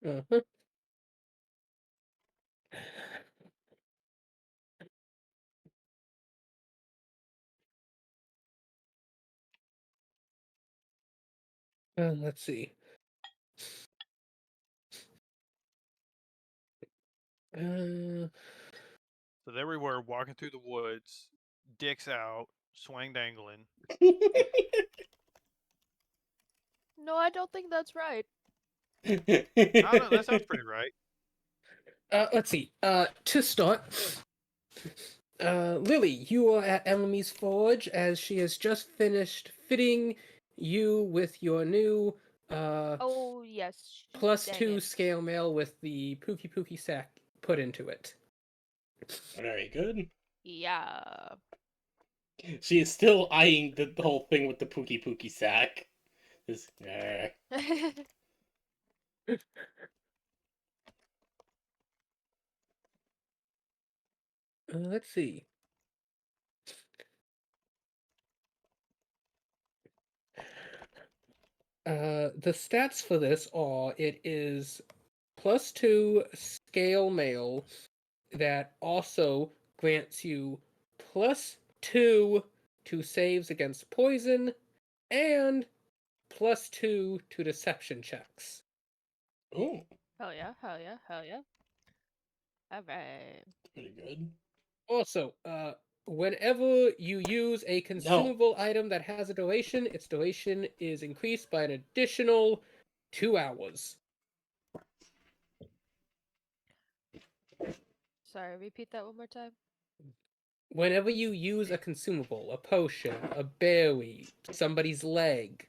Uh-huh. Let's see. Uh, So there we were, walking through the woods, dicks out, swang dangling. No, I don't think that's right. I don't know, that sounds pretty right. let's see. To start, Lily, you are at Emily's forge as she has just finished fitting you with your new Oh, yes. Dang +2 it. scale mail with the Pookie sack put into it. Very good. Yeah. She is still eyeing the whole thing with the Pookie sack. Just, Let's see. The stats for this are it is +2 scale mail that also grants you +2 to saves against poison and +2 to deception checks. oh, Hell yeah, hell yeah, hell yeah. Alright. pretty good. Also, whenever you use a No. consumable item that has a duration, its duration is increased by an additional 2 hours. Sorry, repeat that one more time. Whenever you use a consumable, a potion, a berry, somebody's leg,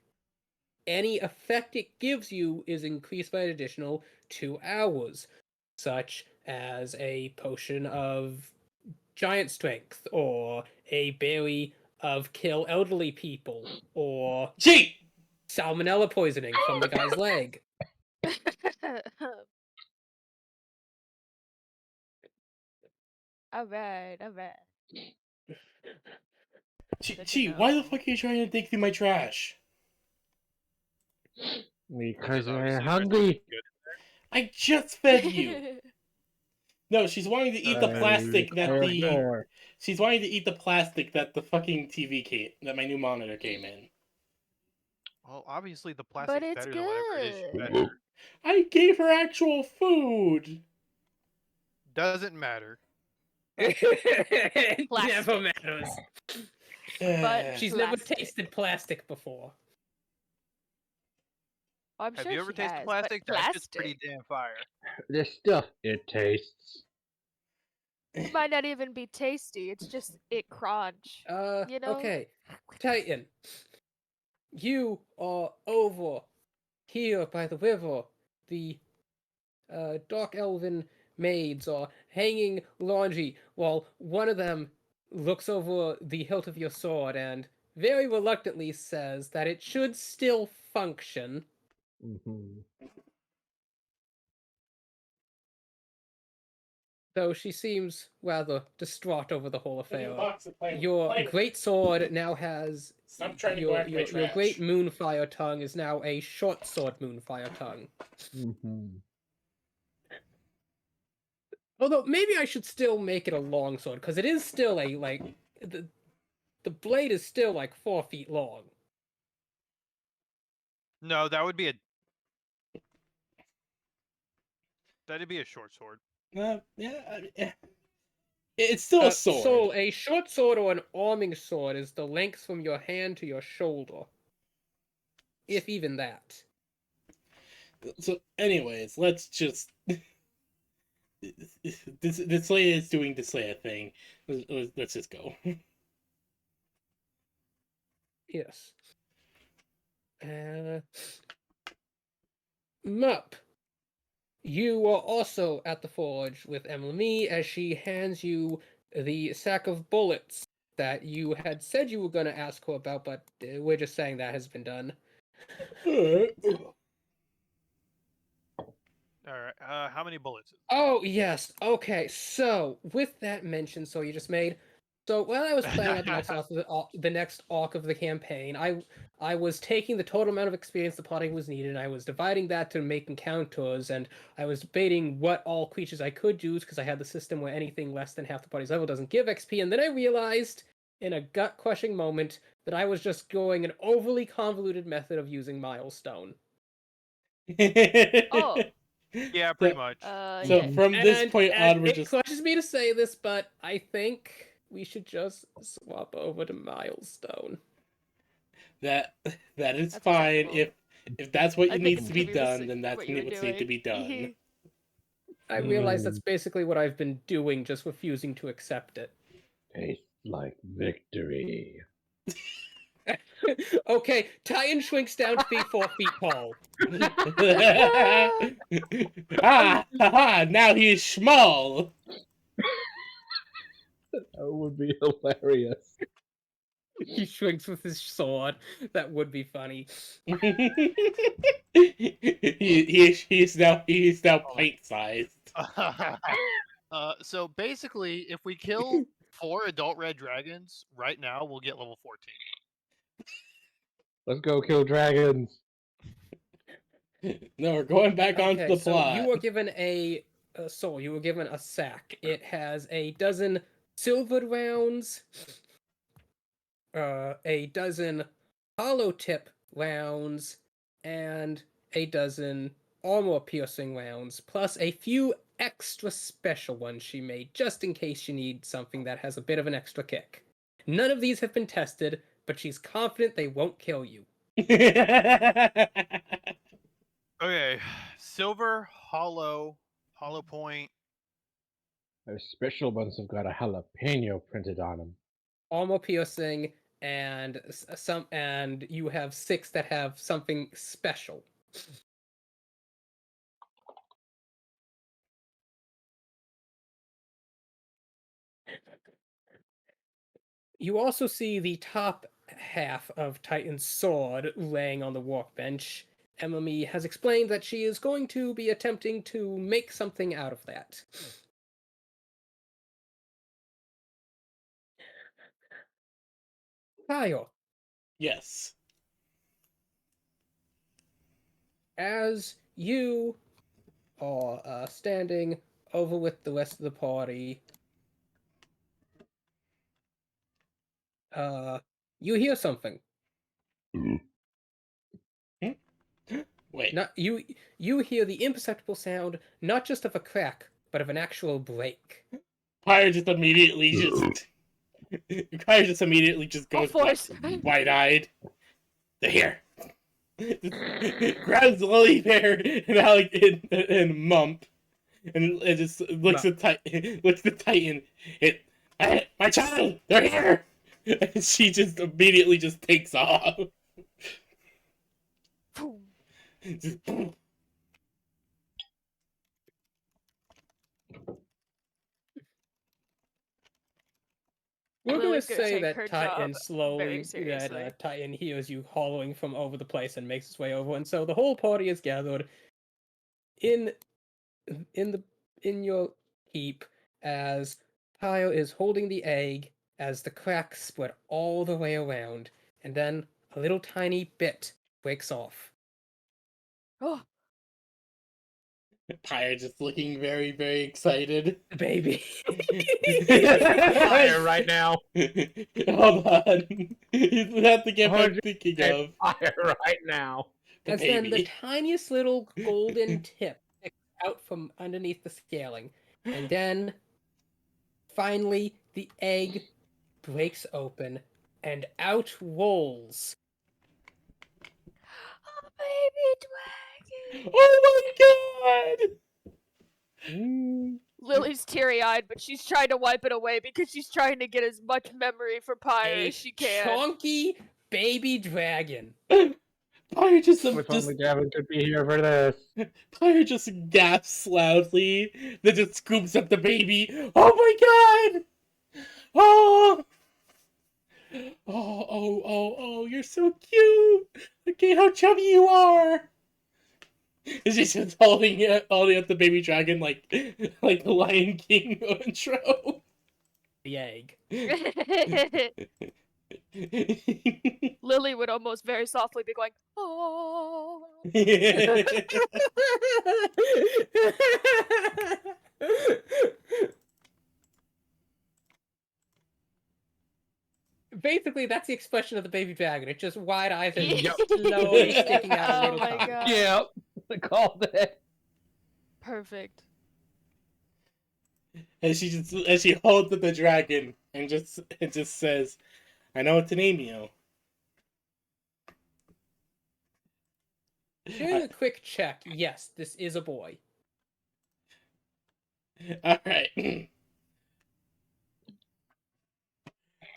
any effect it gives you is increased by an additional 2 hours, such as a potion of giant strength, or a berry of kill elderly people, or Cheat! salmonella poisoning from the guy's leg. Alright, alright. Good to Cheat, why the know. fuck are you trying to dig through my trash? Because you're obviously there's hungry. nothing good. I just fed you! No, she's wanting to eat the Doesn't matter. plastic that the... Therefore, She's wanting to eat the plastic that the fucking TV came... That my new monitor came in. Well, obviously the But plastic's it's better than whatever it is you fed good. her. I gave her actual food! Doesn't matter. It never Plastic. matters. But She's never plastic. tasted plastic before. I'm Have sure you ever she tasted has, plastic? but That shit's pretty plastic. damn fire. the stuff it tastes. It might not even be tasty. It's just it crunch. You know? Okay. Titan, you are over here by the river. The dark elven maids are hanging laundry while one of them looks over the hilt of your sword and very reluctantly says that it should still function. Mm-hmm. Though she seems rather distraught over the whole Look at the affair. box of playing. Your great sword now has Stop trying to go after my your trash. great moonfire tongue is now a short sword moonfire tongue. Mm-hmm. Although maybe I should still make it a long sword because it is still a the blade is still like 4 feet long. No, that'd be a short sword. It's still a sword. So a short sword or an arming sword is the length from your hand to your shoulder, if even that. So, anyways, let's just. This lady is doing the Slayer thing. Let's just go. Yes. Mup. You are also at the forge with Emily as she hands you the sack of bullets that you had said you were going to ask her about, but we're just saying that has been done. Alright, how many bullets? Oh, yes. Okay, so with that mention, so you just made, So when I was planning out the next arc of the campaign, I was taking the total amount of experience the party was needed, and I was dividing that to make encounters, and I was debating what all creatures I could use because I had the system where anything less than half the party's level doesn't give XP, and then I realized in a gut-crushing moment that I was just going an overly convoluted method of using Milestone. Oh. Yeah, pretty much. So Yeah. from this point on, we're it just crushes me to say this, but I think we should just swap over to Milestone. that is That's fine. acceptable. If that's what I think needs it's to be gonna be done, then that's what you were what's need to be done. doing. I realize that's basically what I've been doing, just refusing to accept it. Tastes like victory. Okay, Titan shrinks down to be 4 feet tall. Now he is small. That would be hilarious. He shrinks with his sword. That would be funny. He is now pint sized. So basically, if we kill 4 adult red dragons right now, we'll get level 14. Let's go kill dragons. No, we're going back onto the so plot. you were given a soul. You were given a sack. It has a dozen silvered rounds, a dozen hollow tip rounds, and a dozen armor-piercing rounds, plus a few extra special ones she made, just in case you need something that has a bit of an extra kick. None of these have been tested, but she's confident they won't kill you. Okay, silver, hollow point. Those special ones have got a jalapeno printed on them. Armor piercing, and you have 6 that have something special. You also see the top half of Titan's sword laying on the workbench. Emily has explained that she is going to be attempting to make something out of that. Kyle, Yes. as you are standing over with the rest of the party, you hear something. Wait. Not you hear the imperceptible sound, not just of a crack, but of an actual break. Pyre just immediately goes force. wide-eyed. They're here. Grabs Lily Bear and Alec and Mump, and it just looks at Titan. My child, they're here. And she just immediately just takes off. Just, We're gonna Lily's say take her that Titan job slowly very seriously. Titan hears you hollowing from over the place and makes its way over, and so the whole party is gathered in your heap as Kyle is holding the egg as the crack split all the way around, and then a little tiny bit breaks off. Oh, Pyre just looking very, very excited. The baby. Fire right now. Hold on. That's the gift I'm thinking of. Fire right now. The As baby. then the tiniest little golden tip sticks out from underneath the scaling. And then, finally, the egg breaks open, and out rolls. a baby dragon. Oh my god! Lily's teary-eyed, but she's trying to wipe it away because she's trying to get as much memory for Pyre A as she can. chunky baby dragon. Pyre just If only Gavin could be here for this. Pyre just gasps loudly, then just scoops up the baby. Oh my god! Oh! Oh, you're so cute! Okay, how chubby you are! Is she just holding up the baby dragon like the Lion King intro? the egg. Lily would almost very softly be going, "Oh." Basically, that's the expression of the baby dragon. It's just wide eyes and Yep. slowly sticking out a Oh little my tongue. god. Yep. I called it. Perfect. and she holds up the dragon and just says, "I know what to name you." Doing a quick check. Yes, this is a boy. All right.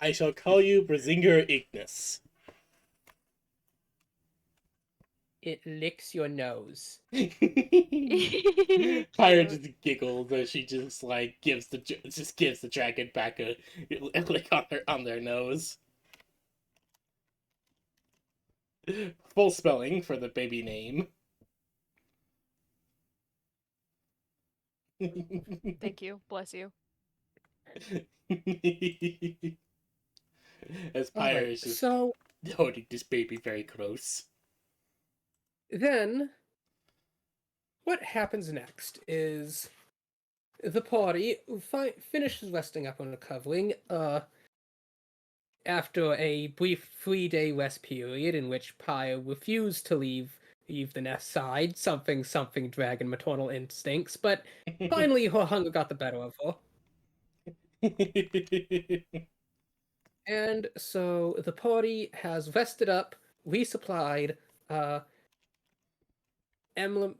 I shall call you Brazinger Ignis. It licks your nose. Pyre Cute. just giggles as she just like gives the dragon back a lick on their nose. Full spelling for the baby name. Thank you. Bless you. As All Pyre right, is just so holding this baby very close. then what happens next is the party finishes resting up on a covering after a brief 3-day rest period in which Pyre refused to leave the nest side, something dragon maternal instincts, but finally her hunger got the better of her. And so the party has rested up, resupplied, emblem.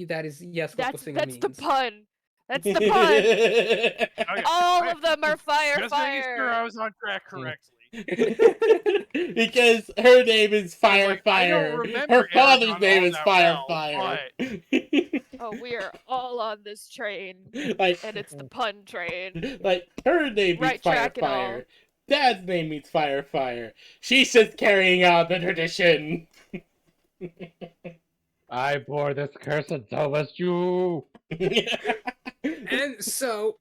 That is yes, what the singer That's the means. pun. That's the pun. Okay, All alright, of them are fire, just making sure I fire. was on track correctly. Because her name is I was Fire like, I don't Fire. remember Her father's Aragon name all is that Fire well, Fire. Oh, we are all on this train, like and it's the pun train. her name means Right Fire track and all. Fire. Dad's name means Fire Fire. She's just carrying out the tradition. I bore this curse and so must you. And so,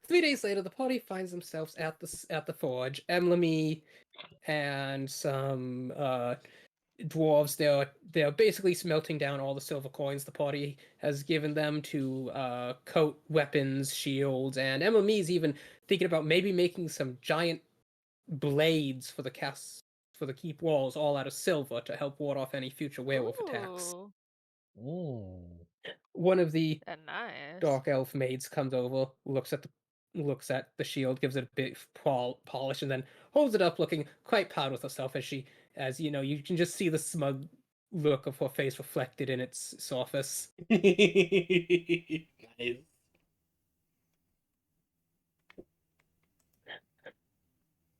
3 days later, the party finds themselves at the forge. Emlemy and some dwarves. They're basically smelting down all the silver coins the party has given them to coat weapons, shields, and Emlemy's even thinking about maybe making some giant blades for the keep walls, all out of silver to help ward off any future werewolf attacks. Ooh, One of the nice. dark elf maids comes over, looks at the shield, gives it a bit of polish, and then holds it up, looking quite proud with herself as you know, you can just see the smug look of her face reflected in its surface. Nice.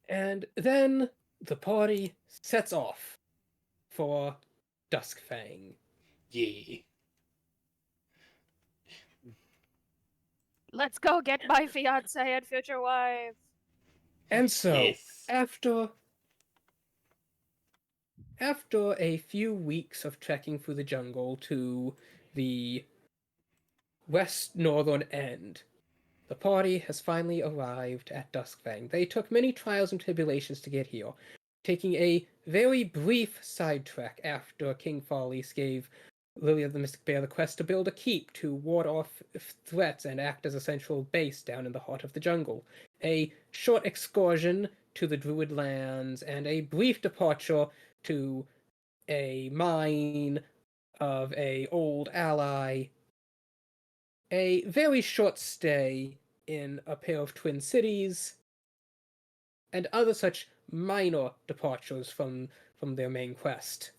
And then the party sets off for Duskfang. Yeah. Let's go get my fiance and future wife. And so, Yes. after a few weeks of trekking through the jungle to the west northern end, the party has finally arrived at Duskfang. They took many trials and tribulations to get here, taking a very brief sidetrack after King Follies gave Lily of the Mystic Bear the quest to build a keep to ward off threats and act as a central base down in the heart of the jungle. A short excursion to the Druid lands, and a brief departure to a mine of a old ally. A very short stay in a pair of twin cities, and other such minor departures from their main quest.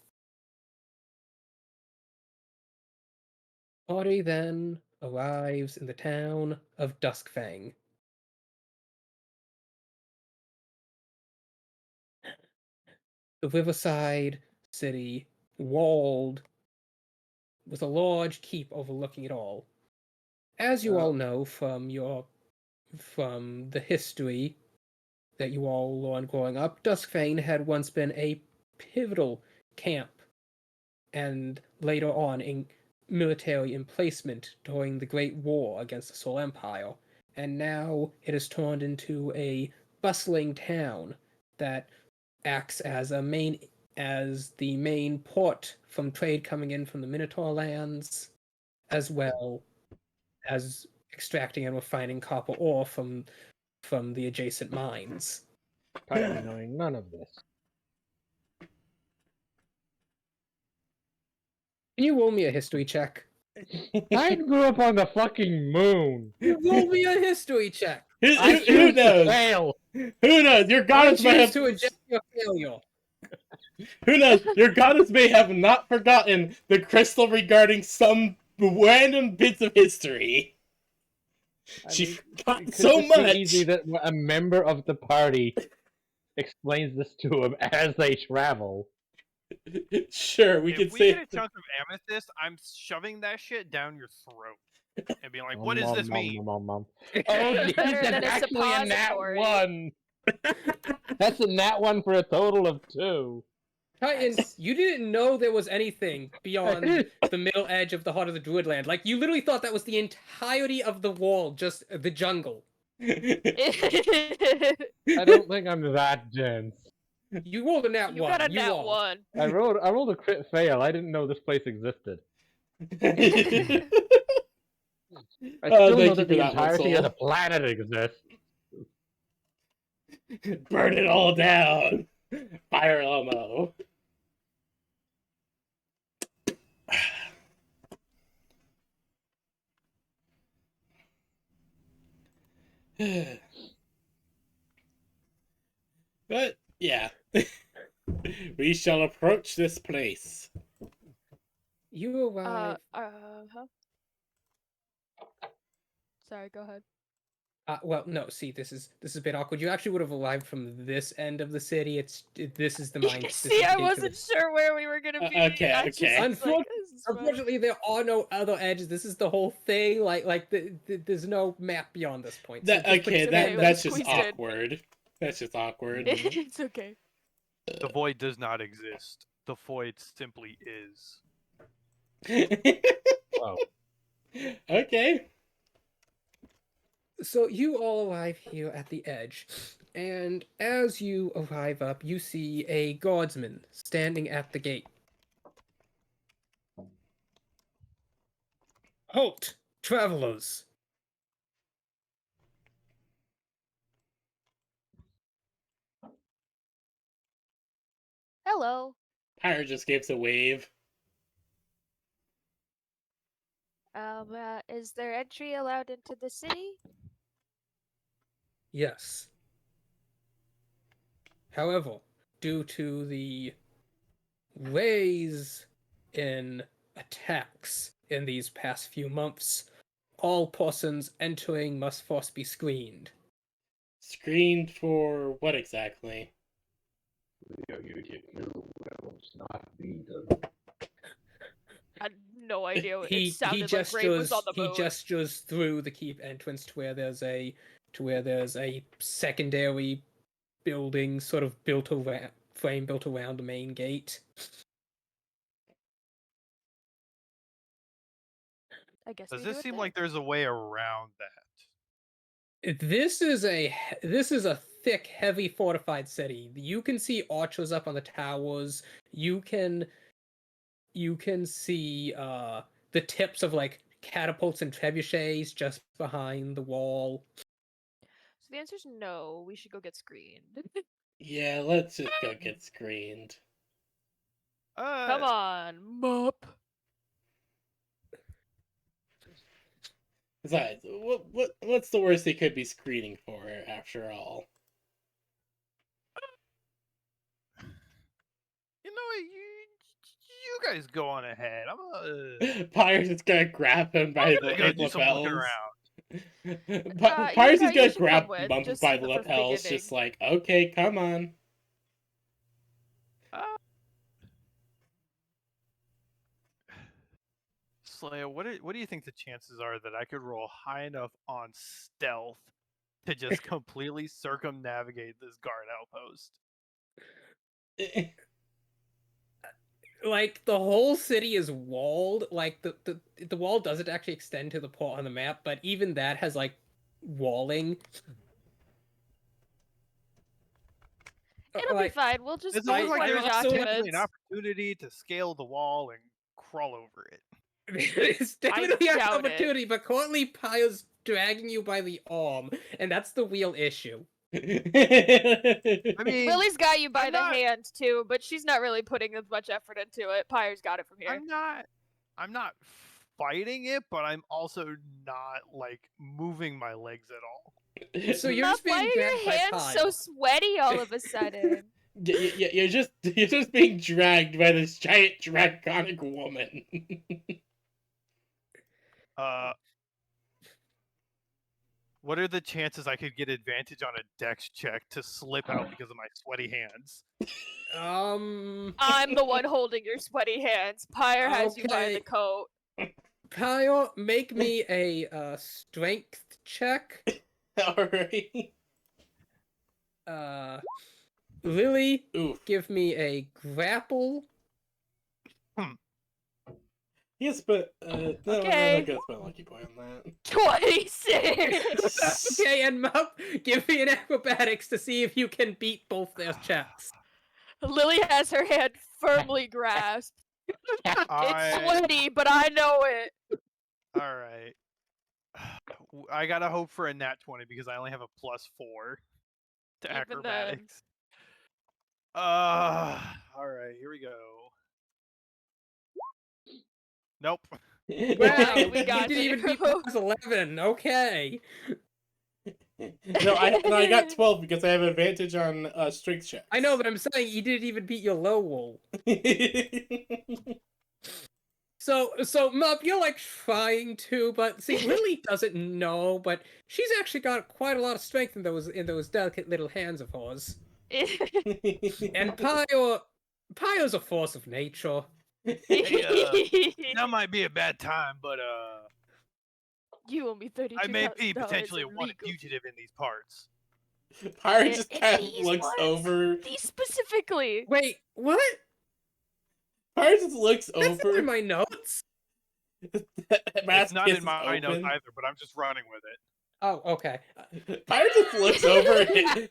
Party then arrives in the town of Duskfang. The riverside city, walled, with a large keep overlooking it all. As you all know from the history that you all learned growing up, Duskfang had once been a pivotal camp, and later on military emplacement during the Great War against the Soul Empire, and now it has turned into a bustling town that acts as the main port from trade coming in from the Minotaur lands, as well as extracting and refining copper ore from the adjacent mines. Titan knowing none of this. Can you roll me a history check? Titan grew up on the fucking moon. You roll me a history check. I Who choose to knows? fail. Who knows? Your I goddess may choose have. to eject your failure. Who knows? Your goddess may have not forgotten the crystal regarding some random bits of history. She forgot It could so just be much. easy that a member of the party explains this to him as they travel. Sure, we If could we say. get a chunk of amethyst, I'm shoving that shit down your throat and being like, "What does this mean?" Oh, Better that's than a actually a nat suppository. 1. That's a nat 1 for a total of 2. Titan, Nice. you didn't know there was anything beyond the middle edge of the heart of the Druidland. Like, you literally thought that was the entirety of the wall, just the jungle. I don't think I'm that dense. You rolled a nat You 1. got a you nat lost. 1. I rolled a crit fail. I didn't know this place existed. I Oh, still know thank you that for the that one, entirety of the Soul. planet exists. Burn it all down. Fire Elmo. But yeah, we shall approach this place. You arrive. Huh? Sorry, go ahead. Well, no. See, this is a bit awkward. You actually would have arrived from this end of the city. This is the mine. this See, is I the wasn't sure where we were gonna be. Okay, I just okay. was like, this is fun. Unfortunately, there are no other edges. This is the whole thing. There's no map beyond this point. So just Okay, pretend that's we just squeezed in. awkward. That's just awkward. It's okay. The void does not exist. The void simply is. Wow. Okay. So you all arrive here at the edge, and as you arrive up, you see a guardsman standing at the gate. Halt, travelers! Hello. Pyre just gives a wave. Is there entry allowed into the city? Yes. However, due to the raise in attacks in these past few months, all persons entering must first be screened. Screened for what exactly? I had no idea. He It sounded like Raid was on the he moon. gestures through the keep entrance to where there's a secondary building sort of built around the main gate. I guess Does we do this it seem then. like there's a way around that? This is a thick, heavy fortified city. You can see archers up on the towers. You can see the tips of like catapults and trebuchets just behind the wall. So the answer's no. We should go get screened. Yeah, let's just go get screened. Come on, Mop. Besides, what's the worst they could be screening for, after all? You know what? You guys go on ahead. Pyre's just gonna grab him by I'm the gonna go do some looking lapels. around. Pyre's just you gonna should grab come with, Mump just by the for lapels, beginning. just like, okay, come on. Slayer, what do you think the chances are that I could roll high enough on stealth to just completely circumnavigate this guard outpost? like the whole city is walled. Like the wall doesn't actually extend to the port on the map, but even that has like walling. It'll be Like fine. We'll just Does it I- look post like I there's letter also- definitely an documents. opportunity to scale the wall and crawl over it? it's definitely an doubt it. opportunity, but currently Pyre's dragging you by the arm, and that's the real issue. I mean, Lily's got you by I'm the not- hand too, but she's not really putting as much effort into it. Pyre's got it from here. I'm not fighting it, but I'm also not like moving my legs at all. So you're Muff, just being why are dragged your by hands so Pyre. sweaty all of a sudden? You're just being dragged by this giant draconic woman. What are the chances I could get advantage on a dex check to slip out because of my sweaty hands? I'm the one holding your sweaty hands. Pyre has you by the Okay. coat. Pyre, make me a strength check. Alright. Lily, Oof. give me a grapple. Yes, but no, Okay. I'm not gonna spend a lucky point on that. 26! Okay, and Mup, give me an acrobatics to see if you can beat both their checks. Lily has her hand firmly grasped. It's I sweaty, but I know it. all right. I gotta hope for a nat 20 because I only have a +4 to Even then. acrobatics. All right, here we go. Nope. Wow, we got you didn't even beat you. plus 11. Okay. No, I got 12 because I have advantage on strength checks. I know, but I'm saying you didn't even beat your low roll. So Mup, you're like trying to, but see, Lily doesn't know, but she's actually got quite a lot of strength in those delicate little hands of hers. And Pyre's a force of nature. Hey, that might be a bad time, but You owe me $32,000 I may be potentially a in wanted legal fugitive in these parts. Pyre just And kind of these looks ones? over. These specifically. Wait, what? Pyre just looks That's not over. in my notes. It's not in Kisses my notes open. either, but I'm just running with it. Oh, okay. Pyre just looks over.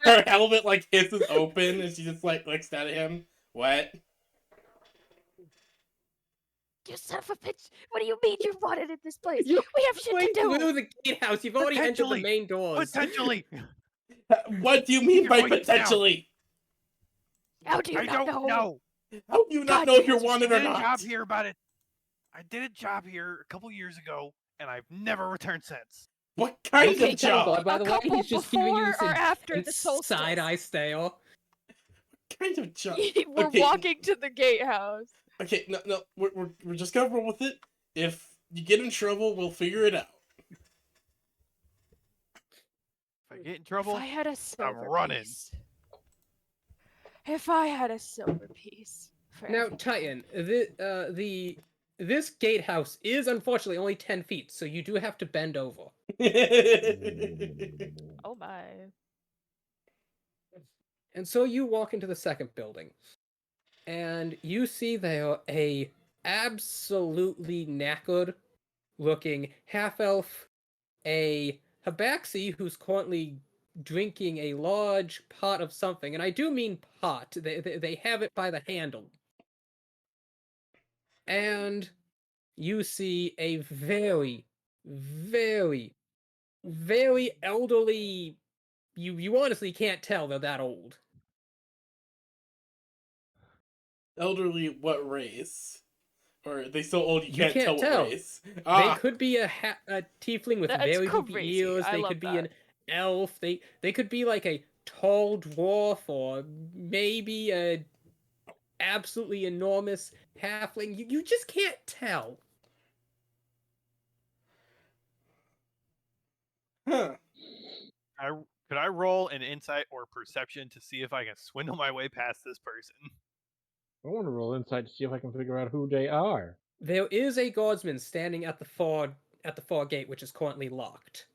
Her helmet like hisses open, and she just like looks down at him. What? You son of a bitch. What do you mean you're wanted in this place? You We have shit Going to do. through the gatehouse. You've already entered the Potentially. main doors. Potentially. What do you mean your by voice down. potentially? How do you I not don't know? know. How do you not God know if damn you're it, wanted I or did a not? job here about it. I did a job here a couple years ago, and I've never returned since. What kind Okay, of job? By A the way, couple he's just giving you before this or after the solstice? side-eye stare. What kind of job? We're Okay. walking to the gatehouse. Okay, no, we're just gonna roll with it. If you get in trouble, we'll figure it out. If I get in If trouble, I had a silver running. piece. If I had a silver piece. For Now, every Titan, time. this gatehouse is unfortunately only 10 feet, so you do have to bend over. Oh my. And so you walk into the second building, and you see there a absolutely knackered looking half-elf, a Habaxi who's currently drinking a large pot of something, and I do mean pot. They have it by the handle. And you see a very, very, very elderly. You honestly can't tell they're that old. Elderly, what race? Or are they so old you You can't, can't tell tell. what race? They could be a tiefling with That's very deep crazy. ears. I They love could be that. an elf. They could be like a tall dwarf or maybe a absolutely enormous halfling. You just can't tell. Huh. Could I roll an insight or perception to see if I can swindle my way past this person? I want to roll insight to see if I can figure out who they are. There is a guardsman standing at the far gate, which is currently locked.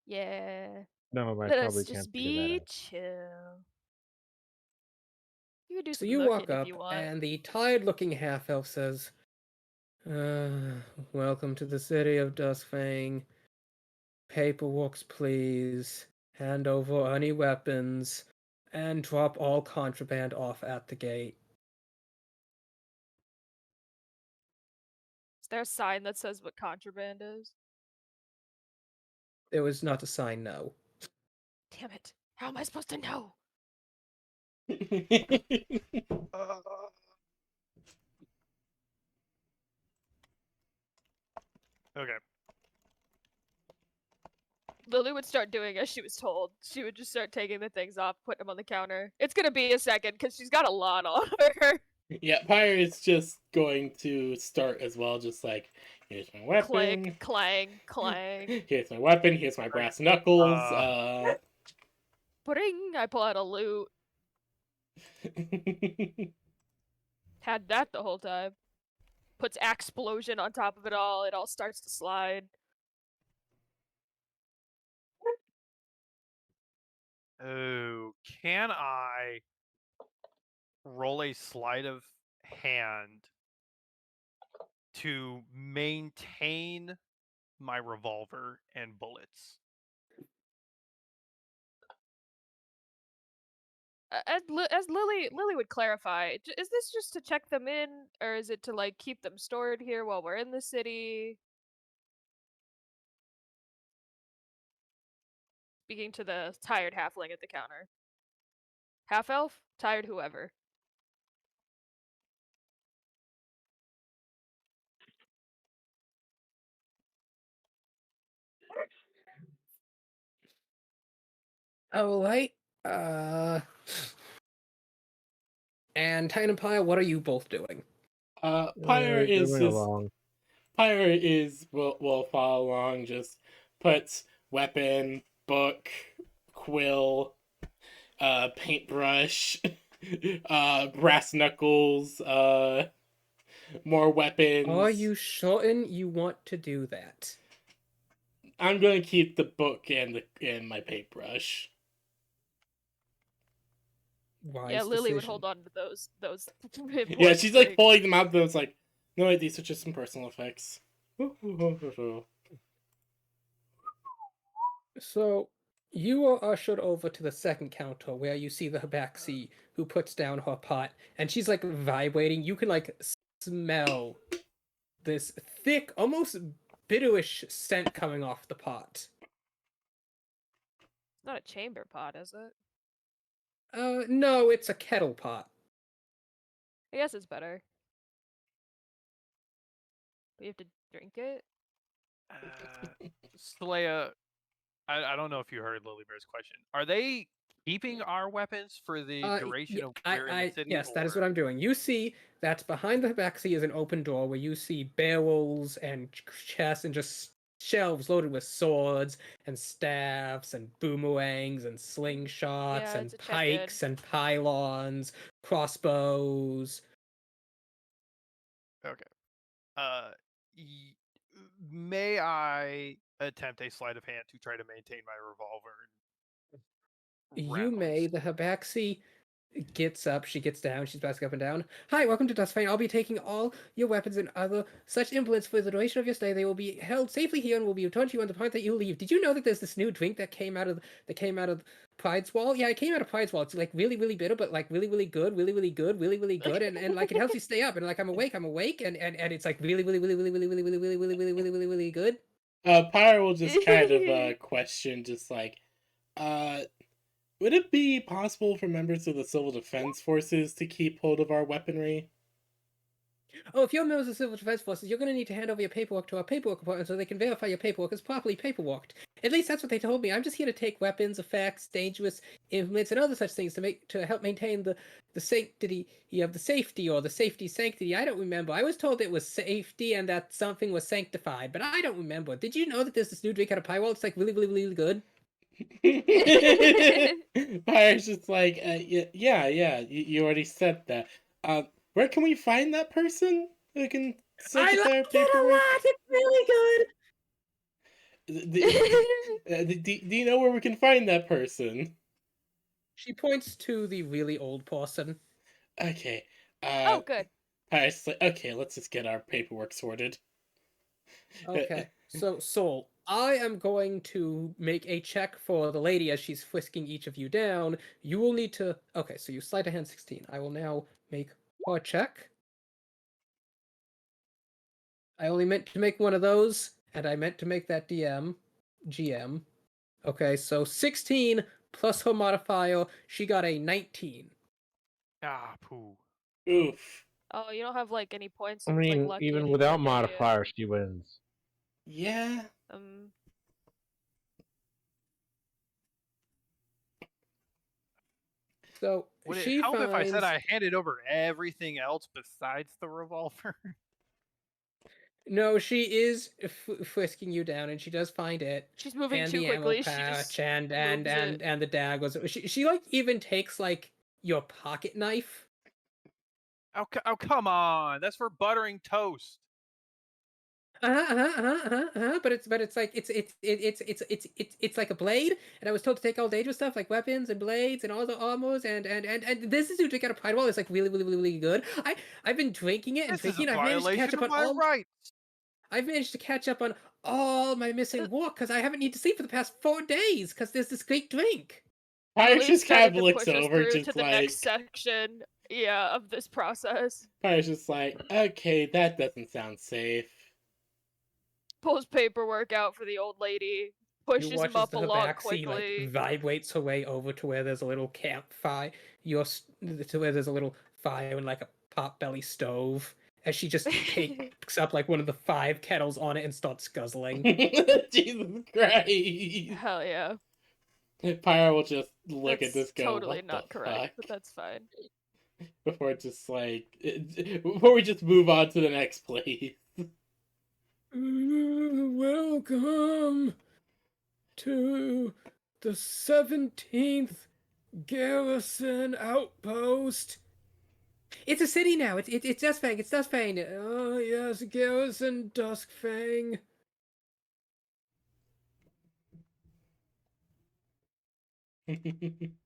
Yeah. No, I Let probably us can't just figure that be out. chill. You can do So some you looking walk if up, you want. and the tired-looking half-elf says, welcome to the city of Duskfang. Paperwork, please. Hand over any weapons, and drop all contraband off at the gate. Is there a sign that says what contraband is? There was not a sign, no. Damn it. How am I supposed to know? Uh, okay. Lily would start doing as she was told. She would just start taking the things off, putting them on the counter. It's gonna be a second because she's got a lot on her. Yeah, Pyre is just going to start as well, just like, here's my weapon. Clank, clang, clang. Here's my weapon, here's my brass knuckles. Bring! I pull out a loot. Had that the whole time. Puts explosion on top of it all starts to slide. Oh, can I roll a sleight of hand to maintain my revolver and bullets? As Lily would clarify, is this just to check them in, or is it to like keep them stored here while we're in the city? Speaking to the tired halfling at the counter. Half elf, tired whoever. Oh, right. And Titan and Pyre, what are you both doing? Pyre is Moving just along. Pyre is will follow along, just puts weapon, book, quill, paintbrush, brass knuckles, more weapons. Are you certain you want to do that? I'm gonna keep the book and my paintbrush. Wise Yeah, Lily would decision. hold on to those Yeah, she's like pulling them out, but it's like, no, wait, these are just some personal effects. So, you are ushered over to the second counter where you see the Habaxi who puts down her pot, and she's like vibrating. You can like smell this thick, almost bitterish scent coming off the pot. It's not a chamber pot, is it? No, it's a kettle pot. I guess it's better. But you have to drink it? Saleya, I don't know if you heard Lily Bear's question. Are they keeping our weapons for the duration of we're in the city? Yes, that is or- what I'm doing. You see that behind the Habaxi is an open door where you see barrels and chests and just shelves loaded with swords and staffs and boomerangs and slingshots Yeah, and it's a check-in. pikes and pylons, crossbows. Okay. Y- may I attempt a sleight of hand to try to maintain my revolver? You may. Rounds? The Habaxi gets up, she gets down, she's bouncing up and down. Hi, welcome to Dustfang. I'll be taking all your weapons and other such implements for the duration of your stay. They will be held safely here and will be returned to you on the point that you leave. Did you know that there's this new drink that came out of Pride's Wall? Yeah, it came out of Pride's Wall. It's like really, really bitter, but like really, really good, really, really good, really, really good, and like it helps you stay up and like I'm awake, and it's like really, really, really, really, really, really, really, really, really, really, really, really, really good. Pyre will just kind of question, just like, would it be possible for members of the Civil Defense Forces to keep hold of our weaponry? Oh, if you're members of the Civil Defense Forces, you're going to need to hand over your paperwork to our paperwork department so they can verify your paperwork is properly paperworked. At least that's what they told me. I'm just here to take weapons, effects, dangerous implements, and other such things to help maintain the sanctity of the safety or the safety sanctity. I don't remember. I was told it was safety and that something was sanctified, but I don't remember. Did you know that there's this new drink out of Pywall? It's like really, really, really good. Pyre's just like, yeah, you already said that. Where can we find that person who can certify our I liked it a paperwork? lot. It's really good. Do you know where we can find that person? She points to the really old person. Okay. Oh, good. Pyre's like, okay, let's just get our paperwork sorted. Okay, so Soul, I am going to make a check for the lady as she's frisking each of you down. You will need to. Okay, so you sleight of hand 16. I will now make her check. I only meant to make one of those, and I meant to make that GM. Okay, so 16 plus her modifier, she got a 19. Ah, poo. Oof. Oh, you don't have like any points I of like mean, lucky even anymore, without do you? modifiers, she wins. Yeah. Um, So Would it she help if I said finds. I handed over everything else besides the revolver? No, she is frisking you down, and she does find it, she's moving and too the ammo quickly. She patch, just and moves it. the daggers. She like even takes like your pocket knife. Oh, come on! That's for buttering toast. But it's like it's like a blade, and I was told to take all dangerous stuff like weapons and blades and all the armors, and this is to drink out of Pride Wall. It's like really good. I've been drinking it and This is drinking a it. I've managed to catch violation up of on my all. rights. I've managed to catch up on all my missing work because I haven't needed to sleep for the past 4 days because there's this great drink. Pyre Lily's just kind starting of to looks push us over, through just to the next like. section. Yeah, of this process. Pyre's just like, okay, that doesn't sound safe. Pulls paperwork out for the old lady. You Pushes him watch as up the along back seat like quickly. vibrates her way over to where there's a little campfire. To where there's a little fire and like a potbelly stove. As she just picks up like one of the 5 kettles on it and starts guzzling. Jesus Christ. Hell yeah. Pyre will just look That's at this, go, totally what not the correct, fuck? but that's fine. Before before we just move on to the next place. Welcome to the 17th Garrison Outpost. It's a city now. It's Dustfang. It's Dustfang. Oh yes, Garrison Duskfang.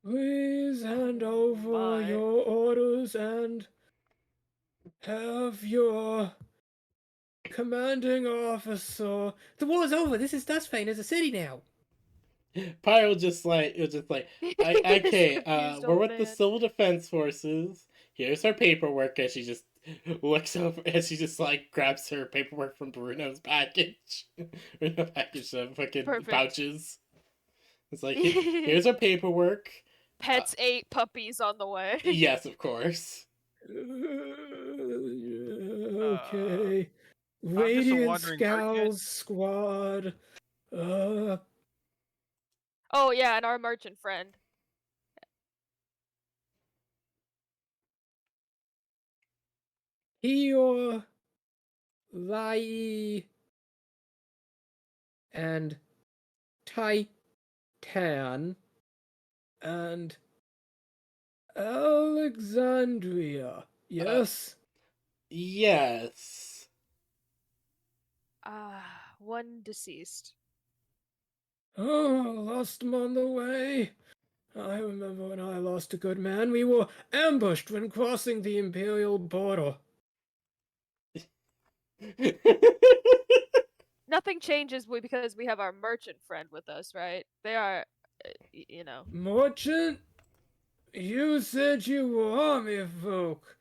Please hand over my. your orders and have your commanding officer. The war's over. This is Dustfang. There's a city now. Pyre will just like, okay, Confused we're old with the man. Civil Defense Forces. Here's our paperwork, as she just looks over, as she just like grabs her paperwork from Bruno's package. Bruno package of fucking Perfect. pouches. It's like, here's our paperwork. Pets 8 puppies on the way. Yes, of course. Okay. I'm just Radiant wandering merchant. Scowls Squad. Oh yeah, and our merchant friend. Eeyore, Lai, and Titan, and Alexandria. Yes? Yes. One deceased. Oh, lost him on the way. I remember when I lost a good man. We were ambushed when crossing the Imperial border. Nothing changes because we have our merchant friend with us, right? They are, you know. Merchant? You said you were army folk.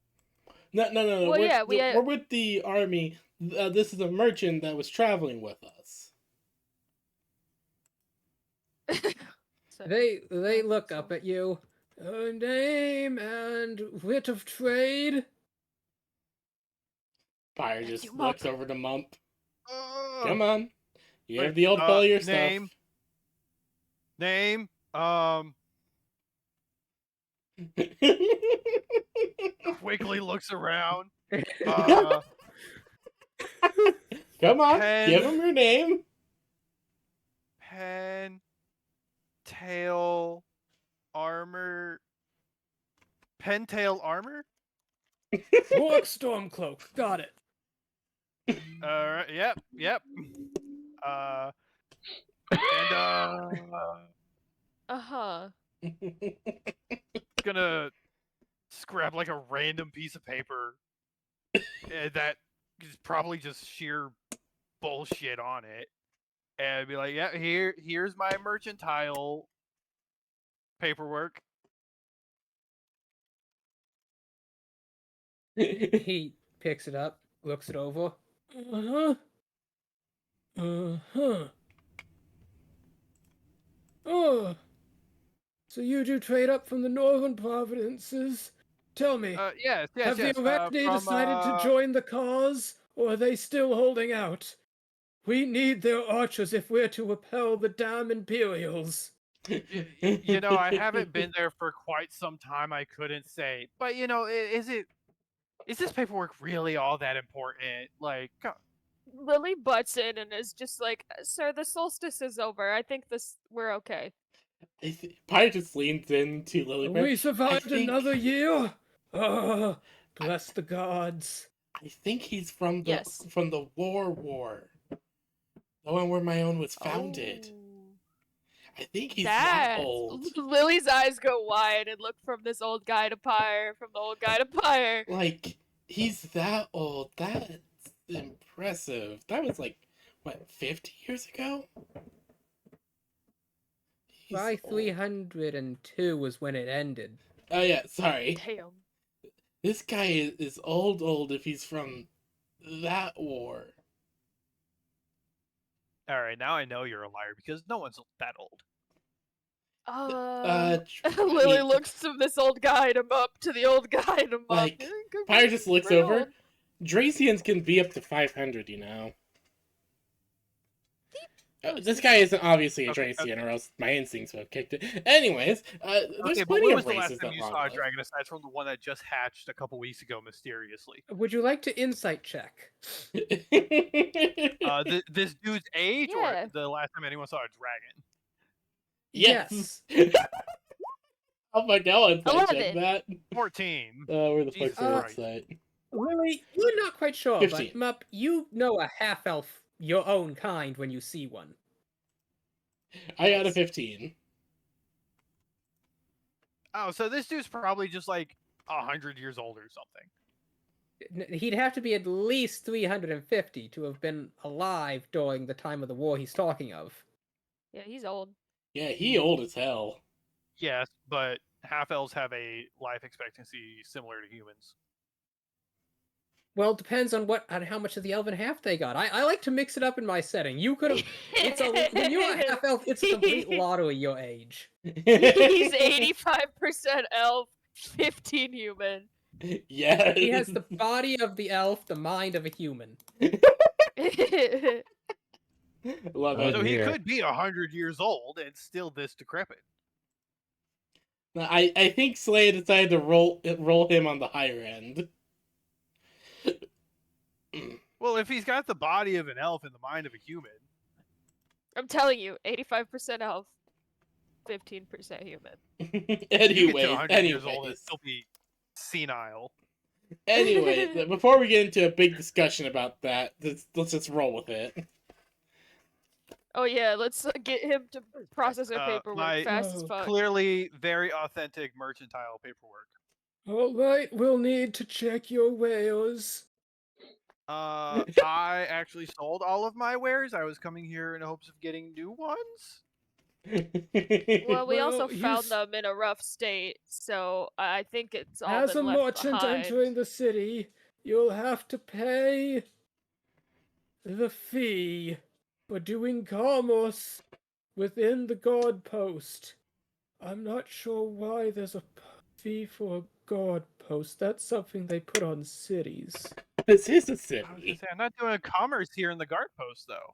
No. Well, We're, yeah, we're with the army. This is a merchant that was traveling with us. They look up at you. Her name and wit of trade. Pyre Thank just you, looks Muck. over to Mump. Come on. You have Wait, the old fellow your name. stuff. Name. Quickly looks around. Come on, give him your name. Pen. Tail. Armor. Tail armor. Warlock Stormcloak. Got it. Yep. And Uh-huh. gonna just grab like a random piece of paper that is probably just sheer bullshit on it, and be like, "Yeah, here's my mercantile paperwork." He picks it up, looks it over. Uh-huh. Uh-huh. Oh, so you do trade up from the northern provinces. Tell me, Yes, have the yes. Arachne From decided to join the cause, or are they still holding out? We need their archers if we're to repel the damn Imperials. you know, I haven't been there for quite some time. I couldn't say, but you know, is this paperwork really all that important? Like, Lily butts in and is just like, "Sir, the solstice is over. I think we're okay." Pie just leans into Lily. We survived think- another year. Ah, bless the gods. I think he's from the Yes. war. The one where Miowne was founded. Oh. I think he's that That's old. Lily's eyes go wide and look from this old guy to Pyre, from the old guy to Pyre. Like, he's that old. That's impressive. That was like, what, 50 years ago? He's By old. 302 was when it ended. Oh yeah, sorry. Damn. This guy is old if he's from that war. all right, now I know you're a liar because no one's that old. Lily looks from this old guy to Mup to the old guy to Mup. Like, Could Pyre be just looks pretty over. old. Dracians can be up to 500, you know. Oh, This guy isn't obviously a Okay, Dracian, or else my instincts would have kicked it. Anyways, there's Okay, but plenty when of was the last races time that you saw a dragon aside from the one that just hatched a couple weeks ago mysteriously? Would you like to insight check? This dude's age, Yeah. or the last time anyone saw a dragon? Yes. Oh my god, I check 11. that. 14. Where the Jesus fuck's the Christ. website? Lily, you're not quite sure, 15. but Mup, you know a half-elf your own kind when you see one. I got a 15. Oh, so this dude's probably just like 100 years old or something. He'd have to be at least 350 to have been alive during the time of the war he's talking of. Yeah, he's old. Yeah, he old as hell. Yes, but half elves have a life expectancy similar to humans. Well, it depends on how much of the elven half they got. I like to mix it up in my setting. You could have. When you're a half elf, it's a complete lottery your age. He's 85% elf, 15 human. Yeah. He has the body of the elf, the mind of a human. Love Oh, it. So he dear. could be 100 years old and still this decrepit. I think Slay decided to roll him on the higher end. Well, if he's got the body of an elf and the mind of a human, I'm telling you, 85% elf, 15% human. you get to 100 years old and anyways, still be senile. anyway, before we get into a big discussion about that, let's just roll with it. Oh yeah, let's get him to process our paperwork my- fast as fuck. Clearly, very authentic mercantile paperwork. All right, we'll need to check your wares. I actually sold all of my wares. I was coming here in hopes of getting new ones. Well, we also Well, you found s- them in a rough state, so I think it's all As a been left merchant behind. entering the city, you'll have to pay the fee for doing commerce within the guard post. I'm not sure why there's a fee for a guard post. That's something they put on cities. This is a I was gonna city. say, I'm not doing commerce here in the guard post, though.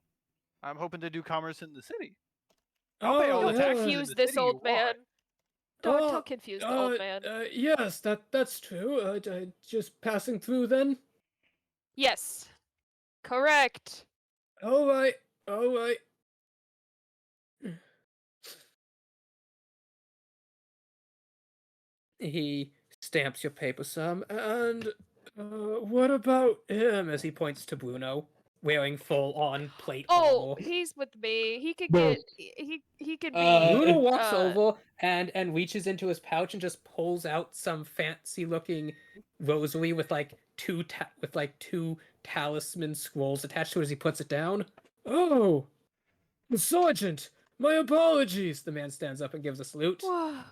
I'm hoping to do commerce in the city. I'll pay all the Don't taxes in confuse the this city you old man. want. Don't confuse the old man. Yes, that's true. Just passing through then. Yes. Correct. All right. He stamps your paper some, and what about him? As he points to Bruno, wearing full-on plate Oh, armor. he's with me. He could Those- get. He could be. Luna walks uh, over and reaches into his pouch and just pulls out some fancy-looking rosary with like two talisman scrolls attached to it as he puts it down. Oh, Sergeant, my apologies. The man stands up and gives a salute.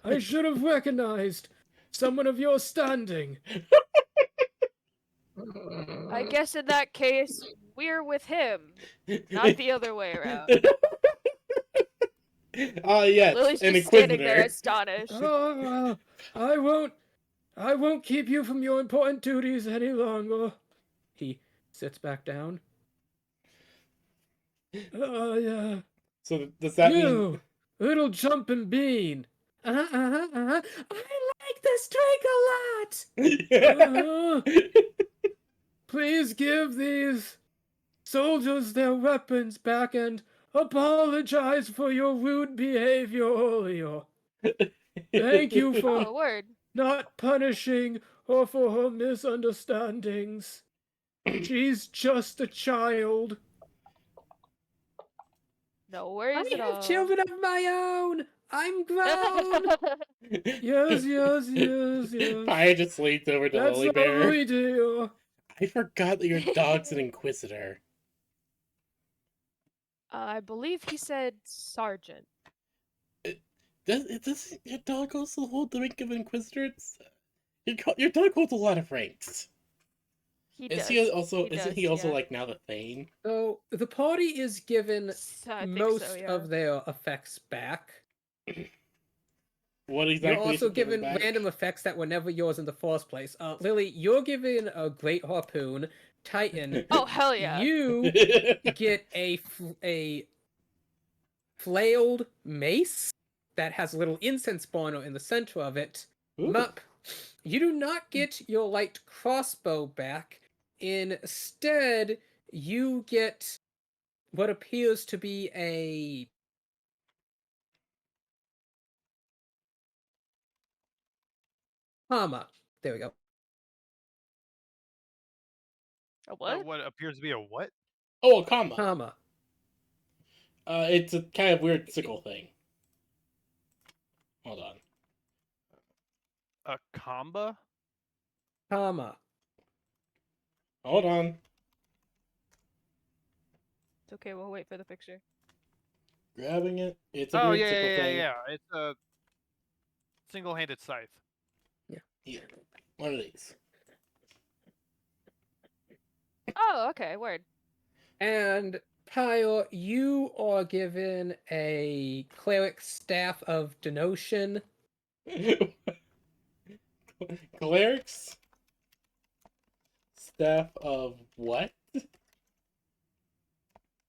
I should have recognized someone of your standing. I guess in that case, we're with him, not the other way around. Yes, Lily's an just standing there inquisitor. astonished. Oh, I won't keep you from your important duties any longer. He sits back down. Oh, yeah. So does that mean? You, little jumping bean. I like this drink a lot. Please give these soldiers their weapons back and apologize for your rude behavior earlier. Thank you for Oh, word. not punishing her for her misunderstandings. She's just a child. No worries I at have all. children of my own. I'm grown. Yes. I just leaned over to That's Lily Bear. lovely, dear. I forgot that your dog's an inquisitor. I believe he said sergeant. Does your dog also hold the rank of inquisitor? Your dog holds a lot of ranks. He Is does. he also? He Isn't does, he also yeah. like now the Thane? So the party is given I think most so, yeah. of their effects back. What exactly? You're also is he given given back? random effects that were never yours in the first place. Lily, you're given a great harpoon. Titan, Oh, hell yeah. you get a flailed mace that has a little incense burner in the center of it. Ooh. Mup, you do not get your light crossbow back. Instead, you get what appears to be a comma. There we go. A what? What appears to be a what? Oh, a comma. Comma. It's a kind of weird sickle thing. Hold on. A comba? Comma. Hold on. It's okay, we'll wait for the picture. Grabbing it. It's a Oh weird yeah, sickle yeah, thing. yeah. It's a single-handed scythe. Yeah. One of these. Oh, okay, word. And Pyre, you are given a cleric staff of denotion. Clerics? Staff of what?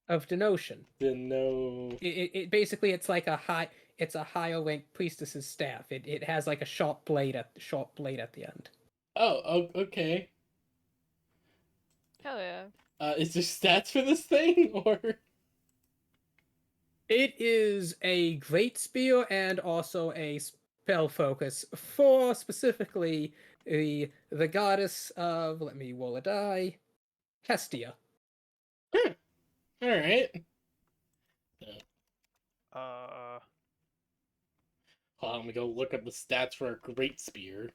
Of denotion. It Basically it's like it's a higher rank priestess's staff. It has like a sharp blade at the end. Oh, okay. Hell yeah. Is there stats for this thing or? It is a great spear and also a spell focus for specifically the goddess of, let me roll a die, Hestia. All right. Hold on, let me go look up the stats for a great spear.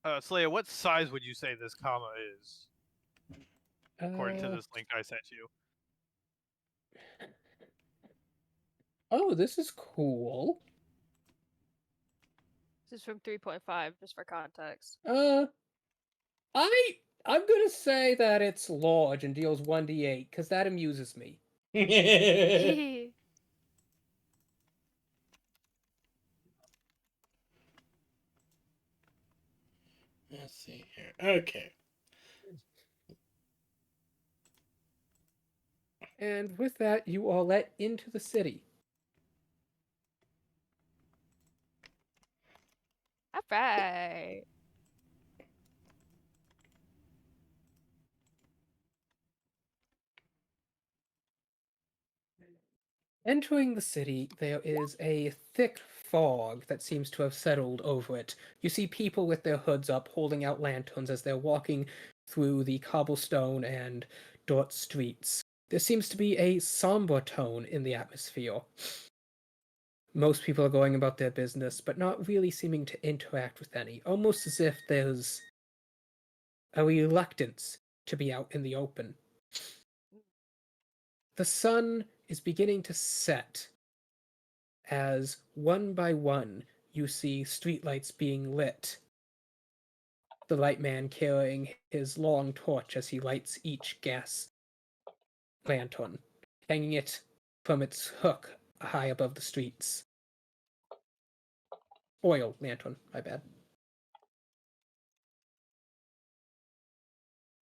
Slaya, what size would you say this comma is? According to this link I sent you. Oh, this is cool. This is from 3.5, just for context. I'm gonna say that it's large and deals 1d8 because that amuses me. Let's see here. Okay. And with that, you are let into the city. Alright. Entering the city, there is a thick fog that seems to have settled over it. You see people with their hoods up holding out lanterns as they're walking through the cobblestone and dirt streets. There seems to be a somber tone in the atmosphere. Most people are going about their business, but not really seeming to interact with any, almost as if there's a reluctance to be out in the open. The sun is beginning to set as one by one you see streetlights being lit. The light man carrying his long torch as he lights each gas lantern, hanging it from its hook high above the streets. Oil lantern, my bad.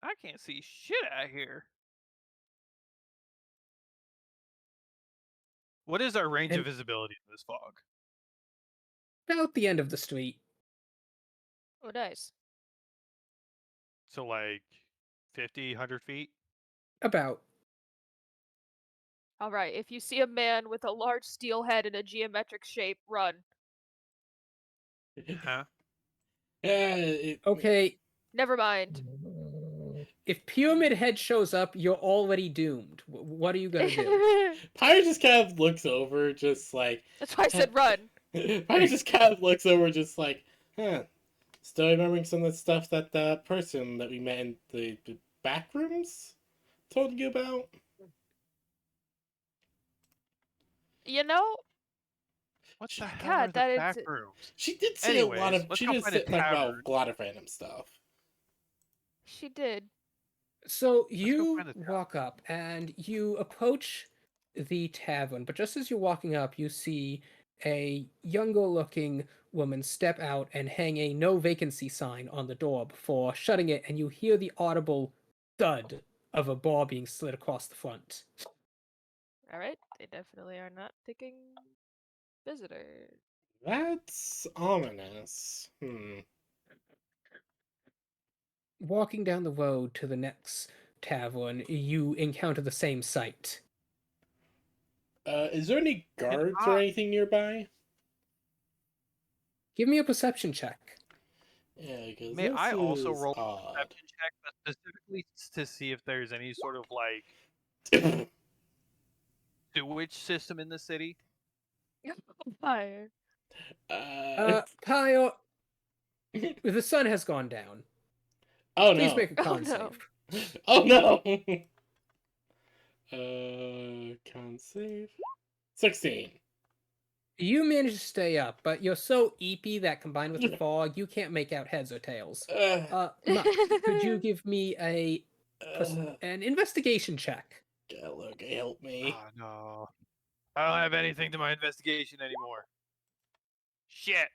I can't see shit out here. What is our range And- of visibility in this fog? About the end of the street. Oh, nice. So like 50, 100 feet? About. All right. If you see a man with a large steel head in a geometric shape, run. Huh? Okay, Never mind. if Pyramid Head shows up, you're already doomed. What are you gonna do? Pyre just kind of looks over, just like. That's why I said run. Pyre just kind of looks over, just like, huh. Still remembering some of the stuff that the person that we met in the back rooms told you about? You know, What the hell God, are the that is- back rooms? She did say a lot Anyways, of. let's She go did find a say, talk about tavern. a lot of random stuff. she did. So go you find a tavern. walk up and you approach the tavern, but just as you're walking up, you see a younger looking woman step out and hang a no vacancy sign on the door before shutting it, and you hear the audible thud of a bar being slid across the front. All right. They definitely are not taking visitors. That's ominous. Walking down the road to the next tavern, you encounter the same sight. Is there any guards or anything nearby? Give me a perception check. Yeah, because May this I also is roll a odd. perception check, but specifically to see if there's any sort of like sewage system in the city? Fire. Kyle, the sun has gone down. oh Please no! make a Oh, con no. save. Oh no! Con save 16. You manage to stay up, but you're so eepy that combined with the fog, you can't make out heads or tails. Muck, could you give me an investigation check? Look, help me. Oh no. I don't have anything to my investigation anymore. Shit.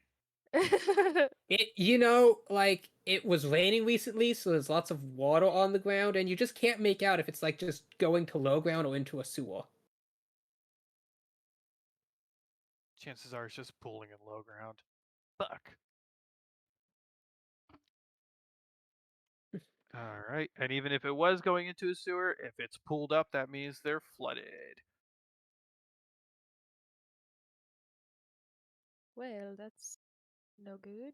It was raining recently, so there's lots of water on the ground, and you just can't make out if it's like just going to low ground or into a sewer. Chances are it's just pooling in low ground. Fuck. Alright, and even if it was going into a sewer, if it's pooled up, that means they're flooded. Well, that's no good.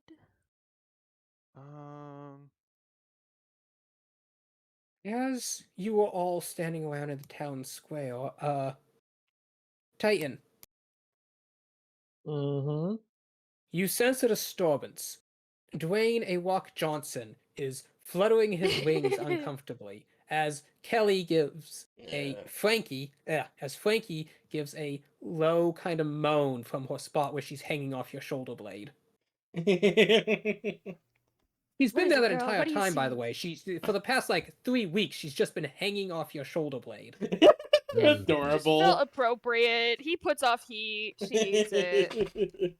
As you were all standing around in the town square, Titan, Mm-hmm. you sense a disturbance. Dwayne A. Walk Johnson is fluttering his wings uncomfortably as Kelly gives Frankie gives a low kind of moan from her spot where she's hanging off your shoulder blade. She's been What is there it, that girl? entire What do you time, by the see? way. For the past 3 weeks, she's just been hanging off your shoulder blade. Just Adorable. felt appropriate. He puts off heat. She needs it.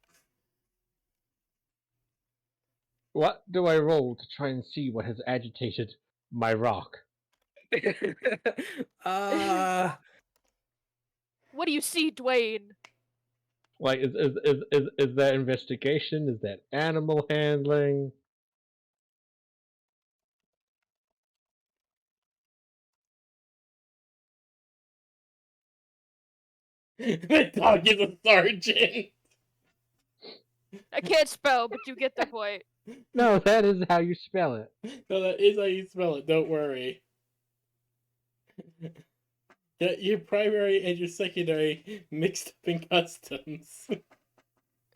What do I roll to try and see what has agitated my rock? What do you see, Dwayne? Like, is that investigation? Is that animal handling? The dog is a sergeant. I can't spell, but you get the point. No, that is how you spell it. No, that is how you spell it. Don't worry. your primary and your secondary mixed up in customs.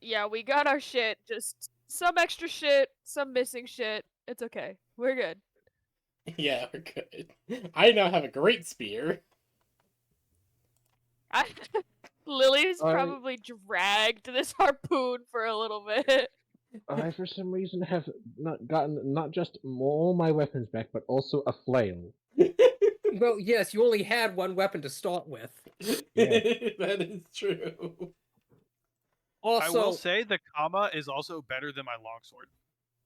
Yeah, we got our shit. Just some extra shit, some missing shit. It's okay. We're good. Yeah, we're good. I now have a great spear. I, Lily's I- probably dragged this harpoon for a little bit. I, for some reason, have not gotten not just all my weapons back, but also a flail. Well, yes, you only had one weapon to start with. Yeah. That is true. I will Also, say the comma is also better than my longsword.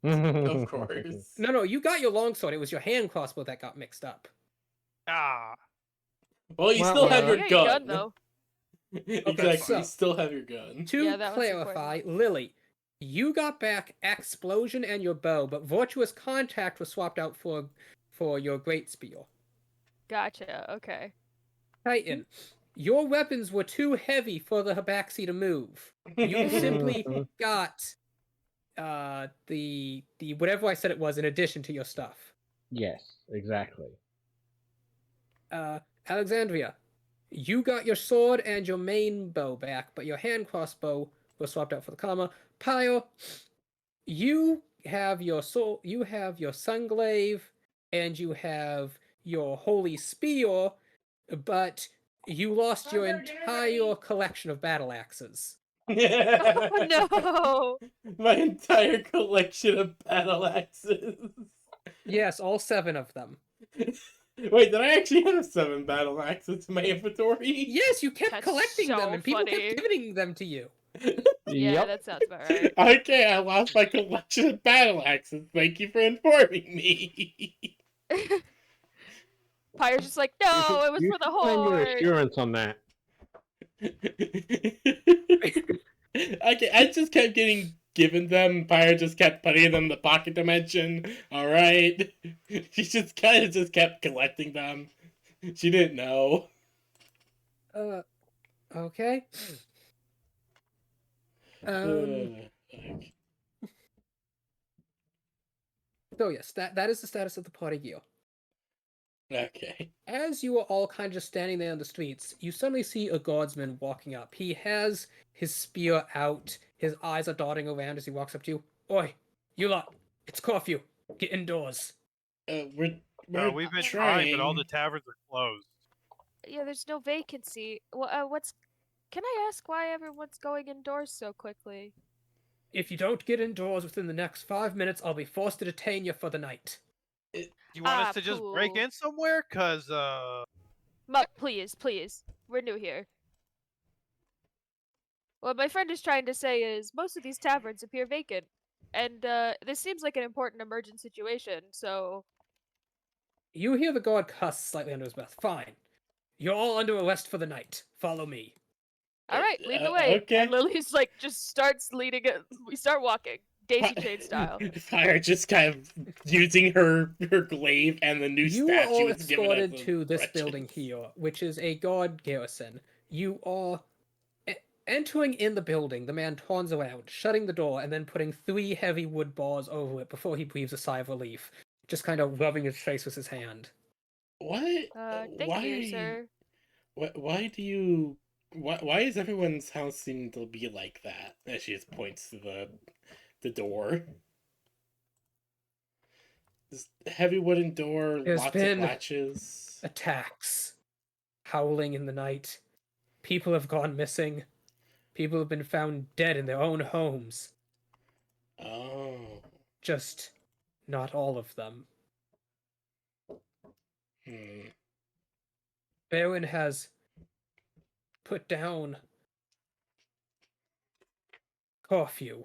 Of course. no, you got your longsword. It was your hand crossbow that got mixed up. Ah, Well, you Wah, still have wah. your You got your gun. gun though. Exactly, so- you still have your gun. To Yeah, that one's clarify, Lily, you got back explosion and your bow, but virtuous contact was swapped out for your great spear. Gotcha. Okay. Titan, your weapons were too heavy for the Habaxi to move. You simply got the whatever I said it was in addition to your stuff. Yes, exactly. Alexandria, you got your sword and your main bow back, but your hand crossbow was swapped out for the comma. Pyle, you have your soul, you have your sunglaive, and you have your holy spear, but you lost your entire collection of battle axes. Oh no! My entire collection of battle axes. Yes, all 7 of them. Wait, did I actually have 7 battle axes in my inventory? Yes, you kept That's collecting them, so and people funny. kept giving them to you. Yeah, Yep. that sounds about right. Okay, I lost my collection of battle axes. Thank you for informing me. Pyre's just like, no, it was You for the should claim your horde. assurance on that. Okay, I just kept getting given them. Pyre just kept putting them in the pocket dimension. All right, she just kind of just kept collecting them. She didn't know. Okay. Fuck. So yes, that is the status of the party gear. Okay. As you are all kind of just standing there on the streets, you suddenly see a guardsman walking up. He has his spear out. His eyes are darting around as he walks up to you. Oi, you lot! It's curfew. Get indoors. We're we've been trying, trying, but all the taverns are closed. Yeah, there's no vacancy. What's? Can I ask why everyone's going indoors so quickly? If you don't get indoors within the next 5 minutes, I'll be forced to detain you for the night. Do you want Ah, us to just break poo. in somewhere? Cause Please, please. We're new here. What my friend is trying to say is most of these taverns appear vacant. And this seems like an important emergent situation, so You hear the guard cuss slightly under his breath. Fine. You're all under arrest for the night. Follow me. alright, lead the way. okay. And Lily's like just starts leading it. We start walking. Daisy chain style. Fire just kind of using her glaive and the new You stat are she all was given as escorted a to this crutches. building here, which is a guard garrison. You are entering in the building. The man turns around, shutting the door, and then putting 3 heavy wood bars over it before he breathes a sigh of relief, just kind of rubbing his face with his hand. What? Thank you, sir. Why do you? Why is everyone's house seem to be like that? As she just points to the door. This heavy wooden door, There's lots been- of latches. Attacks, howling in the night. People have gone missing. People have been found dead in their own homes. Oh. Just not all of them. Hmm. Baron has put down curfew.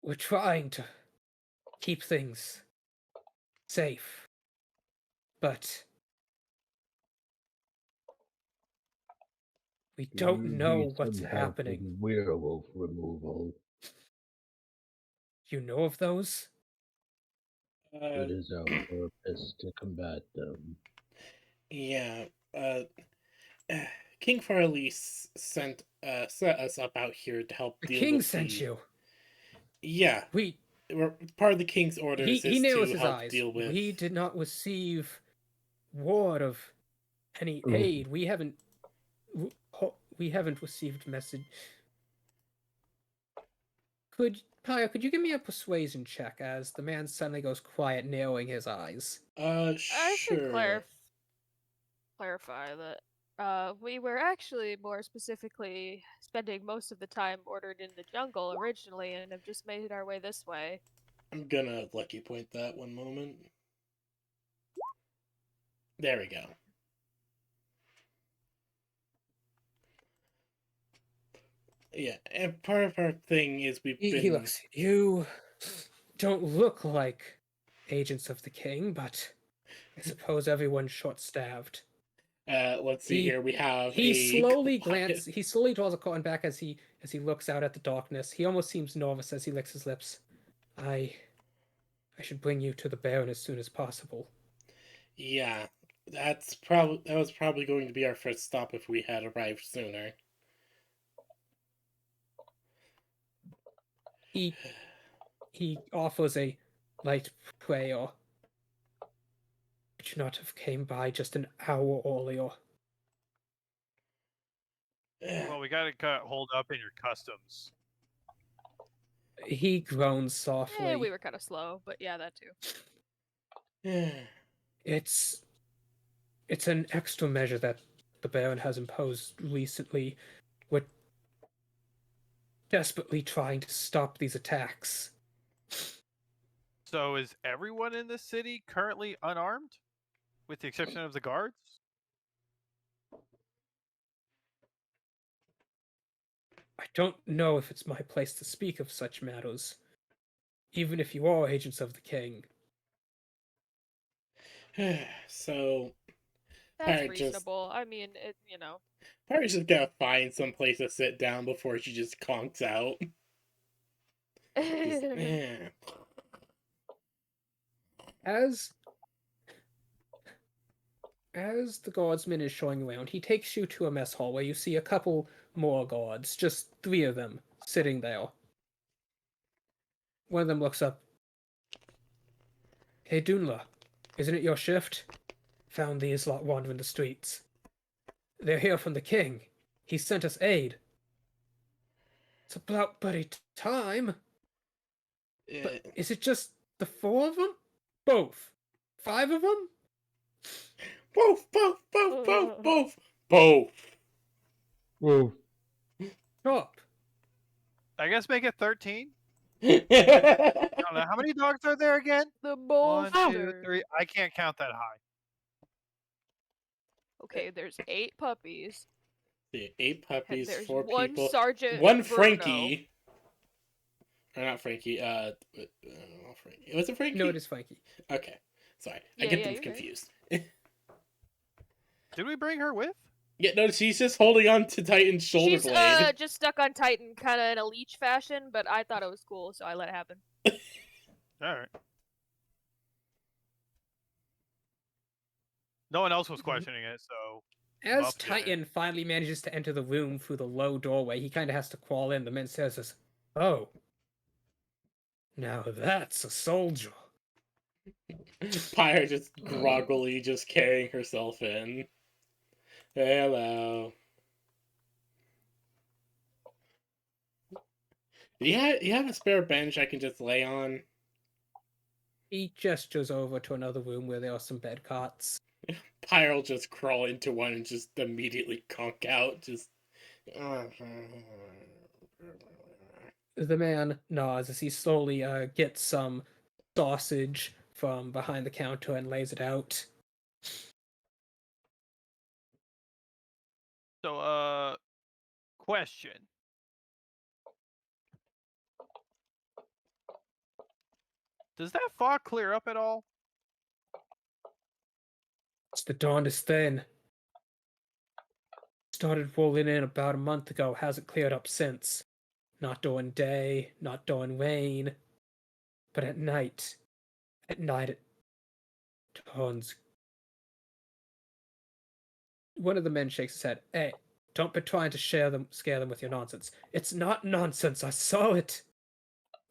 We're trying to keep things safe, but we don't know what's happening. Werewolf removal. You know of those? It is our purpose to combat them. Yeah. King Farley sent us up out here to help The deal king with sent the... you. Yeah. We part of the king's orders He is narrows to his help eyes. deal with. We did not receive word of any Mm. aid. We haven't received message. Could you give me a persuasion check as the man suddenly goes quiet, narrowing his eyes? I should Sure. clarify that we were actually more specifically spending most of the time ordered in the jungle originally and have just made our way this way. I'm gonna lucky point that one moment. There we go. Yeah, and part of our thing is we've been. He looks. You don't look like agents of the king, but I suppose everyone's short-staffed. Let's see here. We have He a slowly quiet- He slowly draws a curtain back as he looks out at the darkness. He almost seems nervous as he licks his lips. I should bring you to the Baron as soon as possible. Yeah, that was probably going to be our first stop if we had arrived sooner. He offers a light prayer. Could you not have came by just an hour earlier? Well, we gotta cut hold up in your customs. He groans softly. We were kind of slow, but yeah, that too. It's an extra measure that the Baron has imposed recently. We're desperately trying to stop these attacks. So is everyone in this city currently unarmed, with the exception of the guards? I don't know if it's my place to speak of such matters, even if you are agents of the king. So, That's Pirate just- reasonable. I mean, it, you know. Pirate's just gotta find some place to sit down before she just conks out. Just, As the guardsman is showing around, he takes you to a mess hall where you see a couple more guards, just 3 of them, sitting there. One of them looks up. Hey, Dunla, isn't it your shift? Found these lot wandering the streets. They're here from the king. He sent us aid. It's about bloody time. But is it just the 4 of them? Both? 5 of them? Both. Woo. Stop. I guess make it 13. Yeah. I don't know. How many dogs are there again? The 1, bolster. 2, 3. I can't count that high. Okay, there's 8 puppies. 8 And puppies, there's 4 one people, Sergeant 1 Bruno. Frankie. Or not Frankie. I don't know, Frankie. Was it Frankie? No, it is Frankie. Okay, sorry. I Yeah, get yeah, them you're right. confused. Did we bring her with? Yeah, no, she's just holding on to Titan's shoulder She's blade. just stuck on Titan, kind of in a leech fashion, but I thought it was cool, so I let it happen. All right. No one else was questioning it, so As Up to it. Titan finally manages to enter the room through the low doorway, he kind of has to crawl in. The man says, "Oh, now that's a soldier." Pyre just groggily just carrying herself in. Hello. Do you have a spare bench I can just lay on? He gestures over to another room where there are some bed cots. Pyre will just crawl into one and just immediately conk out. Just. The man nods as he slowly gets some sausage from behind the counter and lays it out. So, question. Does that fog clear up at all? It's the darndest thing. Started rolling in about a month ago, hasn't cleared up since. Not during day, not during rain, but at night it turns. One of the men shakes his head. Hey, don't be trying to scare them with your nonsense. It's not nonsense, I saw it.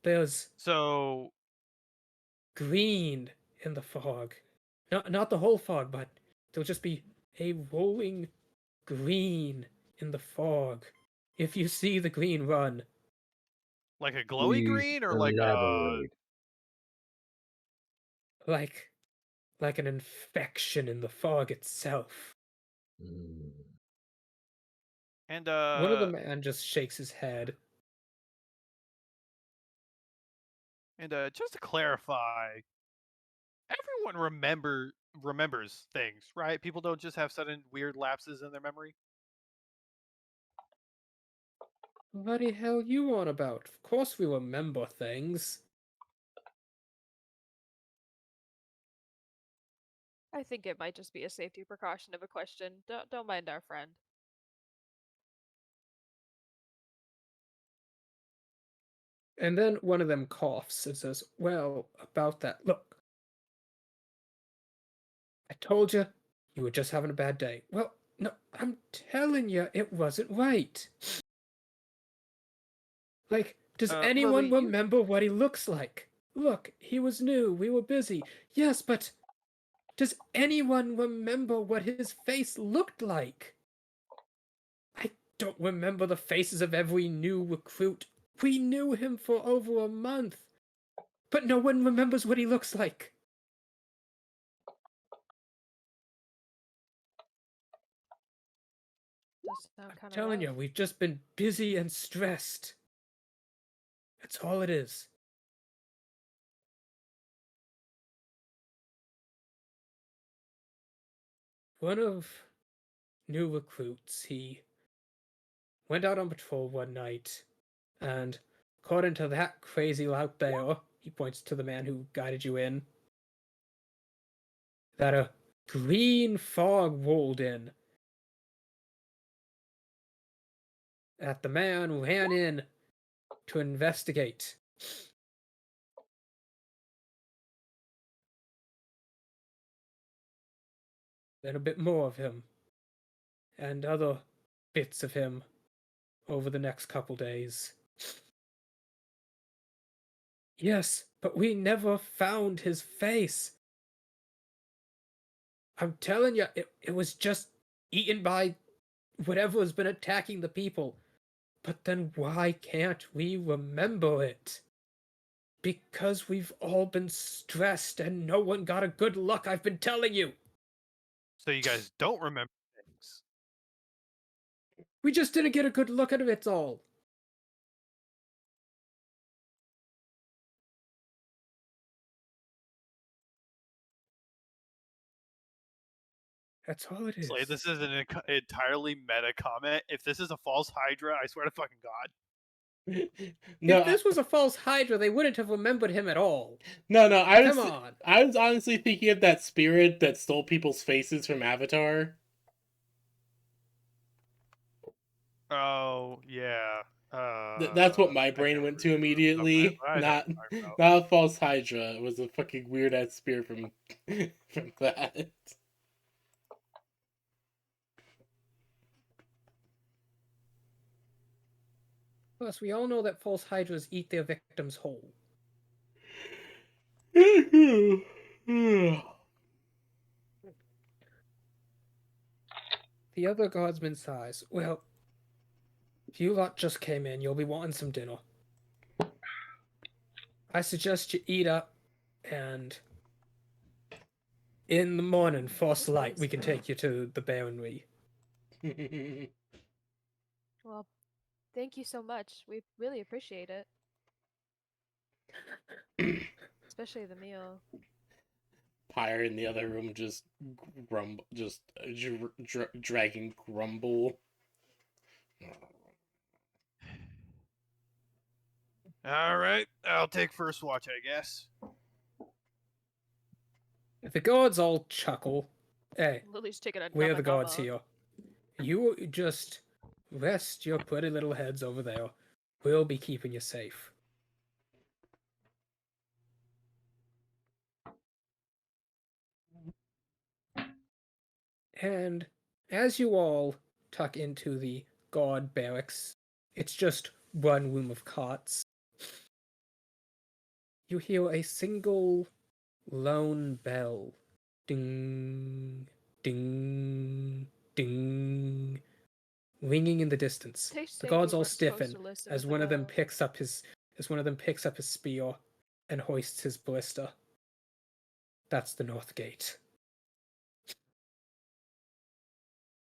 There's So, green in the fog. Not the whole fog, but there'll just be a rolling green in the fog. If you see the green, run. like a glowy Please green or like a elaborate. Like an infection in the fog itself. Mm. and One of the man just shakes his head. just to clarify, everyone remembers things, right? People don't just have sudden weird lapses in their memory. What the hell you on about? Of course we remember things. I think it might just be a safety precaution of a question. Don't mind our friend. And then one of them coughs and says, "Well, about that, look. I told you were just having a bad day. Well, no, I'm telling you it wasn't right. Like, does Lily, anyone remember what he looks like? Look, he was new, we were busy. Yes, but does anyone remember what his face looked like? I don't remember the faces of every new recruit. We knew him for over a month. But no one remembers what he looks like. Does sound I'm kind of telling you, rough. we've just been busy and stressed. That's all it is. One of new recruits, he went out on patrol one night, and according to that crazy out there, he points to the man who guided you in, that a green fog rolled in. That the man ran in to investigate. Then a bit more of him, and other bits of him over the next couple days. Yes, but we never found his face. I'm telling you, it was just eaten by whatever has been attacking the people. But then why can't we remember it? Because we've all been stressed and no one got a good look, I've been telling you. so you guys don't remember things. We just didn't get a good look at it all. That's all it is. Slade, this is an entirely meta comment. If this is a false Hydra, I swear to fucking God. No, If this was a false Hydra, they wouldn't have remembered him at all. no. Come on. I was honestly thinking of that spirit that stole people's faces from Avatar. Oh yeah. That's what my I brain can't went to remember the subtitle, immediately. but I know what you're talking about. Not a false Hydra. It was a fucking weird ass spirit from from that. Plus, we all know that false Hydras eat their victims whole. The other guardsmen sighs. Well, if you lot just came in, you'll be wanting some dinner. I suggest you eat up, and in the morning, first light, we can take you to the Baronry. Well, thank you so much. We really appreciate it. Especially the meal. Pyre in the other room just grumble, just dragging grumble. All right, I'll take first watch, I guess. The guards all chuckle. Hey, Lily's taking a we're nama the guards nama. here. You just rest your pretty little heads over there. We'll be keeping you safe. And as you all tuck into the guard barracks, it's just one room of cots. you hear a single lone bell. Ding, ding, ding, ringing in the distance. Tastes The think guards we all weren't supposed stiffen to listen as to the one of them bell. picks up his spear and hoists his ballista. That's the north gate.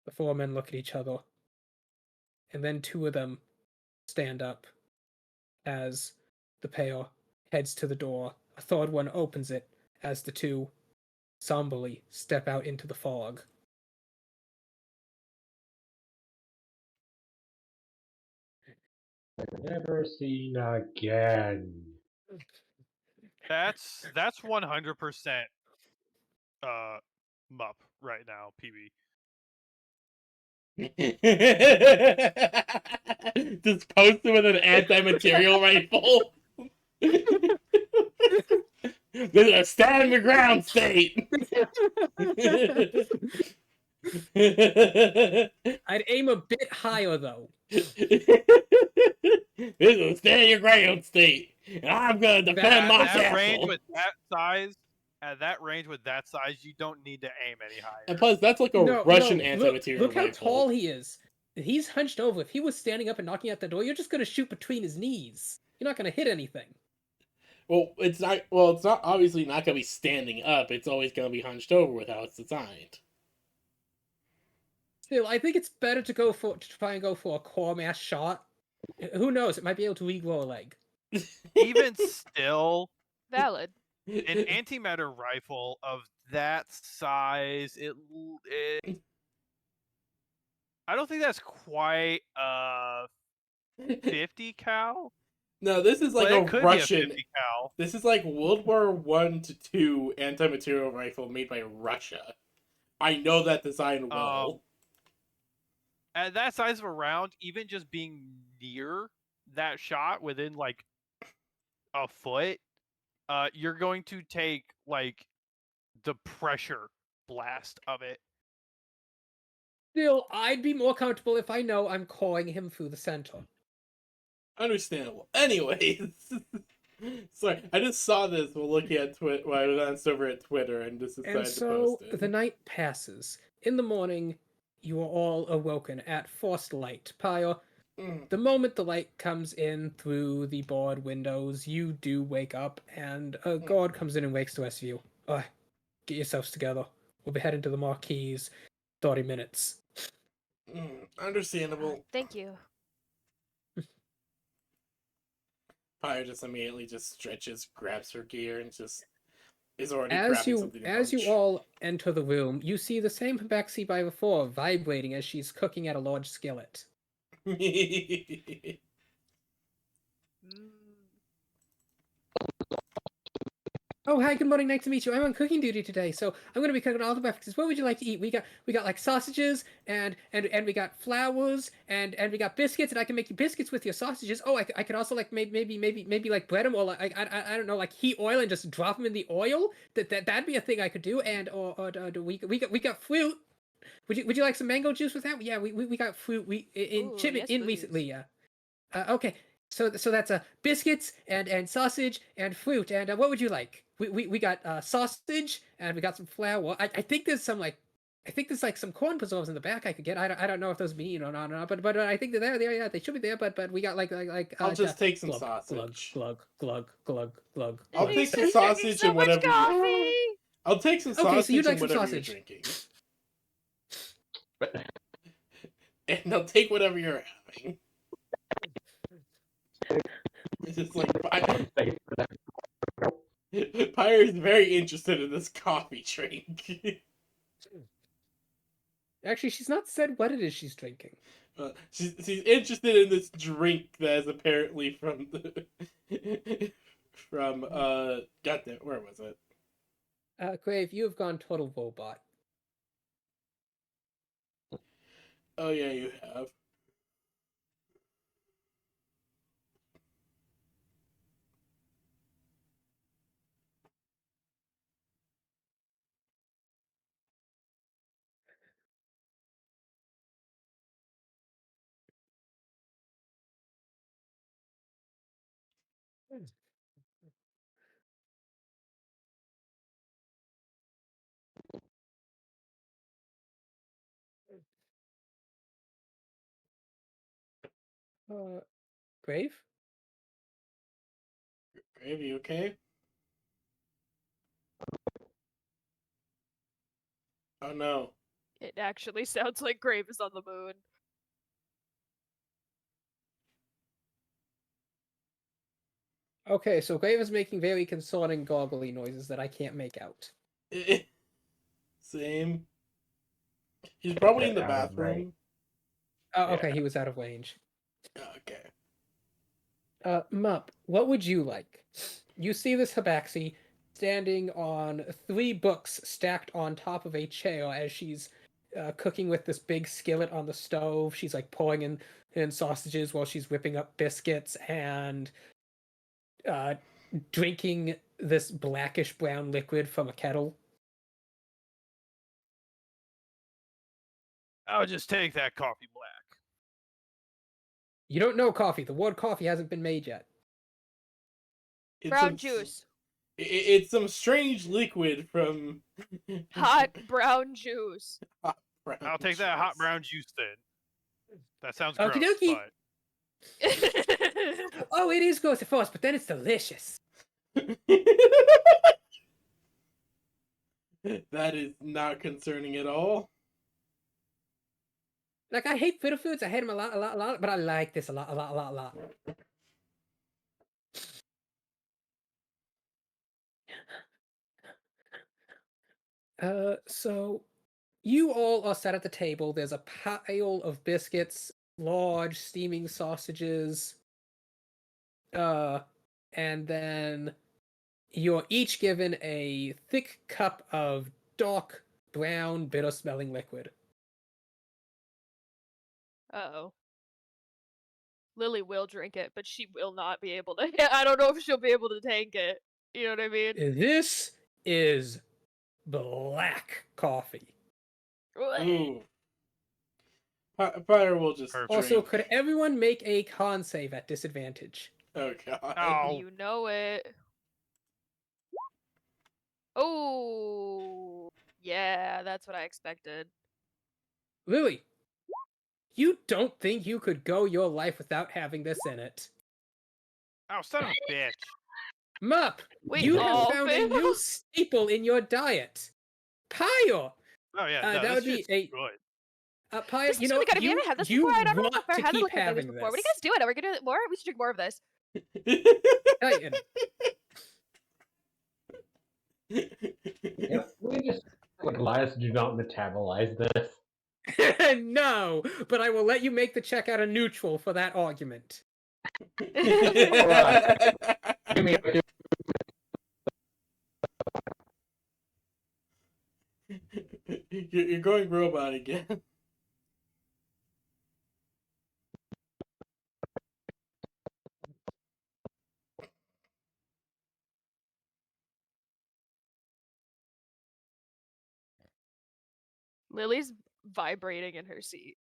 The four men look at each other, and then two of them stand up as the pair heads to the door. A third one opens it as the two somberly step out into the fog. Never seen again. That's 100% mup right now, PB. Just post him with an anti-material rifle. This is a stand your ground state. I'd aim a bit higher though. This is a stand your ground state, and I'm gonna defend my That range castle. with that size, at that range with that size, you don't need to aim any higher. And plus, that's like a No, Russian no, anti-material look how rifle. tall he is. He's hunched over. If he was standing up and knocking at the door, you're just gonna shoot between his knees. You're not gonna hit anything. Well, it's not. Well, it's not obviously not gonna be standing up. It's always gonna be hunched over with how it's designed. Still, I think it's better to try and go for a core mass shot. Who knows? It might be able to regrow a leg. Even still, Valid. an antimatter rifle of that size, I don't think that's quite 50 cal. No, this is like But a it could Russian. be a 50 cal. This is like World War I to II anti-material rifle made by Russia. I know that design well. At that size of a round, even just being near that shot within like a foot, you're going to take like the pressure blast of it. Still, I'd be more comfortable if I know I'm coring him through the center. Understandable. Anyways, sorry, I just saw this while looking at Twitter. While I was over at Twitter and just decided And to so post it. the night passes. In the morning, you are all awoken at forced light. Pyre, Mm. the moment the light comes in through the barred windows, you do wake up, and a guard comes in and wakes the rest of you. Get yourselves together. We'll be heading to the Marquise. 30 minutes. Understandable. Thank you. Pyre just immediately just stretches, grabs her gear, and just is already As grabbing you something to as you munch. all enter the room, you see the same Hibexi by before vibrating as she's cooking at a large skillet. Oh, hi, good morning, nice to meet you. I'm on cooking duty today, so I'm gonna be cooking all the breakfasts. What would you like to eat? We got like sausages and we got flowers and we got biscuits, and I can make you biscuits with your sausages. Oh, I could also like maybe like bread them, or like I don't know, like heat oil and just drop them in the oil. That'd be a thing I could do. And or we got fruit. Would you like some mango juice with that? Yeah, we got fruit. We in Ooh, shipment yes, in please. recently. Yeah. Okay. So that's biscuits and sausage and fruit. And what would you like? We got sausage and we got some flour. I think there's some like some corn preserves in the back I could get. I don't know if those mean or not, but I think they're there. Yeah, they should be there. But we got I'll just take some glug, sausage. glug glug glug glug. I'll glug. take some He's drinking sausage so and much whatever. coffee. I'll take some Okay, sausage so you'd like and some whatever sausage. you're drinking. And I'll take whatever you're having. It's just like Pyre is very interested in this coffee drink. Actually, she's not said what it is she's drinking. She's interested in this drink that is apparently from from goddamn, where was it? Grave, you have gone total robot. Oh yeah, you have. Grave? Grave, you okay? Oh no. It actually sounds like Grave is on the moon. Okay, so Grave is making very concerning goggly noises that I can't make out. Same. He's probably in the Get out of the way. bathroom. Oh, Yeah. okay, he was out of range. Okay. Mup, what would you like? You see this Habaxi standing on 3 books stacked on top of a chair as she's cooking with this big skillet on the stove. She's like pouring in sausages while she's whipping up biscuits and drinking this blackish brown liquid from a kettle. I'll just take that coffee black. You don't know coffee. The word coffee hasn't been made yet. It's Brown some, juice. It's some strange liquid from Hot brown juice. brown I'll take that hot juice. brown juice then. That sounds Okie gross, dokie. but Oh, it is gross at first, but then it's delicious. That is not concerning at all. Like, I hate fiddle foods. I hate them a lot, but I like this a lot. So you all are sat at the table. There's a pile of biscuits, large steaming sausages, and then you're each given a thick cup of dark brown, bitter-smelling liquid. Uh-oh. Lily will drink it, but she will not be able to. I don't know if she'll be able to tank it. You know what I mean? This is black coffee. Ooh. Fire will just Perfect. Also, drink. could everyone make a con save at disadvantage? Oh god. Oh, You know it. Oh, yeah, that's what I expected. Lily, you don't think you could go your life without having this in it? oh, son of a bitch. Mup, We you have all found a new failed. staple in your diet. Pyre! Oh yeah, no, that this would be shit's a good. Pyre, This you is know, really good. Have you ever had this before? I don't know if want I've to had keep a look at this having before. What are you this. guys doing? Are we gonna do it more? We should drink more of this. Titan. Yeah, we just like lies do not metabolize this. No, but I will let you make the check out of neutral for that argument. Give me You're going robot again. Lily's vibrating in her seat.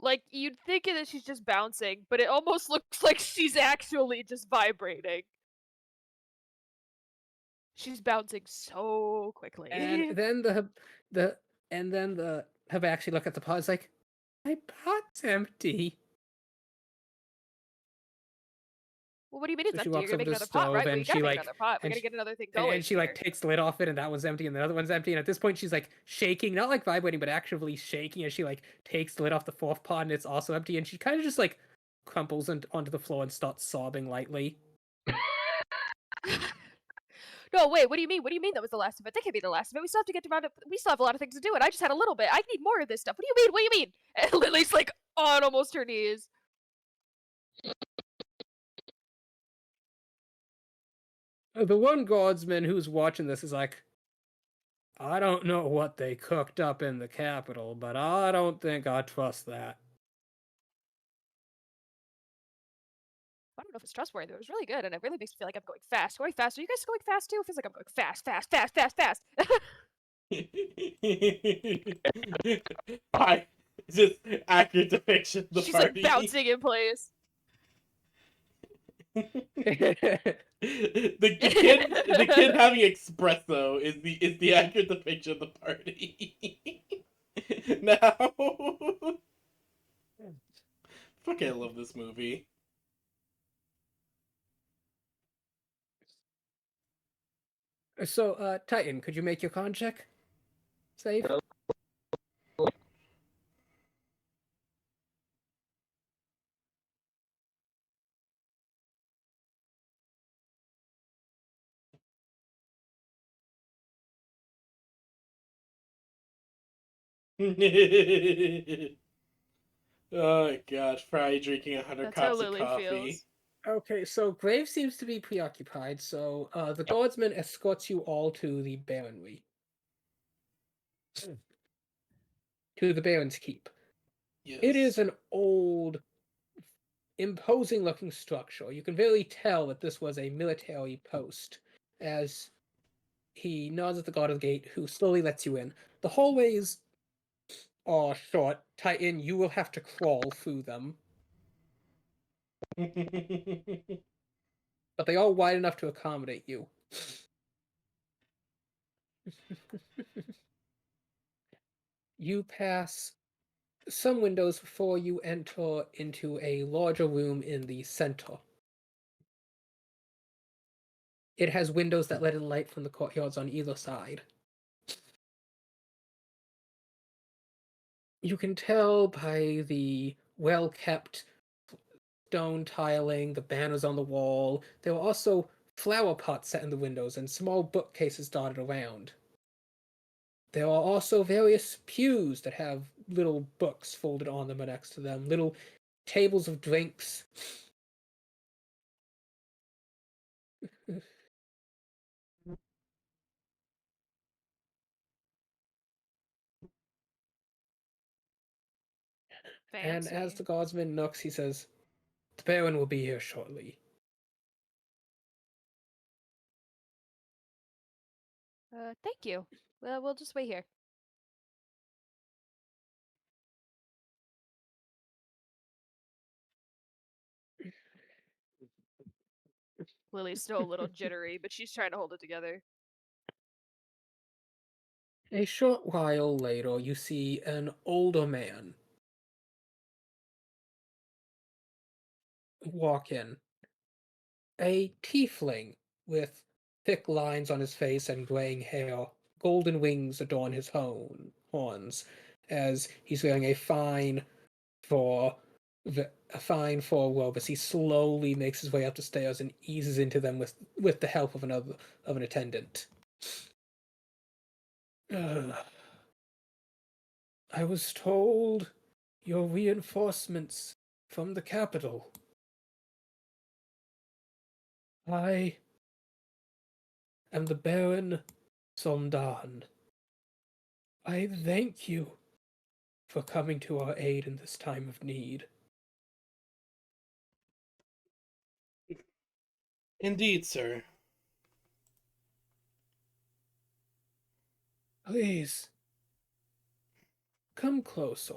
Like, you'd think that she's just bouncing, but it almost looks like she's actually just vibrating. She's bouncing so quickly. And then the have actually look at the pot. It's like, my pot's empty. Well, what do you mean it's So she empty? You're walks gonna over make to the another pot, stove right? We and gotta she make like another pot. We and gotta she- get another thing going. and she like here. takes the lid off it, and that one's empty, and the other one's empty. And at this point, she's like shaking, not like vibrating, but actually shaking as she like takes the lid off the fourth pot, and it's also empty. And she kind of just like crumples onto the floor and starts sobbing lightly. No, wait. What do you mean? What do you mean that was the last of it? That can't be the last of it. We still have to get around. We still have a lot of things to do, and I just had a little bit. I need more of this stuff. What do you mean? What do you mean? And Lily's like on almost her knees. The one guardsman who's watching this is like, I don't know what they cooked up in the capital, but I don't think I trust that. I don't know if it's trustworthy, but it was really good, and it really makes me feel like I'm going fast. Going fast. Are you guys going fast too? It feels like I'm going fast, fast, fast, fast, fast. Hi. It's just accurate depiction of the She's party. like bouncing in place. the kid having espresso is the accurate depiction of the party. Now Fuck, I love this movie. So, Titan, could you make your con check? Save? Oh gosh, probably drinking 100 That's how cups of Lily coffee. feels. Okay, so Graves seems to be preoccupied, so the guardsman escorts you all to the Baronry. To the Baron's Keep. Yes. It is an old, imposing looking structure. You can really tell that this was a military post, as he nods at the guard of the gate, who slowly lets you in. The hallways are short. Titan, you will have to crawl through them, but they are wide enough to accommodate you. You pass some windows before you enter into a larger room in the center. It has windows that let in light from the courtyards on either side. You can tell by the well-kept stone tiling, the banners on the wall. There are also flower pots set in the windows and small bookcases dotted around. There are also various pews that have little books folded on them or next to them, little tables of drinks. And as Fancy. the guardsman knocks, he says, "The Baron will be here shortly." Thank you. Well, we'll just wait here. Lily's still a little jittery, but she's trying to hold it together. A short while later, you see an older man walk in. A tiefling with thick lines on his face and graying hair. Golden wings adorn his horns, as he's wearing a fine fur robe as he slowly makes his way up the stairs and eases into them with the help of an attendant. I was told your reinforcements from the capital. I am the Baron Somdan. I thank you for coming to our aid in this time of need. Indeed, sir. Please, come closer.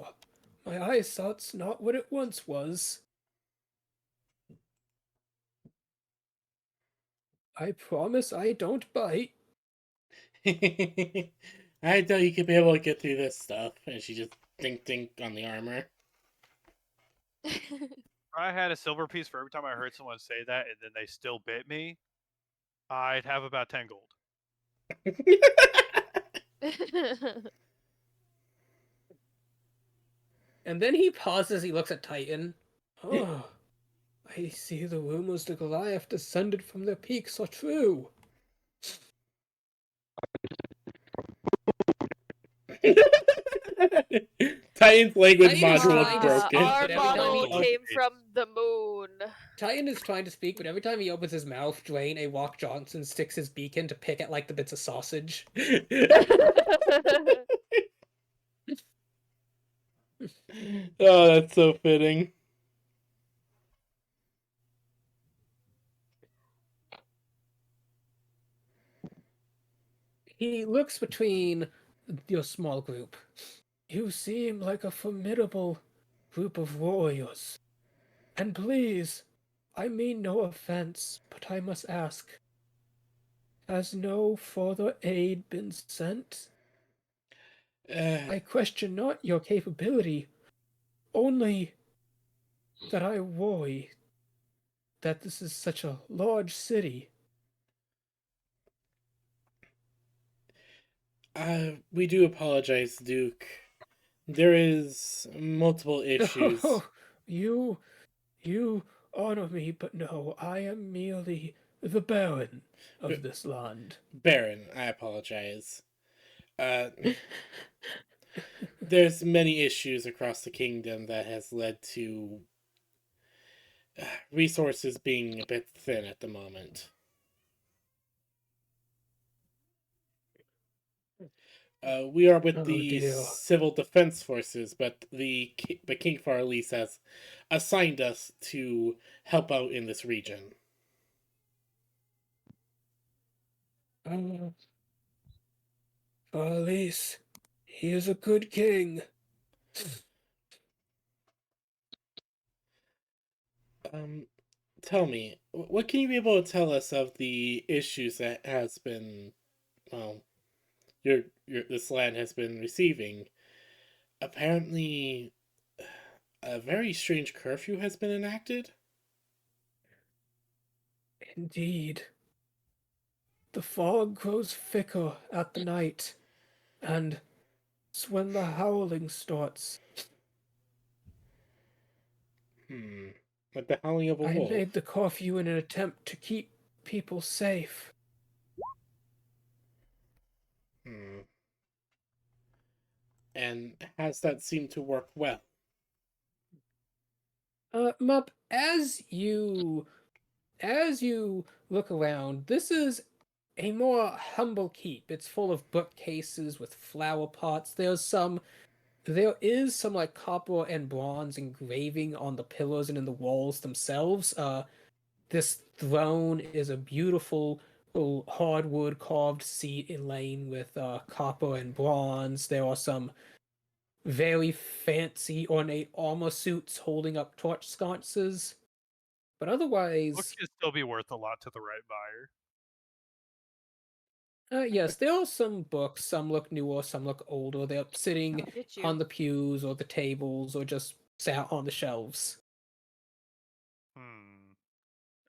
My eyesight's not what it once was. I promise I don't bite. I thought you could be able to get through this stuff. And she just dink dink on the armor. If I had a silver piece for every time I heard someone say that and then they still bit me, I'd have about 10 gold. And then he pauses, he looks at Titan. Oh, I see the rumors the Goliath descended from their peaks are true. Titan's language Titan is module trying is to broken. speak, Our but every time model he came opens- from the moon. Titan is trying to speak, but every time he opens his mouth, Dwayne A. Walk Johnson sticks his beak in to pick at like the bits of sausage. Oh, that's so fitting. He looks between your small group. You seem like a formidable group of warriors. And please, I mean no offense, but I must ask, has no further aid been sent? I question not your capability, only that I worry that this is such a large city. We do apologize, Duke. There is multiple issues. you, you honor me, but no, I am merely the Baron of this land. Baron, I apologize. Uh, there's many issues across the kingdom that has led to resources being a bit thin at the moment. We are with Oh the dear. civil defense forces, but the King Farlise has assigned us to help out in this region. Alice, he is a good king. Um, Tell me, what can you be able to tell us of the issues that has been, well, your this land has been receiving? Apparently, a very strange curfew has been enacted. Indeed. The fog grows thicker at the night, and it's when the howling starts. Like the howling of a I wolf. made the curfew in an attempt to keep people safe. Hmm. And has that seemed to work well? Mup, as you look around, this is a more humble keep. It's full of bookcases with flower pots. There is some like copper and bronze engraving on the pillars and in the walls themselves. This throne is a beautiful hardwood carved seat inlaid with copper and bronze. There are some very fancy ornate armor suits holding up torch sconces. But Books otherwise, should still be worth a lot to the right buyer. yes, there are some books. Some look newer, some look older. They're sitting I'll get on you. the pews or the tables or just sat on the shelves.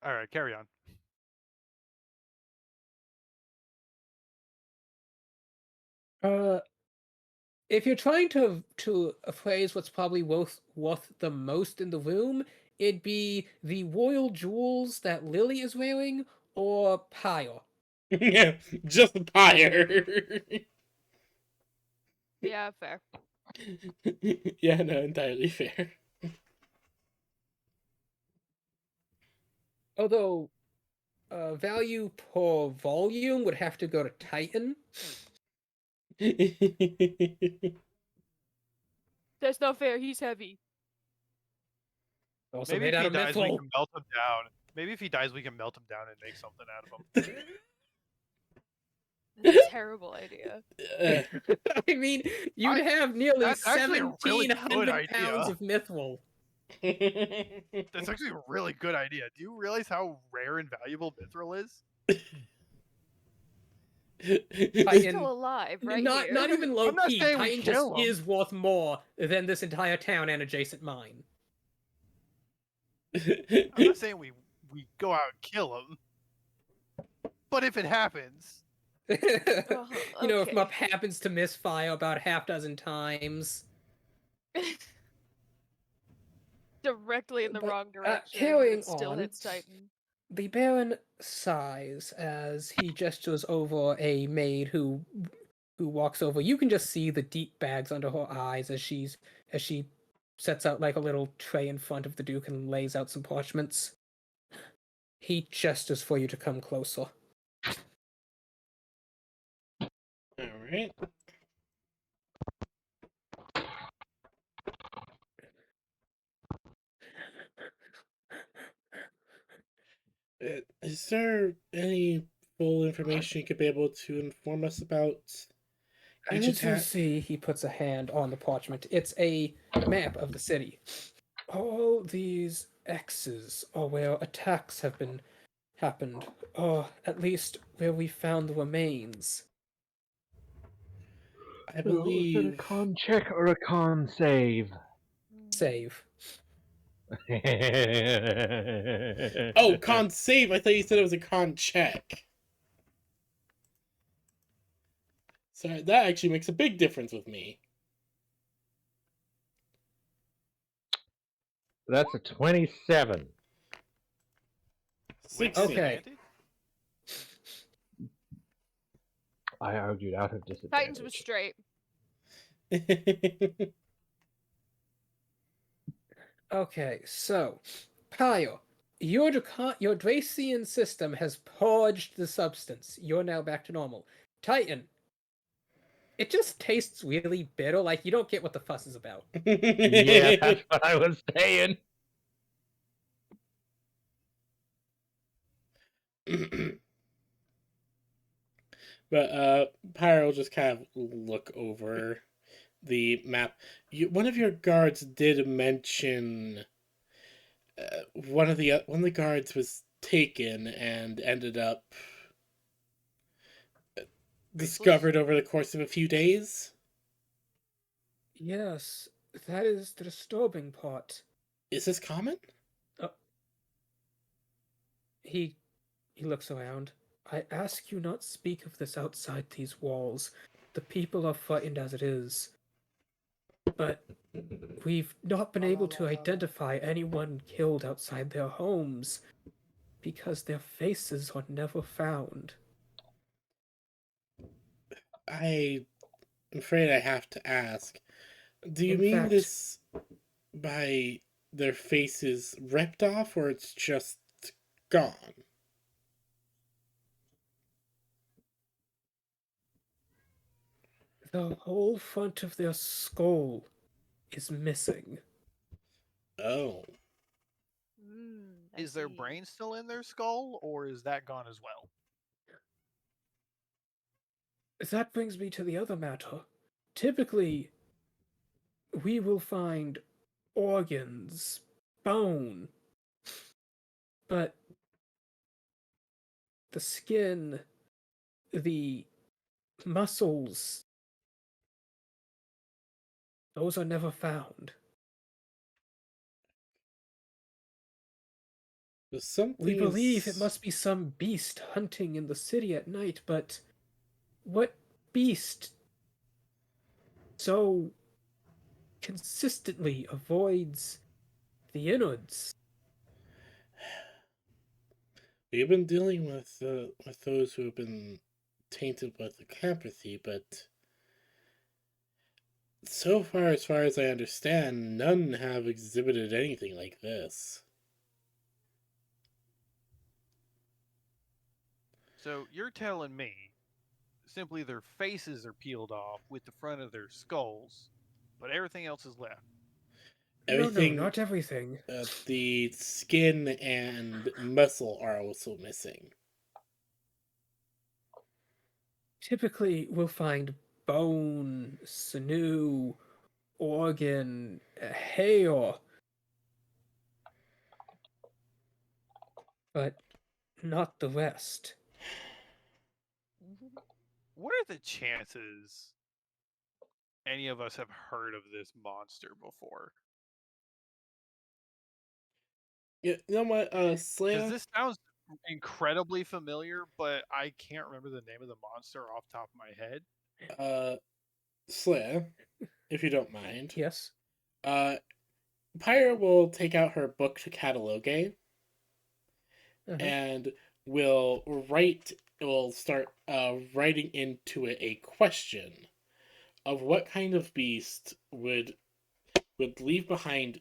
All right, carry on. Uh, if you're trying to appraise what's probably worth the most in the room, it'd be the royal jewels that Lily is wearing or Pyre. Yeah, just a pyre. Yeah, fair. Yeah, no, entirely fair. Although value per volume would have to go to Titan. That's not fair. He's heavy. Also Maybe made if out he of dies, we mithril. can melt him down. Maybe if he dies, we can melt him down and make something out of him. That's a terrible idea. I mean, you'd have nearly That's actually a really good 1,700 pounds idea. of mithril. That's actually a really good idea. Do you realize how rare and valuable mithril is? He's Titan, still alive, right not here. even low I'm not key. saying we Titan just kill him. is worth more than this entire town and adjacent mine. I'm not saying we go out and kill him. But if it happens, You know, if Okay. Mup happens to misfire about half dozen times. Directly in the But, wrong direction. carrying It still on. hits Titan. The Baron sighs as he gestures over a maid who walks over. You can just see the deep bags under her eyes as she sets out like a little tray in front of the Duke and lays out some parchments. He gestures for you to come closer. All right. Is there any full information you could be able to inform us about each As you attack? see, he puts a hand on the parchment. It's a map of the city. All these X's are where attacks have been happened, or at least where we found the remains. I So, is it a believe. con check or a con save? Save. Oh, con save. I thought you said it was a con check. Sorry, that actually makes a big difference with me. That's a 27. With 16. Okay. disadvantage? I argued out of disadvantage. Titans was straight. Okay, so, Kyle, your Dracian system has purged the substance. You're now back to normal. Titan, it just tastes really bitter, like you don't get what the fuss is about. Yeah, that's what I was saying. But Pyro will just kind of look over the map. One of your guards did mention one of the guards was taken and ended up discovered over the course of a few days. Yes, that is the disturbing part. Is this common? He looks around. I ask you not speak of this outside these walls. The people are frightened as it is. But we've not been able to identify anyone killed outside their homes because their faces are never found. I'm afraid I have to ask. Do you In mean fact- this by their faces ripped off, or it's just gone? The whole front of their skull is missing. Oh. I Is their see. brain still in their skull, or is that gone as well? That brings me to the other matter. Typically, we will find organs, bone, but the skin, the muscles, those are never found. We believe it must be some beast hunting in the city at night, but what beast so consistently avoids the innards? We've been dealing with those who have been tainted with lycanthropy, but so far, as I understand, none have exhibited anything like this. So you're telling me simply their faces are peeled off with the front of their skulls, but everything else is left? Everything, No, not everything. The skin and muscle are also missing. Typically, we'll find bone, sinew, organ, hair, but not the rest. What are the chances any of us have heard of this monster before? Yeah, you know what, Because Slayer? this sounds incredibly familiar, but I can't remember the name of the monster off the top of my head. Slayer, if you don't mind. Yes? Pyre will take out her book to catalogue and will start writing into it a question of what kind of beast would leave behind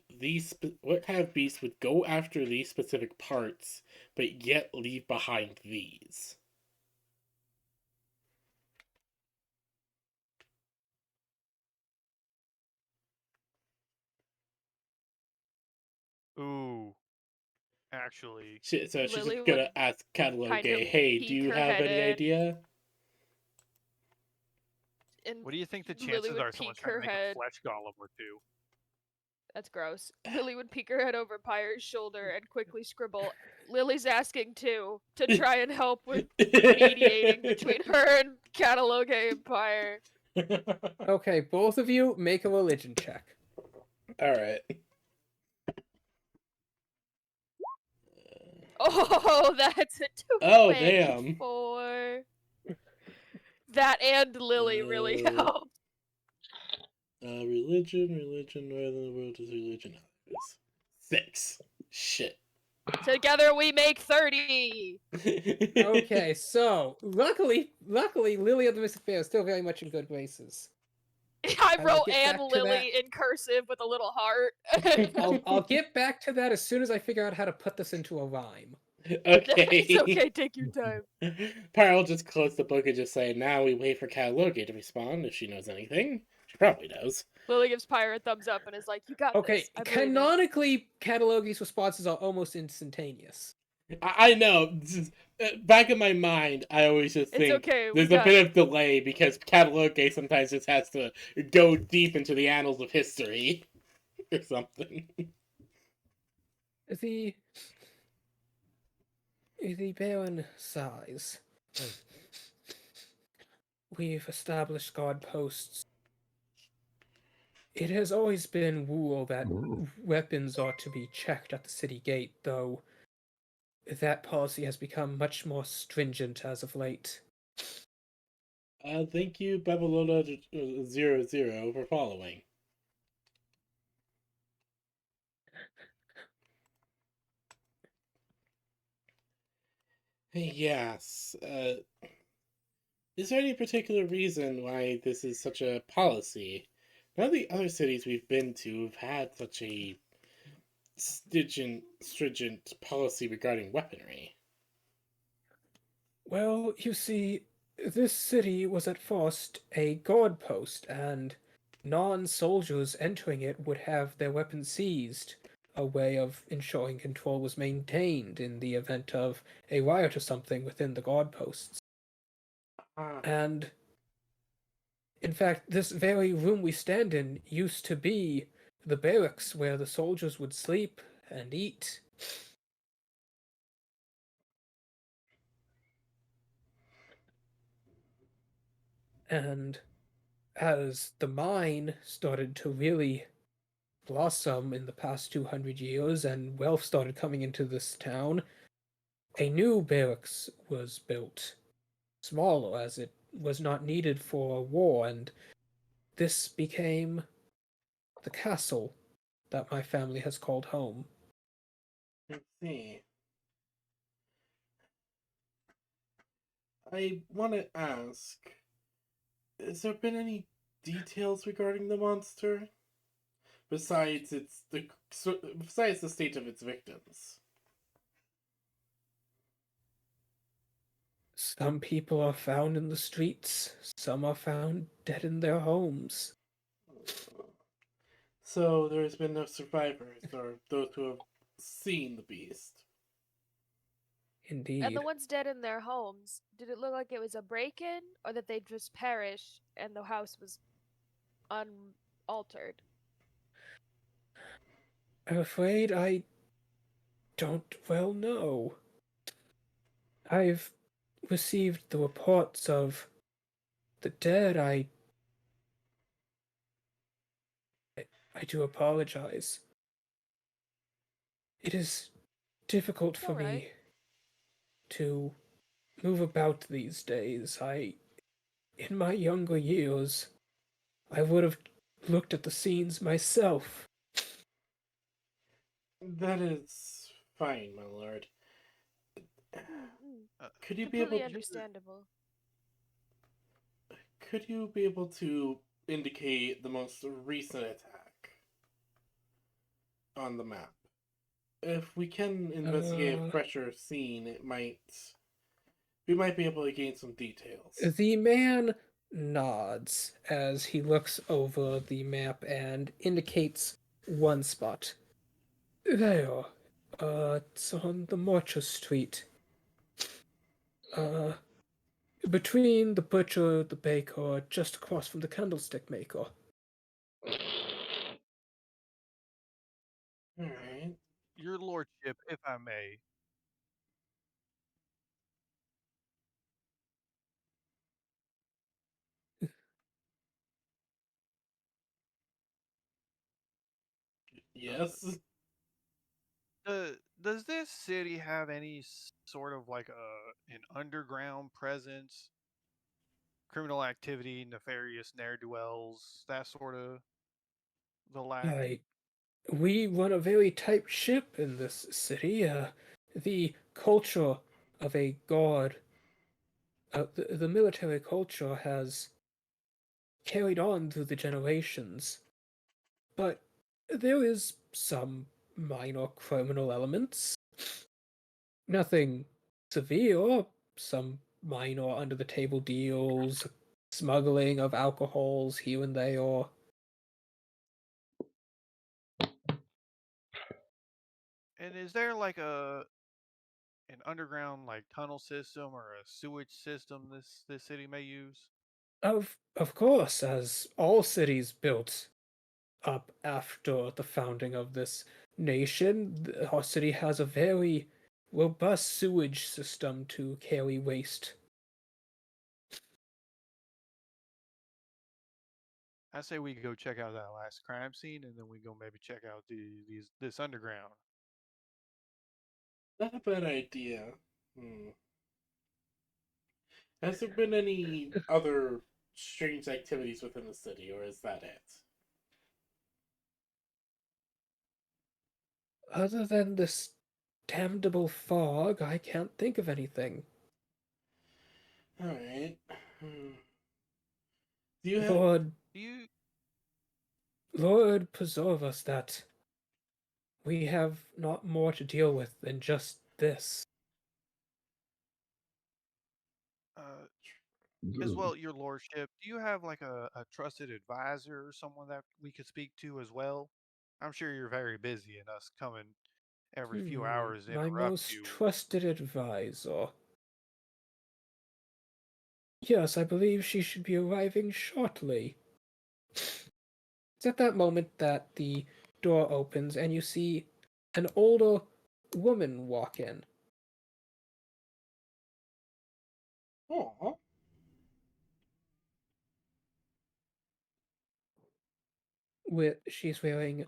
what kind of beast would go after these specific parts but yet leave behind these. Ooh, actually, She's Lily just would gonna ask catalogue, kind of hey, do peek you her have head any in. idea? And what do you think the Lily chances would are someone's peek trying to her make head. a flesh golem or two? That's gross. Lily would peek her head over Pyre's shoulder and quickly scribble, "Lily's asking too," to try and help with mediating between her and Catalogue and Pyre. Okay, both of you make a religion check. All right. Oh, that's a Oh, damn. 24. That and Lily really helped. Religion, where in the world is religion? 6. Shit. Together we make 30. Okay, so luckily, Lily of the Mystic Fair is still very much in good graces. I I will wrote get and back to Lily in cursive with a little heart. I'll get back to that as soon as I figure out how to put this into a rhyme. Okay. It's okay, take your time. Pyro will just close the book and just say, now we wait for Catalogue to respond if she knows anything. She probably does. Lily gives Pyre a thumbs up and is like, "You got Okay, this. I believe it." canonically, Catalogi's responses are almost instantaneous. I know. Back in my mind, I always just It's think okay, we there's a got bit of delay because Catalogue sometimes just has to go deep into the annals of history or something. The Baron sighs. We've established guard posts. It has always been rule that weapons are to be checked at the city gate, though that policy has become much more stringent as of late. Thank you, Babalola00 for following. Yes. Is there any particular reason why this is such a policy? None of the other cities we've been to have had such a stringent policy regarding weaponry. Well, you see, this city was at first a guard post, and non-soldiers entering it would have their weapons seized, a way of ensuring control was maintained in the event of a riot or something within the guard posts. Ah, And, in fact, this very room we stand in used to be the barracks where the soldiers would sleep and eat. And as the mine started to really blossom in the past 200 years and wealth started coming into this town, a new barracks was built, smaller as it was not needed for a war, and this became the castle that my family has called home. let's see. I want to ask, has there been any details regarding the monster? Besides besides the state of its victims. Some people are found in the streets, some are found dead in their homes. So there's been no survivors or those who have seen the beast. And Indeed. the ones dead in their homes, did it look like it was a break-in or that they just perished and the house was unaltered? I'm afraid I don't well know. I've received the reports of the dead. I do apologize. It is difficult for Alright. me to move about these days. In my younger years, I would have looked at the scenes myself. That is fine, my lord. Could you be able Completely to understandable. could you be able to indicate the most recent attack on the map? If we can investigate a fresher scene, we might be able to gain some details. The man nods as he looks over the map and indicates one spot. There. It's on the Marcher Street. Between the butcher, the baker, just across from the candlestick maker. Alright. Your lordship, if I may. Yes. The does this city have any sort of like an underground presence, criminal activity, nefarious ne'er do wells, that sort of the lack? I We run a very tight ship in this city. The culture of a god, the military culture has carried on through the generations, but there is some minor criminal elements. Nothing severe, some minor under the table deals, smuggling of alcohols here and there. And is there like an underground like tunnel system or a sewage system this city may use? Of course, as all cities built up after the founding of this nation, our city has a very robust sewage system to carry waste. I say we go check out that last crime scene, and then we go maybe check out this underground. Not a bad idea. Hmm. Has there been any other strange activities within the city, or is that it? Other than this damnable fog, I can't think of anything. Alright. Hmm. Do you have. Lord, Do you Lord preserve us that we have not more to deal with than just this. uh as well, your lordship, do you have like a trusted advisor or someone that we could speak to as well? I'm sure you're very busy and us coming every few hours to My interrupt most you. trusted advisor. Yes, I believe she should be arriving shortly. It's at that moment that the door opens and you see an older woman walk in. Aw. She's wearing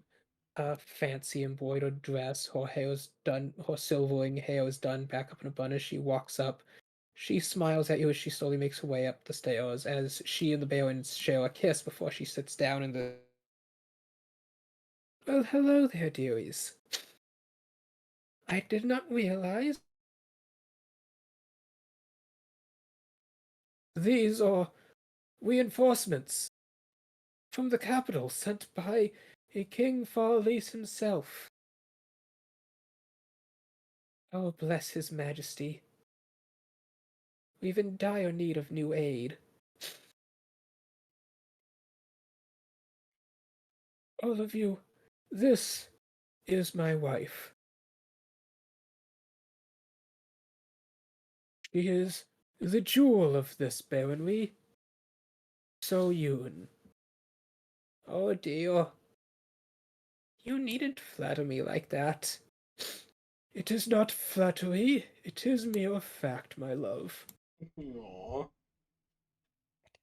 a fancy embroidered dress. Her hair's done. Her silvering hair is done back up in a bun as she walks up. She smiles at you as she slowly makes her way up the stairs. As she and the Barons share a kiss before she sits down in the. Well, hello there, dearies. I did not realize these are reinforcements from the capital sent by a King Farlese himself. Oh, bless his majesty. We've in dire need of new aid. All of you, this is my wife. She is the jewel of this baronry, So Yoon. Oh dear. You needn't flatter me like that. It is not flattery, it is mere fact, my love. Aw.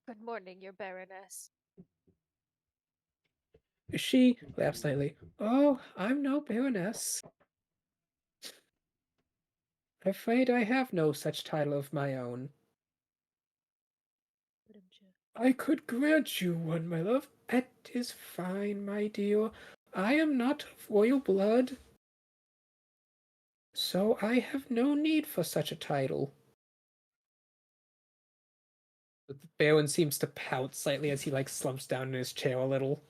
Good morning, your Baroness. She laughs lightly. Oh, I'm no baroness. Afraid I have no such title of my own. I could grant you one, my love. It is fine, my dear. I am not of royal blood, so I have no need for such a title. The Baron seems to pout slightly as he slumps down in his chair a little.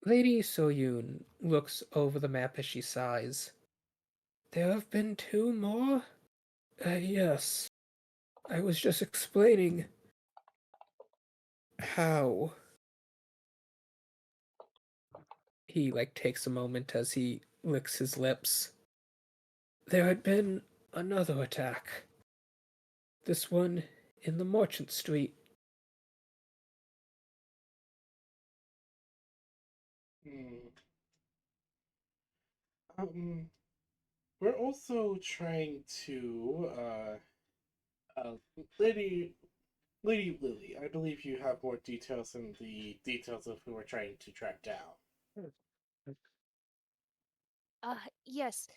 Lady Soyun looks over the map as she sighs. There have been two more? Yes. I was just explaining how. He takes a moment as he licks his lips. There had been another attack. This one in the Merchant Street. Hmm. Um, we're also trying to, uh, Lady Lady Lily. I believe you have more details than the details of who we're trying to track down. Yes.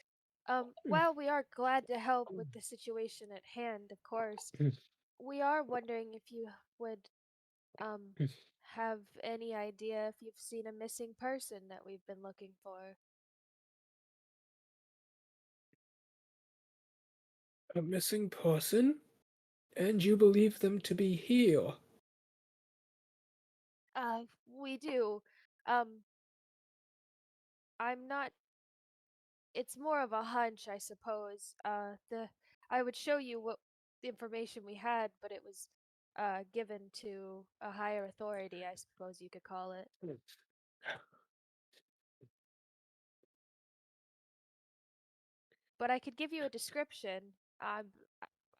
While we are glad to help with the situation at hand, of course, we are wondering if you would um have any idea if you've seen a missing person that we've been looking for. A missing person? And you believe them to be here? We do. Um, I'm not. It's more of a hunch, I suppose. The I would show you what the information we had, but it was given to a higher authority, I suppose you could call it. But I could give you a description. Um,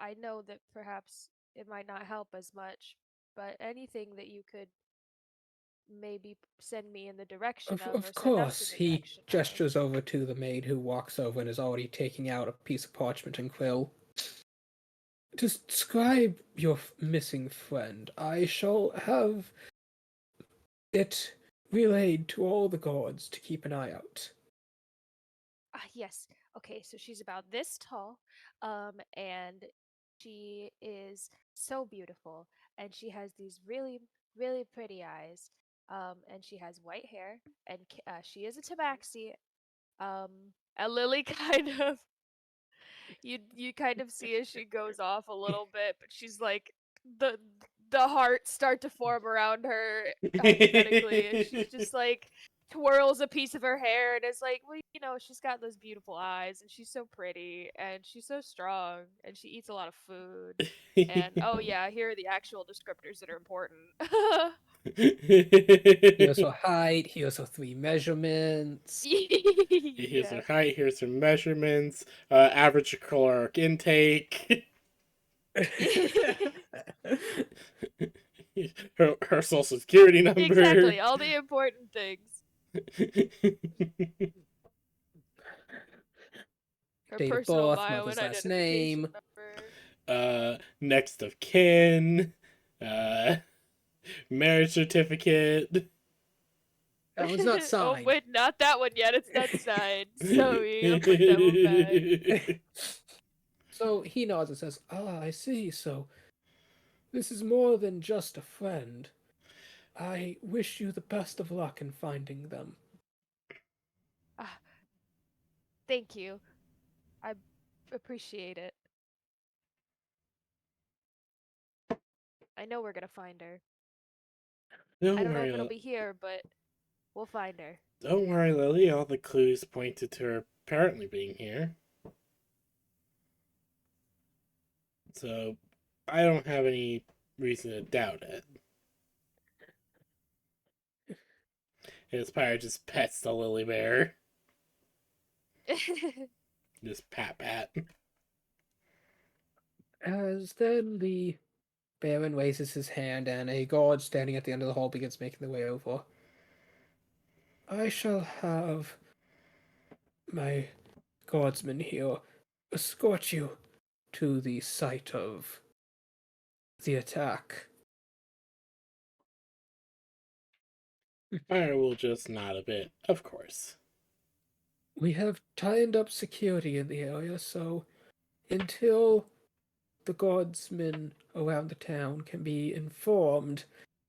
I know that perhaps it might not help as much, but anything that you could maybe send me in the direction of or Of send us in course, the he direction of. gestures over to the maid who walks over and is already taking out a piece of parchment and quill. Describe your missing friend. I shall have it relayed to all the guards to keep an eye out. Ah, yes. Okay, so she's about this tall, and she is so beautiful, and she has these really, really pretty eyes, and she has white hair, and she is a tabaxi, um, and Lily kind of you kind of see as she goes off a little bit, but she's like the the hearts start to form around her hypothetically, and she's just like twirls a piece of her hair and is like, well, she's got those beautiful eyes, and she's so pretty, and she's so strong, and she eats a lot of food. And oh yeah, here are the actual descriptors that are important. Here's her height, here's her 3 measurements. Here's her Yes. height, here's her measurements, average caloric intake, her social security number. Exactly, all the important things. Her Date of personal birth, bio and mother's last identification name. number. Next of kin, marriage certificate. That one's not Oh, signed. wait, not that one yet. It's not signed. So we gotta put that one back. So he nods and says, "Ah, I see. So this is more than just a friend. I wish you the best of luck in finding them." Ah, thank you. I appreciate it. I know we're gonna find her. I Don't don't know worry, if it'll be here, but we'll find her. don't worry, Lily. All the clues pointed to her apparently being here. So I don't have any reason to doubt it. His pirate just pets the Lily Bear. Just pat pat. As then the Baron raises his hand and a guard standing at the end of the hall begins making their way over. I shall have my guardsmen here escort you to the site of the attack. I will just nod a bit, of course. We have tightened up security in the area, so until the guardsmen around the town can be informed,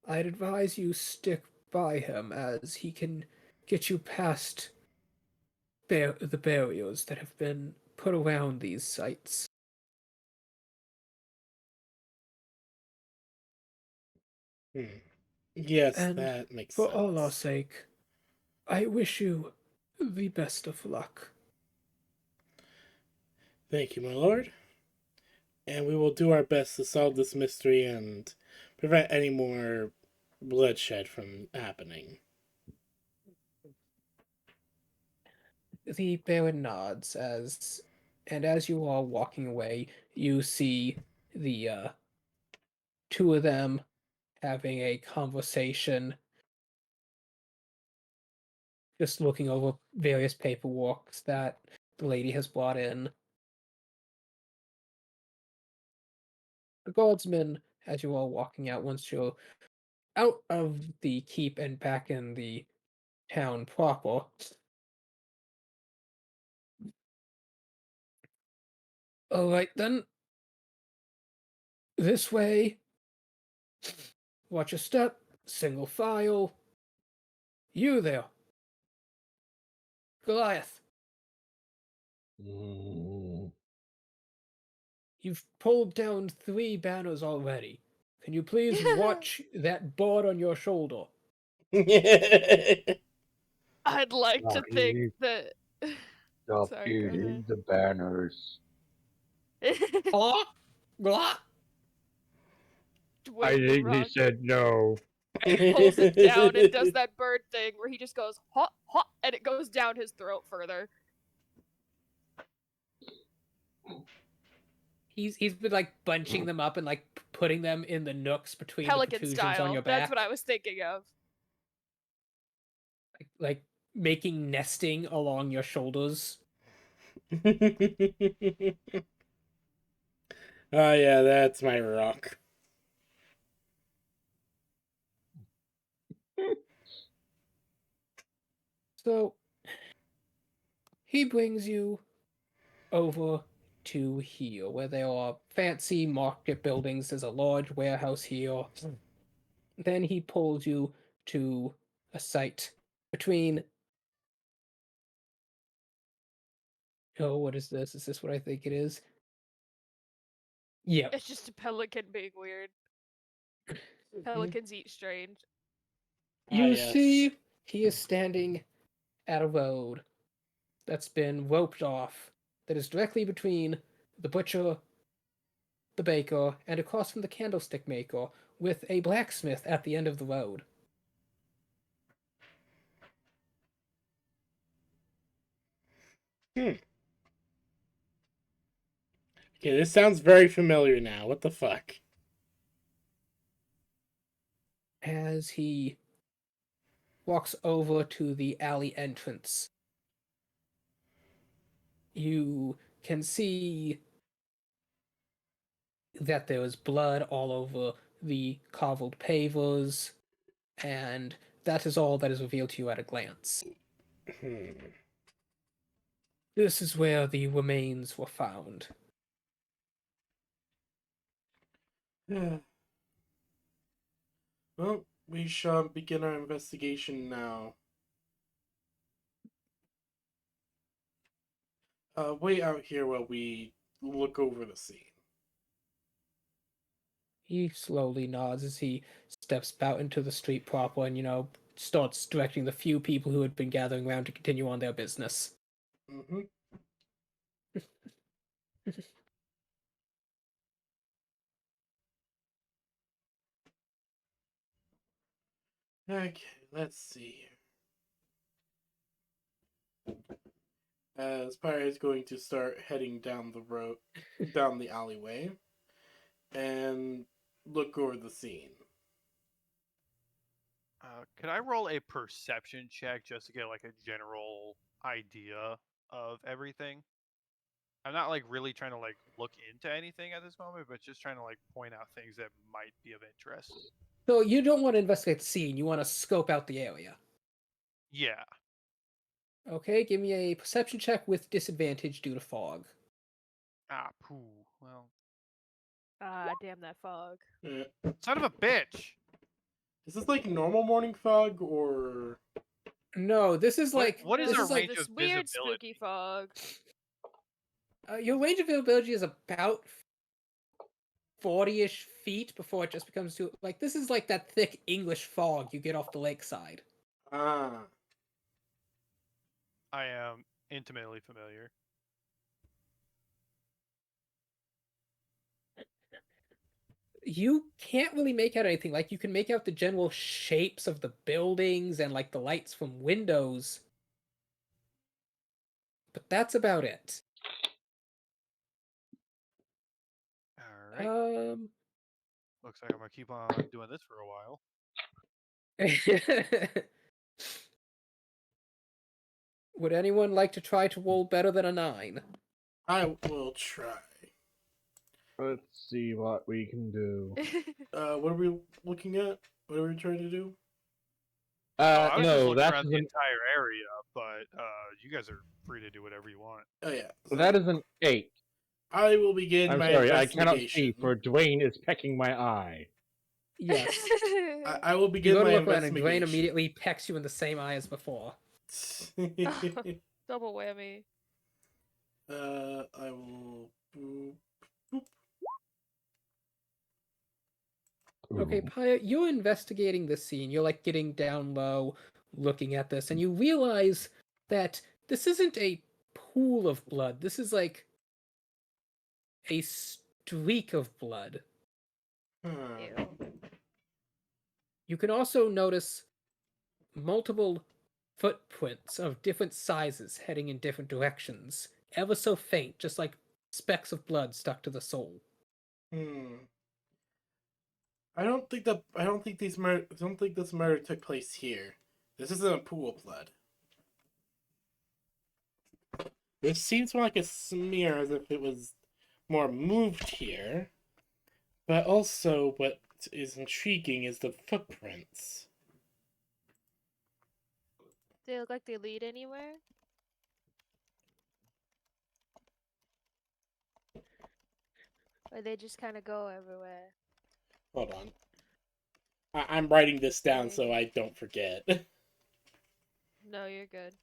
I'd advise you stick by him as he can get you past the barriers that have been put around these sites. Hmm. Yes, And that makes for all our sense. sake, I wish you the best of luck. Thank you, my lord. And we will do our best to solve this mystery and prevent any more bloodshed from happening. The Baron nods and as you are walking away, you see the two of them having a conversation, just looking over various paperwork that the lady has brought in. The guardsman, as you're all walking out, once you're out of the keep and back in the town proper, all right then, this way. Watch your step, single file. You there, Goliath. Mm, You've pulled down 3 banners already. Can you please watch that board on your shoulder? I'd like to Stop think eating, that. stop Sorry, go eating the banners. ahead. Blah, blah. I Dwayne the think he Rock said no. pulls it down and does that bird thing where he just goes hot, hot, and it goes down his throat further. He's been like bunching them up and like putting them in the nooks between the Pelican protrusions on your style. back. That's what I was thinking of. Like making nesting along your shoulders. Oh yeah, that's my rock. So he brings you over to here, where there are fancy market buildings. There's a large warehouse here. Then he pulls you to a site between. Oh, what is this? Is this what I think it is? Yep. It's just a pelican being weird. Pelicans eat strange. You yes. see, he is standing at a road that's been roped off, that is directly between the butcher, the baker, and across from the candlestick maker, with a blacksmith at the end of the road. Okay, this sounds very familiar now. What the fuck? As he walks over to the alley entrance, you can see that there is blood all over the cobbled pavers, and that is all that is revealed to you at a glance. This is where the remains were found. Well, we shall begin our investigation now. Wait out here while we look over the scene. He slowly nods as he steps out into the street proper and, starts directing the few people who had been gathering around to continue on their business. Mm-hmm. Okay, let's see here. As Pyre is going to start heading down the road, down the alleyway, and look over the scene. Could I roll a perception check just to get like a general idea of everything? I'm not like really trying to like look into anything at this moment, but just trying to like point out things that might be of interest. So you don't want to investigate the scene, you want to scope out the area. Yeah. Okay, give me a perception check with disadvantage due to fog. Ah, poo. Well, Ah, damn that fog. son of a bitch. Is this like normal morning fog or? No, this is like What is this our is like range this of weird visibility? spooky fog. your range of availability is about 40-ish feet before it just becomes too like this is like that thick English fog you get off the lakeside. Ah. I am intimately familiar. You can't really make out anything. Like you can make out the general shapes of the buildings and like the lights from windows. But that's about it. All right. Um Looks like I'm gonna keep on doing this for a while. Would anyone like to try to roll better than a 9? I will try. Let's see what we can do. What are we looking at? What are we trying to do? I was just No, looking that's around the an, entire area, but you guys are free to do whatever you want. Oh yeah. that is an 8. I will begin I'm my sorry, I cannot investigation. see, for Dwayne is pecking my eye. Yes. I will You begin go to my look around and investigation. Dwayne immediately pecks you in the same eye as before. Double whammy. I will. Boop. Okay, Paya, you're investigating this scene. You're like getting down low, looking at this, and you realize that this isn't a pool of blood. This is like a streak of blood. Ew. You can also notice multiple footprints of different sizes heading in different directions, ever so faint, just like specks of blood stuck to the sole. I don't think this murder took place here. This isn't a pool of blood. This seems more like a smear, as if it was more moved here. But also, what is intriguing is the footprints. Do they look like they lead anywhere? Or they just kind of go everywhere? Hold on. I'm writing this down so Okay. I don't forget. No, you're good.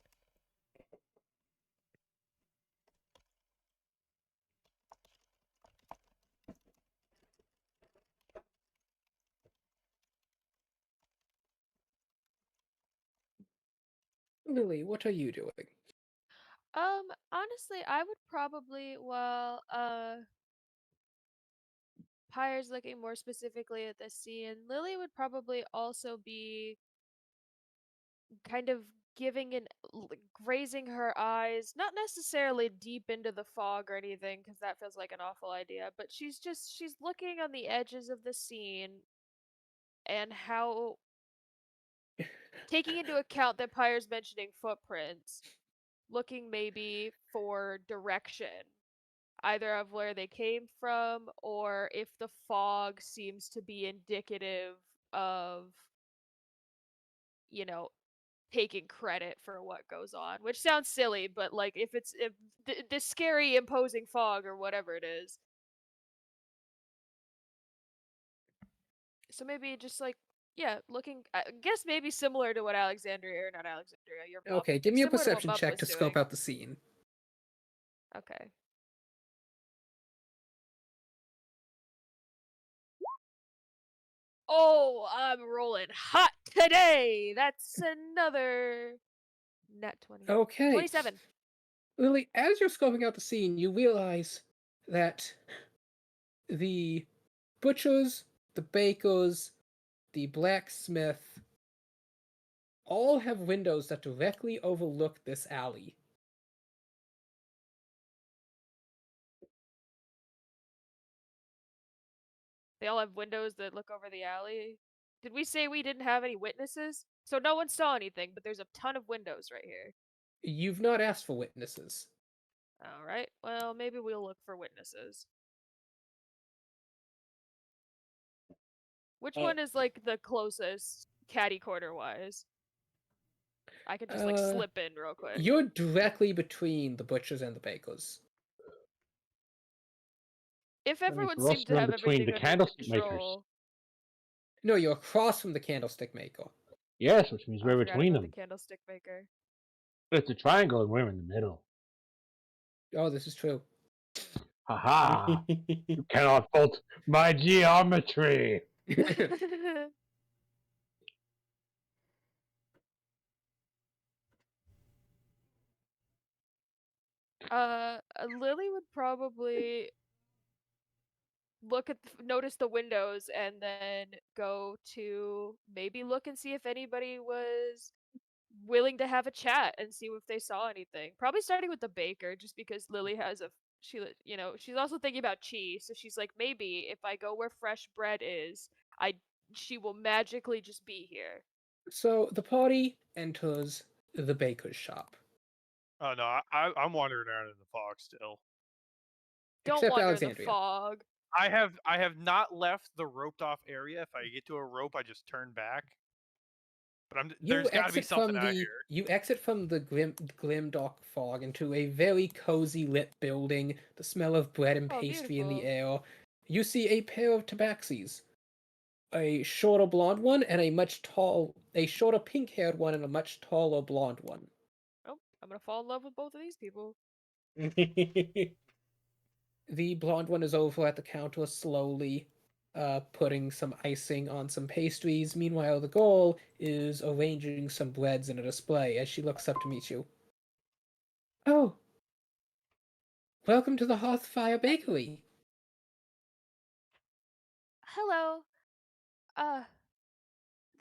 Lily, what are you doing? Honestly, I would probably, while Pyre's looking more specifically at the scene, Lily would probably also be kind of giving grazing her eyes, not necessarily deep into the fog or anything, because that feels like an awful idea, but she's looking on the edges of the scene and how, taking into account that Pyre's mentioning footprints, looking maybe for direction, either of where they came from or if the fog seems to be indicative of, you know, taking credit for what goes on, which sounds silly, but like if the scary imposing fog or whatever it is. So maybe just like, yeah, looking, I guess maybe similar to what Alexandria, or not Alexandria, your mom, Okay, give me a similar to what perception Mum check was to doing. scope out the scene. Okay. Oh, I'm rolling hot today. That's another net 20. Okay. 27. Lily, as you're scoping out the scene, you realize that the butchers, the bakers, the blacksmith all have windows that directly overlook this alley. They all have windows that look over the alley. Did we say we didn't have any witnesses? So no one saw anything, but there's a ton of windows right here. You've not asked for witnesses. Alright, well, maybe we'll look for witnesses. Which one is, like, the closest, catty corner-wise? I could just, like, slip in real quick. You're directly between the butchers and the bakers. If everyone we're also seemed to have in between everything the under candlestick makers. control... No, you're across from the candlestick maker. Yes, which means I we're forgot between about them. the candlestick maker. It's a triangle and we're in the middle. Oh, this is true. Haha! You cannot fault my geometry! Lily would probably notice the windows and then go to maybe look and see if anybody was willing to have a chat and see if they saw anything. Probably starting with the baker, just because Lily has she's also thinking about cheese, so she's like, maybe if I go where fresh bread is, she will magically just be here. So the party enters the baker's shop. Oh no, I'm wandering around in the fog still. Don't Except wander in the Alexandria. fog. I have not left the roped off area. If I get to a rope, I just turn back. But there's got to be something out here. You exit from the Glimdock fog into a very cozy lit building. The smell of bread and Oh, pastry in the beautiful. air. You see a pair of tabaxis, a shorter blonde one and a shorter pink-haired one and a much taller blonde one. Oh, I'm gonna fall in love with both of these people. The blonde one is over at the counter slowly putting some icing on some pastries. Meanwhile, the girl is arranging some breads in a display as she looks up to meet you. Oh, welcome to the Hearthfire Bakery. Hello. Uh,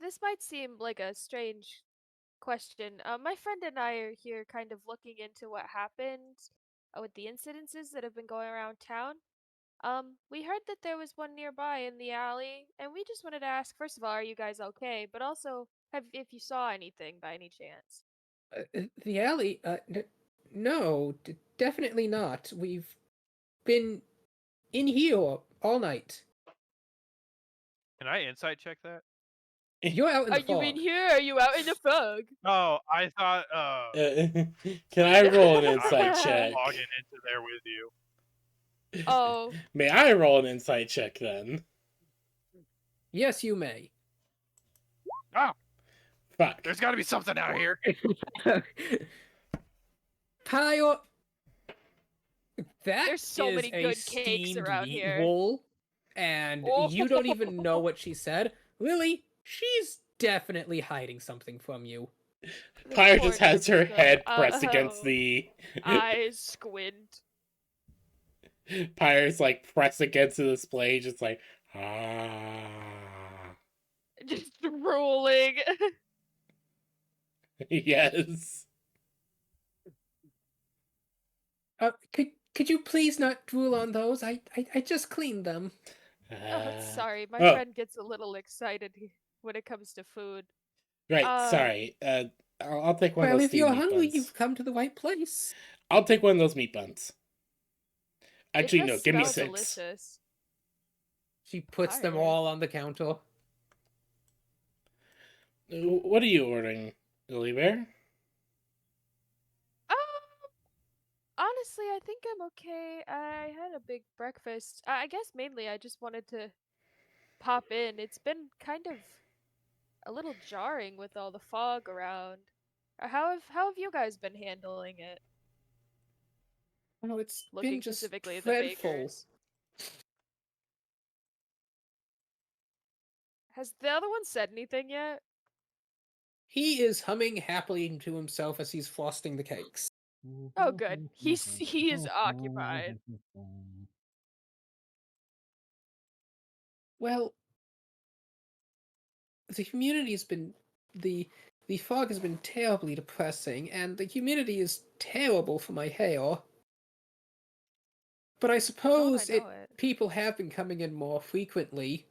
this might seem like a strange question. My friend and I are here kind of looking into what happened with the incidences that have been going around town. We heard that there was one nearby in the alley, and we just wanted to ask, first of all, are you guys okay? But also, if you saw anything by any chance. The alley? No, definitely not. We've been in here all night. Can I insight check that? You're out in Are the you fog. in here? Are you out in the fog? Oh, I thought. Can I roll an I insight was check? logging into there with you. Oh, May I roll an insight check then? Yes, you may. Oh, Fuck. there's got to be something out here. Pyle. That There's so is many a good cakes steamed around meat here. roll, and you don't even know what she said. Lily, she's definitely hiding something from you. this Pyre poor just has her Tamika. head pressed against the. Eyes squint. Pyre's like pressed against the display, just like ah. Just drooling. Yes. Could you please not drool on those? I just cleaned them. Sorry, my oh, friend gets a little excited when it comes to food. right. Sorry. I'll take one of Well, those if you're steamed meat hungry, buns. you've come to the right place. I'll take one of those meat buns. It Actually, does no. Give me smell 6. delicious. She puts them Tired. all on the counter. What are you ordering, Lily Bear? Honestly, I think I'm okay. I had a big breakfast. I guess mainly I just wanted to pop in. It's been kind of a little jarring with all the fog around. How have you guys been handling it? Oh, it's Looking been just specifically at the dreadful. bakers. Has the other one said anything yet? He is humming happily to himself as he's frosting the cakes. Oh, good. He is occupied. Well, the humidity been the the fog has been terribly depressing, and the humidity is terrible for my hair. But I suppose know it. people have been coming in more frequently,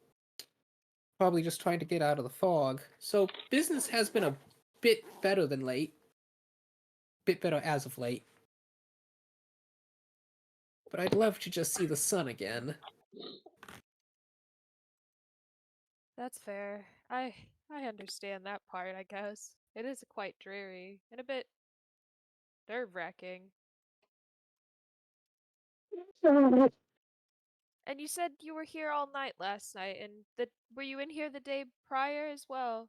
probably just trying to get out of the fog. So business has been a bit better than late. Bit better as of late. But I'd love to just see the sun again. That's fair. I understand that part, I guess. It is quite dreary and a bit nerve-wracking. And you said you were here all night last night, and were you in here the day prior as well?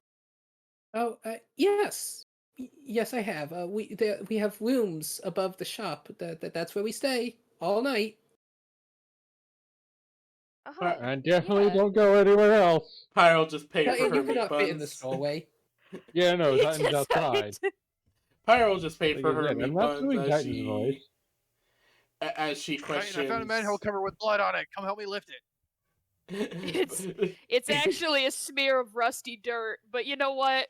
Oh, yes. Yes, I have. We have rooms above the shop. That's where we stay all night. Uh-huh. And definitely Yeah. don't go anywhere else. Pyre will just pay for And her you meat cannot fit in buns. this doorway. Yeah, no, He Titan's outside. Pyre will just pay Like for I her said, meat I'm not buns doing Titan's voice. as she Right, questions. and I found a manhole cover with blood on it. Come help me lift it. It's actually a smear of rusty dirt, but you know what?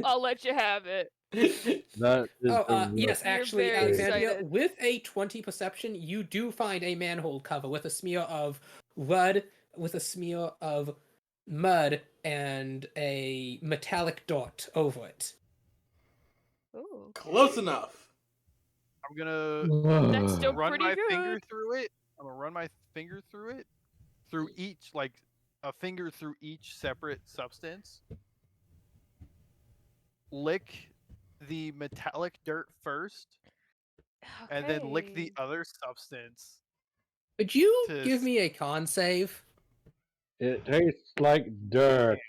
I'll let you have it. That is Yes, You're actually, very Alexandria, excited. with a 20 perception, you do find a manhole cover with a smear of mud, and a metallic dot over it. Ooh. Close enough. I'm gonna That's still run pretty my finger good. through it. I'm gonna run my finger through it, through each, like a finger through each separate substance. Lick the metallic dirt first, and then lick the Okay. other substance. Could you To give me a con save? It tastes like dirt.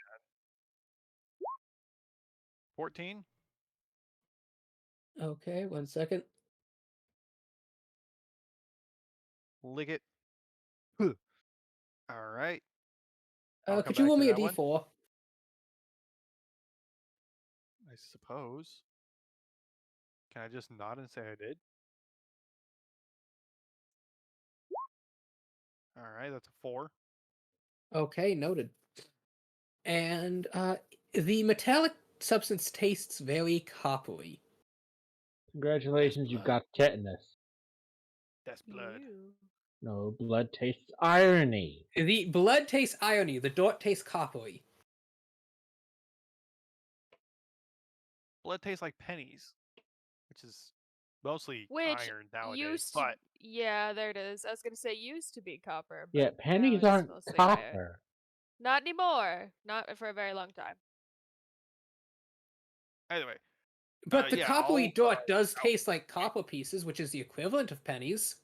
14. Okay, 1 second. Lick it. All right. I'll come Could you back roll to me a that one. d4? I suppose. Can I just nod and say I did? All right, that's a 4. Okay, noted. And the metallic substance tastes very coppery. Congratulations, you blood. got tetanus. That's blood. Ew. No, blood tastes irony. The blood tastes irony. The dirt tastes coppery. Blood tastes like pennies, which is mostly Which iron nowadays. used to, But yeah, there it is. I was gonna say used to be copper, but Yeah, now pennies it's aren't mostly iron. copper. Not anymore. Not for a very long time. anyway, But the yeah, coppery I'll, dirt does taste like copper pieces, which is the equivalent of pennies.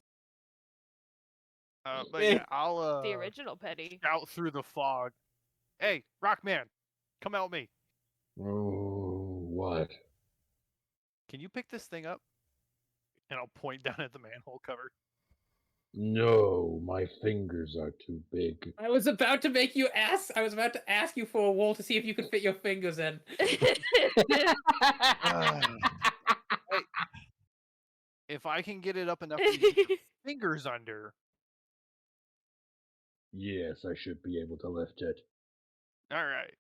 but yeah, I'll The original penny. shout through the fog. Hey, Rockman, come help me. Oh, what? Can you pick this thing up? And I'll point down at the manhole cover. No, my fingers are too big. I was about to make you ask. I was about to ask you for a wall to see if you could fit your fingers in. Hey, if I can get it up enough for you to get your fingers under, Yes, I should be able to lift it. all right.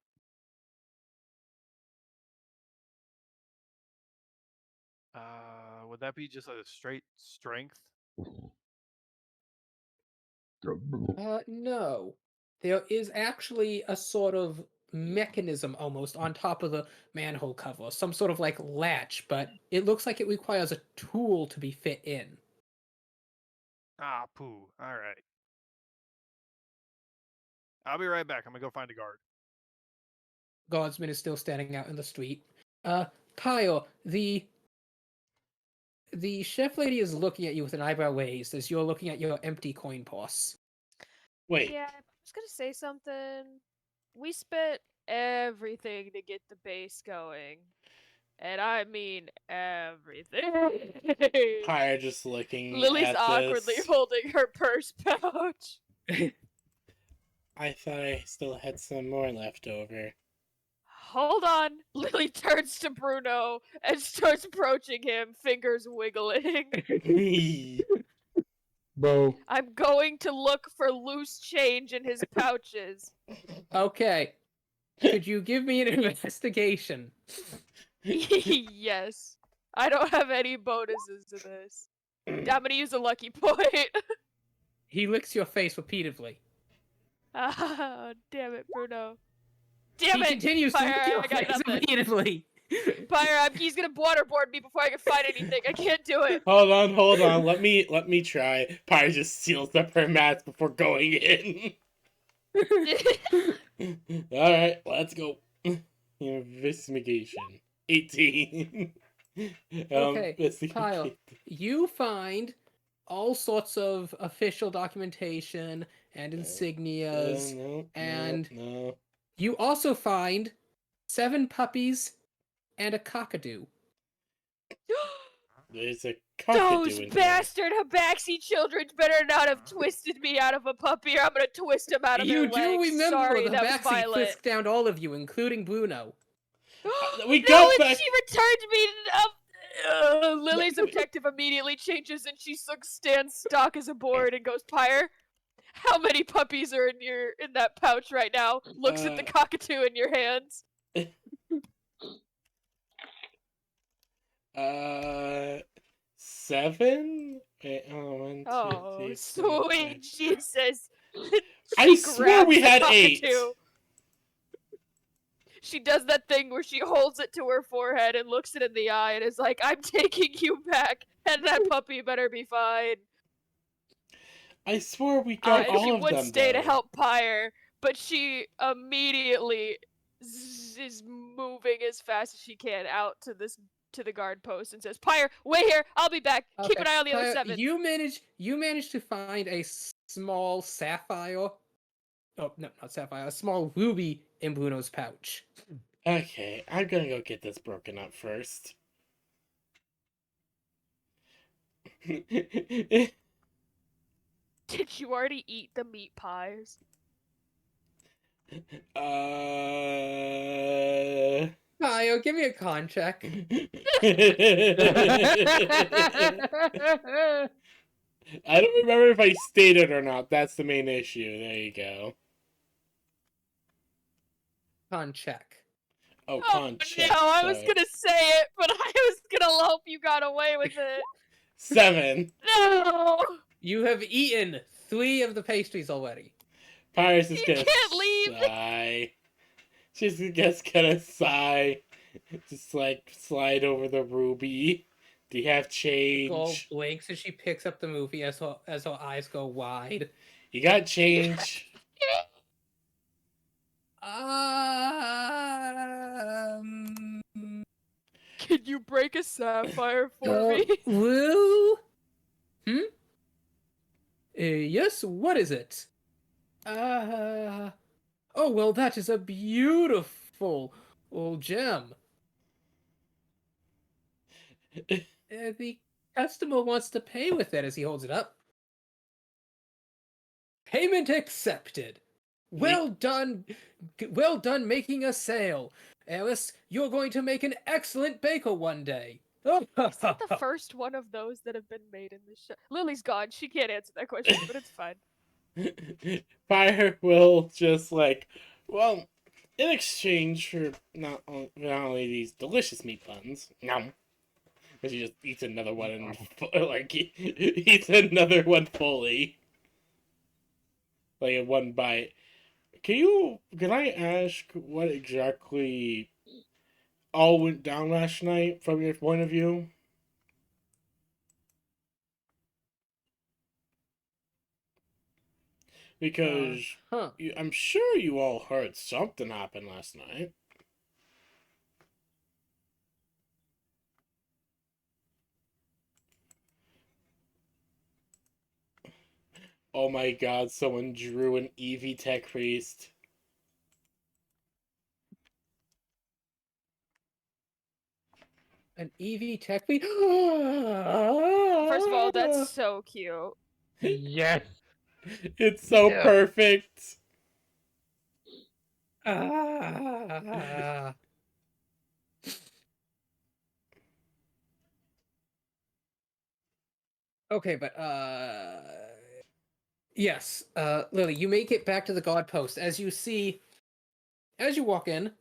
Would that be just a straight strength? No. There is actually a sort of mechanism almost on top of the manhole cover, some sort of like latch, but it looks like it requires a tool to be fit in. Ah, poo. All right. I'll be right back. I'm gonna go find a guard. Guardsman is still standing out in the street. Kyle, the chef lady is looking at you with an eyebrow raised as you're looking at your empty coin purse. Wait. Yeah, I was gonna say something. We spent everything to get the base going. And I mean everything. Pyre just looking Lily's at awkwardly this. holding her purse pouch. I thought I still had some more left over. Hold on. Lily turns to Bruno and starts approaching him, fingers wiggling. Bro, I'm going to look for loose change in his pouches. Okay. Could you give me an investigation? Yes. I don't have any bonuses to this. I'm gonna use a lucky point. He licks your face repeatedly. Ah, damn it, Bruno. Damn He it! continues to lick Fire, your I got face nothing. repeatedly. Fire, he's gonna waterboard me before I can find anything. I can't do it. Hold on. Let me try. Pyre just seals up her mats before going in. All right, let's go. Investigation 18. Okay, investigate. Kyle, you find all sorts of official documentation and insignias, No, and no. you also find 7 puppies and a cockadoo. There's a Those cockatoo in here. bastard Habaxi children better not have twisted me out of a puppy, or I'm gonna twist them out of You their do legs. remember Sorry, the that was Baxi violent. frisked down all of you, including Bruno. We No, got and back. she returned me. Lily's objective immediately changes, and she stands stock as a board and goes, "Pyre, how many puppies are in that pouch right now?" Looks at the cockatoo in your hands. 7? Wait, one, two, Oh, three, four, sweet five. Jesus! I She swore we grabs the had 8. cockatoo. She does that thing where she holds it to her forehead and looks it in the eye and is like, "I'm taking you back And that puppy better be fine. I swore we got And she all of would them. stay to though. help Pyre, but she immediately is moving as fast as she can out to the guard post and says, "Pyre, wait here. I'll be back. Keep an eye on the other 7." You managed to find a small sapphire. Oh no, not sapphire. A small ruby in Bruno's pouch. Okay, I'm gonna go get this broken up first. Did you already eat the meat pies? Kyle, give me a con check. I don't remember if I stated or not. That's the main issue. There you go. Con check. Oh, Oh con check. no, I was sorry. gonna say it, but I was gonna hope you got away with it. 7. No! You have eaten 3 of the pastries already. Pyrus is You gonna can't leave. sigh. She's just gonna sigh. Just like slide over the ruby. Do you have Girl change? blinks as she picks up the movie as her eyes go wide. You got change? Can you break a sapphire for me? Woo? Yes, what is it? Oh, well, that is a beautiful old gem. The customer wants to pay with it as he holds it up. Payment accepted. Well done making a sale. Alice, you're going to make an excellent baker one day. Is that the first one of those that have been made in this show? Lily's gone. She can't answer that question, but it's fine. Fire will just like, well, in exchange for not only these delicious meat buns, nom, but she just eats another one and like eats another one fully, like in one bite. Can I ask what exactly all went down last night from your point of view? Because I'm sure you all heard something happen last night. Oh my god, someone drew an Eevee Tech Priest. An Eevee tech feed? First of all, that's so cute. Yes. It's so Yeah. perfect. Okay, but yes, Lily, you make it back to the god post as you walk in.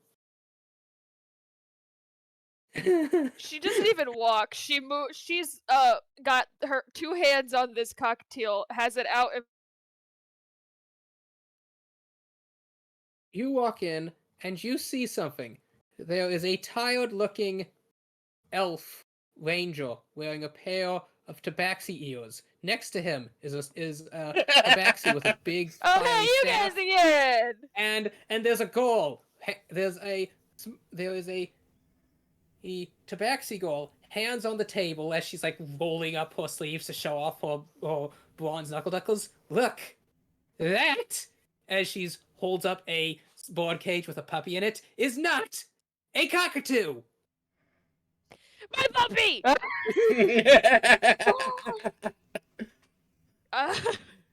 She doesn't even walk. She's got her 2 hands on this cocktail, has it out in You walk in and you see something. There is a tired-looking elf ranger wearing a pair of tabaxi ears. Next to him is a tabaxi with a big Oh fiery hey, you staff. guys again! And there's a girl. There is a tabaxi girl, hands on the table as she's like rolling up her sleeves to show off her bronze knuckle knuckles. Look, that, as she's holds up a board cage with a puppy in it, is not a cockatoo. My puppy!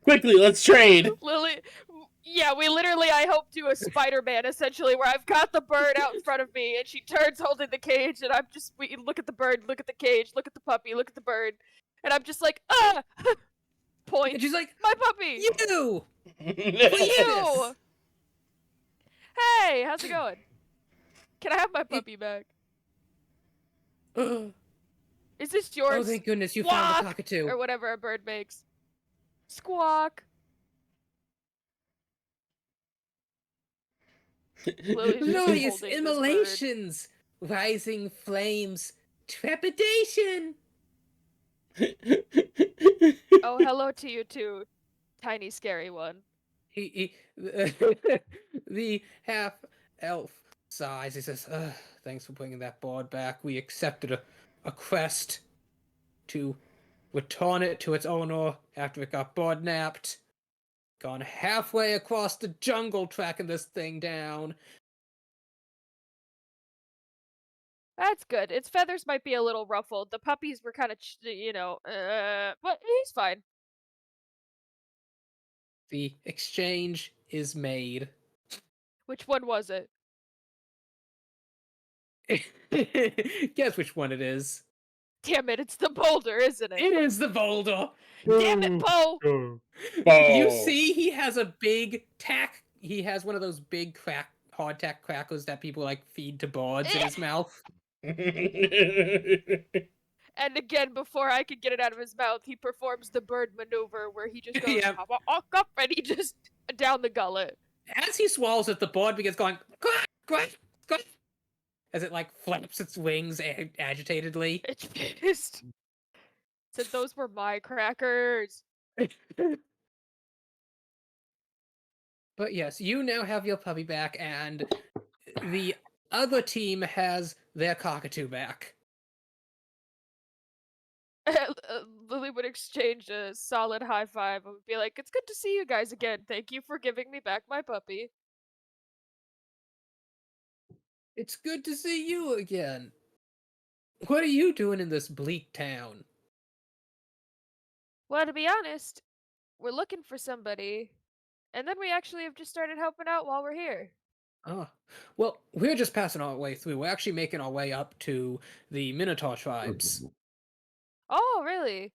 Quickly, let's trade. Lily, yeah, we literally, I hope, do a Spider-Man, essentially, where I've got the bird out in front of me, and she turns holding the cage, and we look at the bird, look at the cage, look at the puppy, look at the bird, and I'm just like, point. And she's like, my puppy! You! You! Hey, how's it going? Can I have my puppy back? Is this yours? Oh, thank goodness you found the Squawk! cockatoo. Or whatever a bird makes. Squawk. Lily's just Glorious holding this immolations, rising flames, trepidation. Oh, hello to you too, tiny scary one. He the half elf sighs. He says, "Thanks for bringing that board back. We accepted a quest to return it to its owner after it got board napped. Gone halfway across the jungle tracking this thing down. That's good. Its feathers might be a little ruffled. The puppies were kind of, but he's fine. The exchange is made." Which one was it? Guess which one it is. Damn it, it's the boulder, isn't it? It is the boulder. Damn it, Poe! You Oh. see, he has a big tack. He has one of those big hardtack crackers that people like feed to birds in his mouth. And again, before I could get it out of his mouth, he performs the bird maneuver where he just goes, Yep. up, and he just down the gullet. As he swallows it, the bird begins going quack, quack, quack, as it like flaps its wings agitatedly. It's pissed. Said those were my crackers. But yes, you now have your puppy back, and the other team has their cockatoo back. Lily would exchange a solid high five and would be like, "It's good to see you guys again. Thank you for giving me back my puppy." It's good to see you again. What are you doing in this bleak town? Well, to be honest, we're looking for somebody, and then we actually have just started helping out while we're here. Ah, well, we're just passing our way through. We're actually making our way up to the Minotaur tribes. Oh, really?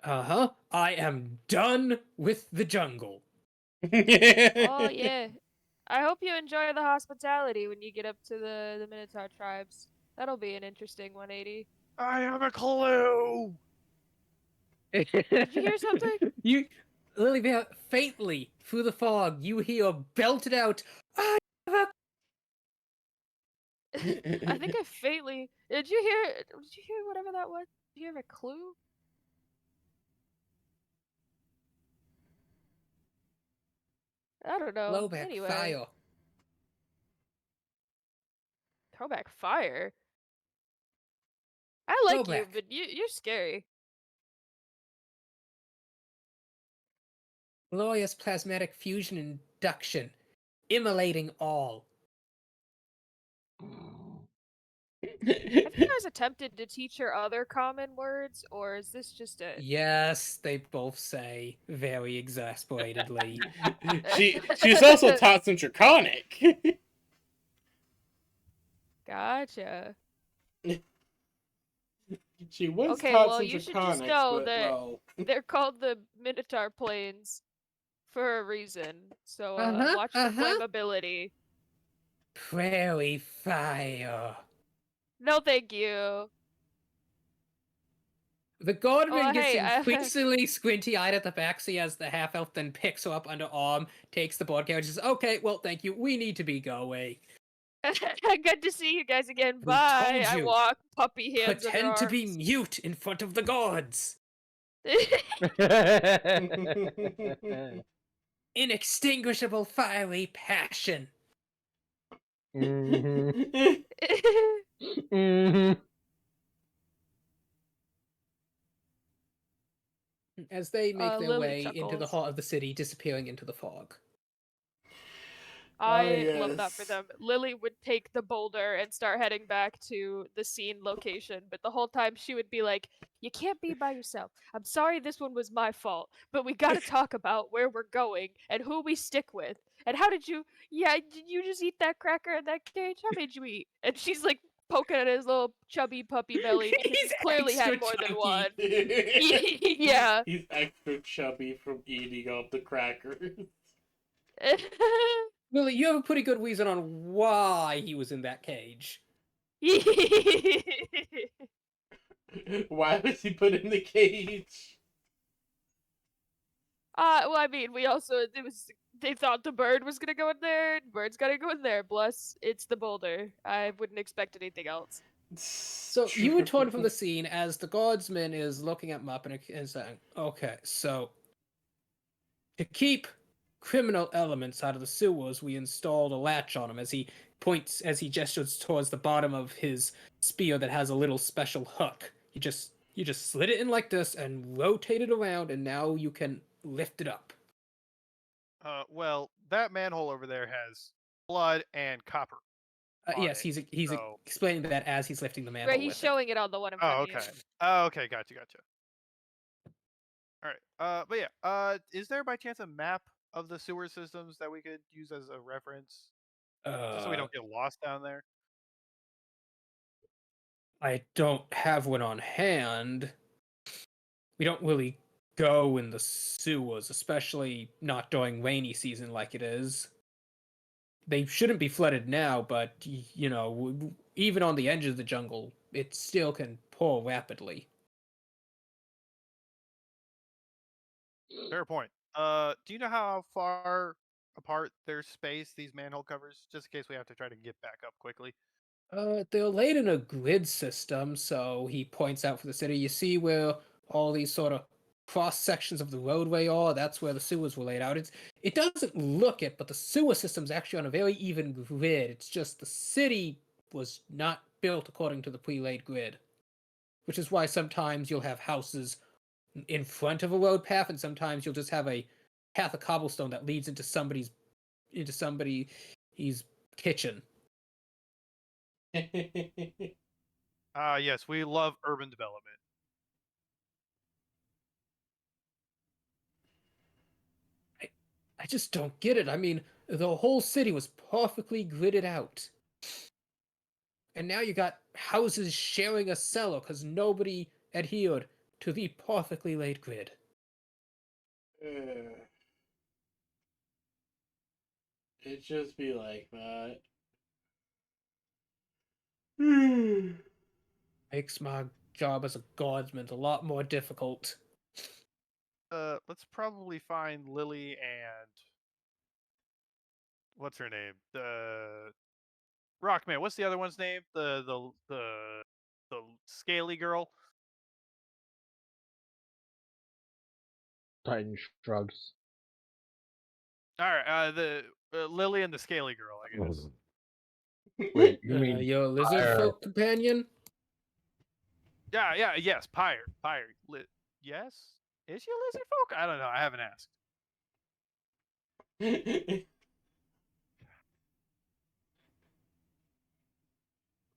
Uh-huh. I am done with the jungle. Oh, yeah. I hope you enjoy the hospitality when you get up to the Minotaur tribes. That'll be an interesting 180. I have a clue. Did you hear something? You, Lily Bear, faintly through the fog, you hear belted out, "I have a..." I think I faintly. Did you hear? Did you hear whatever that was? Did you hear a clue? I don't know. Blowback Anyway, fire. throwback fire. I like you, Blowback. but you're scary. Glorious plasmatic fusion induction. Immolating all. Have you guys attempted to teach her other common words, or is this just it? Yes, they both say very exasperatedly. She's also taught some Draconic. Gotcha. She was Okay, taught well, some you should just Draconic, know but, that well... they're called the Minotaur Plains for a reason. So watch for flammability. Prairie fire. No, thank you. The Godwin Oh, gets hey, increasingly squinty-eyed at the backseat as the half-elf then picks her up under arm, takes the board carriage, and says, "Okay, well, thank you. We need to be going. Good to see you guys again. We Bye. told I you. walk, puppy hands under Pretend to be arms. mute in front of the gods. Inextinguishable fiery passion." Mhm. Mhm. As they make their Lily way into the chuckles. heart of the city, disappearing into the fog. I love that for yes. them. Lily would take the boulder and start heading back to the scene location, but the whole time she would be like, "You can't be by yourself. I'm sorry this one was my fault, but we gotta talk about where we're going and who we stick with. And how did you, did you just eat that cracker in that cage? How many did you eat?" And she's like poking at his little chubby puppy belly because he's clearly had extra more than chunky. one. Yeah. He's extra chubby from eating all the crackers. Lily, you have a pretty good reason on why he was in that cage. Why was he put in the cage? Well, I mean, they thought the bird was gonna go in there. Bird's gotta go in there. Plus, it's the boulder. I wouldn't expect anything else. So you were torn from the scene as the guardsman is looking at Mupp and saying, "Okay, so to keep criminal elements out of the sewers, we installed a latch on him." As he gestures towards the bottom of his spear that has a little special hook. You just slid it in like this and rotate it around, and now you can lift it up. Well, that manhole over there has blood and copper on Yes, it. he's so- explaining that as he's lifting the manhole. Right, he's with showing it on the one in front Oh, of you. okay. Oh, okay. Gotcha. All right. But yeah. Is there by chance a map of the sewer systems that we could use as a reference, it. just so we don't get lost down there? I don't have one on hand. We don't really go in the sewers, especially not during rainy season like it is. They shouldn't be flooded now, but you know, even on the edge of the jungle, it still can pour rapidly. Fair point. Do you know how far apart they're spaced, these manhole covers, just in case we have to try to get back up quickly? They're laid in a grid system, so he points out for the city. You see where all these sort of cross sections of the roadway are? That's where the sewers were laid out. It doesn't look it, but the sewer system's actually on a very even grid. It's just the city was not built according to the pre-laid grid, which is why sometimes you'll have houses in front of a road path, and sometimes you'll just have a path of cobblestone that leads into somebody's kitchen. Yes, we love urban development. I just don't get it. I mean, the whole city was perfectly gridded out. And now you got houses sharing a cellar because nobody adhered to the perfectly laid grid. It just be like that. Makes my job as a guardsman a lot more difficult. Let's probably find Lily and what's her name? The Rockman. What's the other one's name? The scaly girl. Titan shrugs. All right. The Lily and the scaly girl, I guess. Wait, you mean Your lizard fire? folk companion? Yeah. Yes. Pyre. Yes. Is she a lizard folk? I don't know. I haven't asked.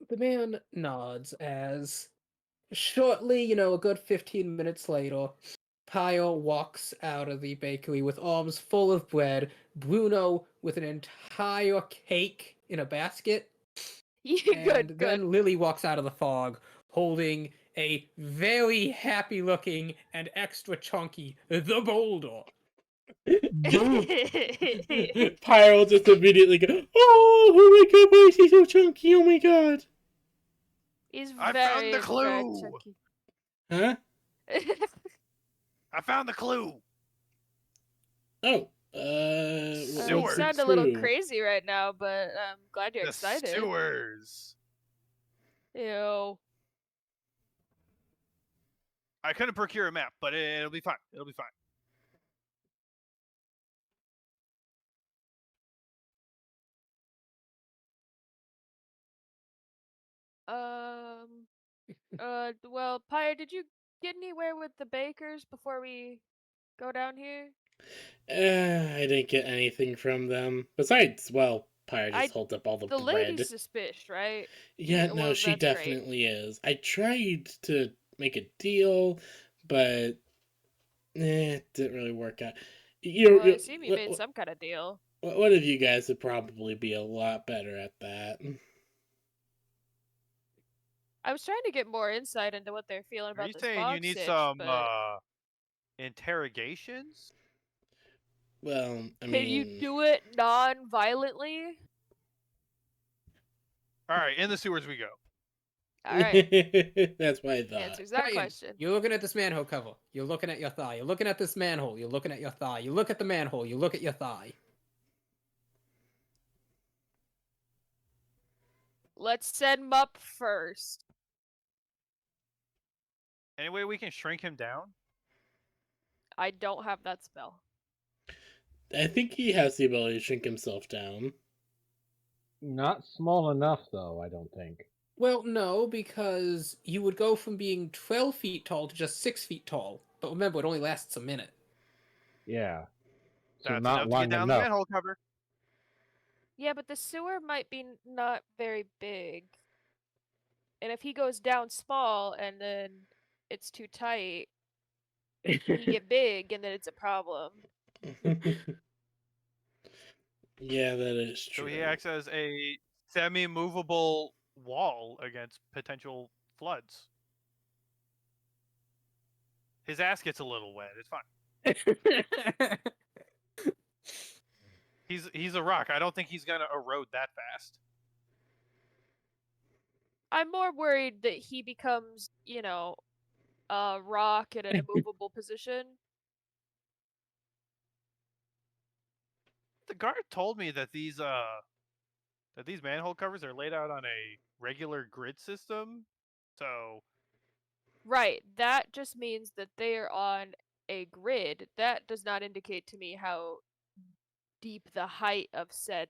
The man nods as shortly, a good 15 minutes later, Pio walks out of the bakery with arms full of bread, Bruno with an entire cake in a basket, and Good. then Lily walks out of the fog holding a very happy looking and extra chunky The Boulder. Pyro will just immediately go, oh my god, why is he so chunky? Oh my god. He's I very, found the very clue! chunky. Huh? I found the clue. Oh, You Sewers. sound a little crazy right now, but I'm glad you're The excited. sewers. Ew. I couldn't procure a map, but it'll be fine. It'll be fine. Well, Pyre, did you get anywhere with the bakers before we go down here? I didn't get anything from them. Besides, well, Pyro just I- holds up all the The bread. lady's suspicious, right? Yeah, Yeah, no, well, she that's great. definitely is. I tried to make a deal, but it didn't really work out. Well, I assume you made some kind of deal. One of you guys would probably be a lot better at that. I was trying to get more insight into what they're feeling Are about you this saying fog you need sitch, some but interrogations? Well, I can you mean, do it non-violently? All right, in the sewers we go. All right, that's what I thought. answers that Ryan, question. You're looking at this manhole cover. You're looking at your thigh. You're looking at this manhole. You're looking at your thigh. You look at the manhole. You look at your thigh. Let's set him up first. Any way we can shrink him down? I don't have that spell. I think he has the ability to shrink himself down. Not small enough, though, I don't think. Well, no, because you would go from being 12 feet tall to just 6 feet tall. But remember, it only lasts a minute. Yeah. So That's not enough to get long down the enough. manhole cover. Yeah, but the sewer might be not very big. And if he goes down small and then it's too tight, he get big and then it's a problem. Yeah, that is So true. he acts as a semi-movable wall against potential floods. His ass gets a little wet. It's fine. He's a rock. I don't think he's gonna erode that fast. I'm more worried that he becomes, a rock in an immovable position. The guard told me that these manhole covers are laid out on a regular grid system. So Right, that just means that they are on a grid. That does not indicate to me how deep the height of said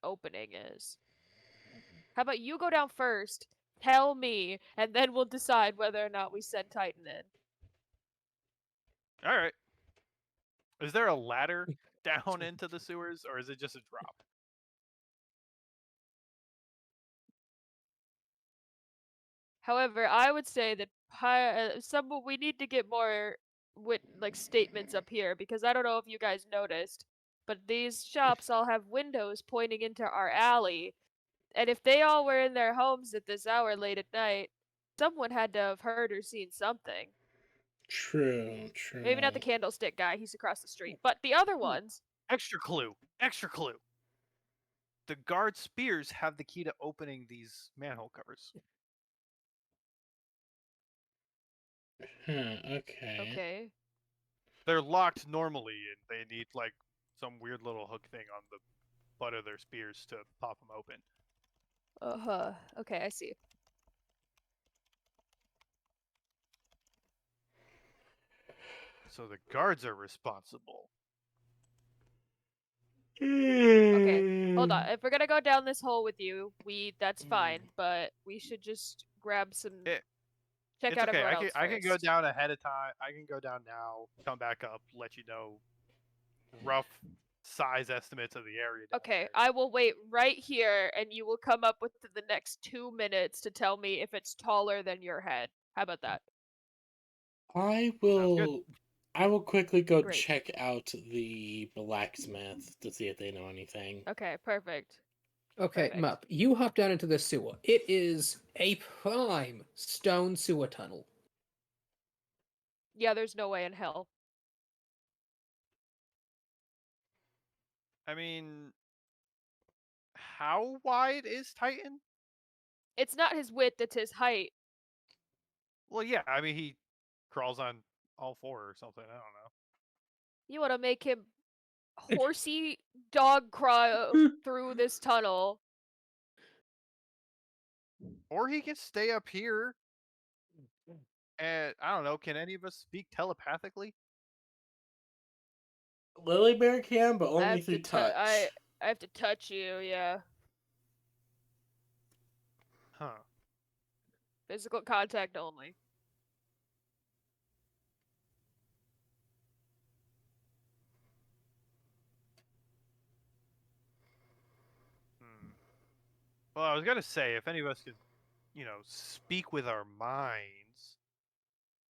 opening is. How about you go down first, tell me, and then we'll decide whether or not we send Titan in. all right. Is there a ladder down into the sewers, or is it just a drop? However, I would say that we need to get more statements up here because I don't know if you guys noticed, but these shops all have windows pointing into our alley. And if they all were in their homes at this hour late at night, someone had to have heard or seen something. True. Maybe not the candlestick guy, he's across the street, but the other ones. Extra clue. Extra clue. The guard spears have the key to opening these manhole covers. Huh, okay. Okay. They're locked normally, and they need like some weird little hook thing on the butt of their spears to pop them open. Uh-huh. Okay, I see. So the guards are responsible. Okay, hold on. If we're gonna go down this hole with you, that's fine, but we should just grab some. Check It's out okay. everyone else I can go first. down ahead of time. I can go down now, come back up, let you know rough size estimates of the area. Down Okay, there. I will wait right here, and you will come up with the next 2 minutes to tell me if it's taller than your head. How about that? I Sounds good. will quickly go Great. check out the blacksmith to see if they know anything. Okay, perfect. Okay, Perfect. Mup, you hop down into the sewer. It is a prime stone sewer tunnel. Yeah, there's no way in hell. I mean, how wide is Titan? It's not his width, it's his height. Well, yeah. I mean, he crawls on all four or something. I don't know. You want to make him horsey dog crawl through this tunnel. Or he can stay up here. And I don't know. Can any of us speak telepathically? Lily Bear can, but I only have through to touch. I have to touch you, yeah. Huh. Physical contact only. Hmm. Well, I was gonna say if any of us could, speak with our minds,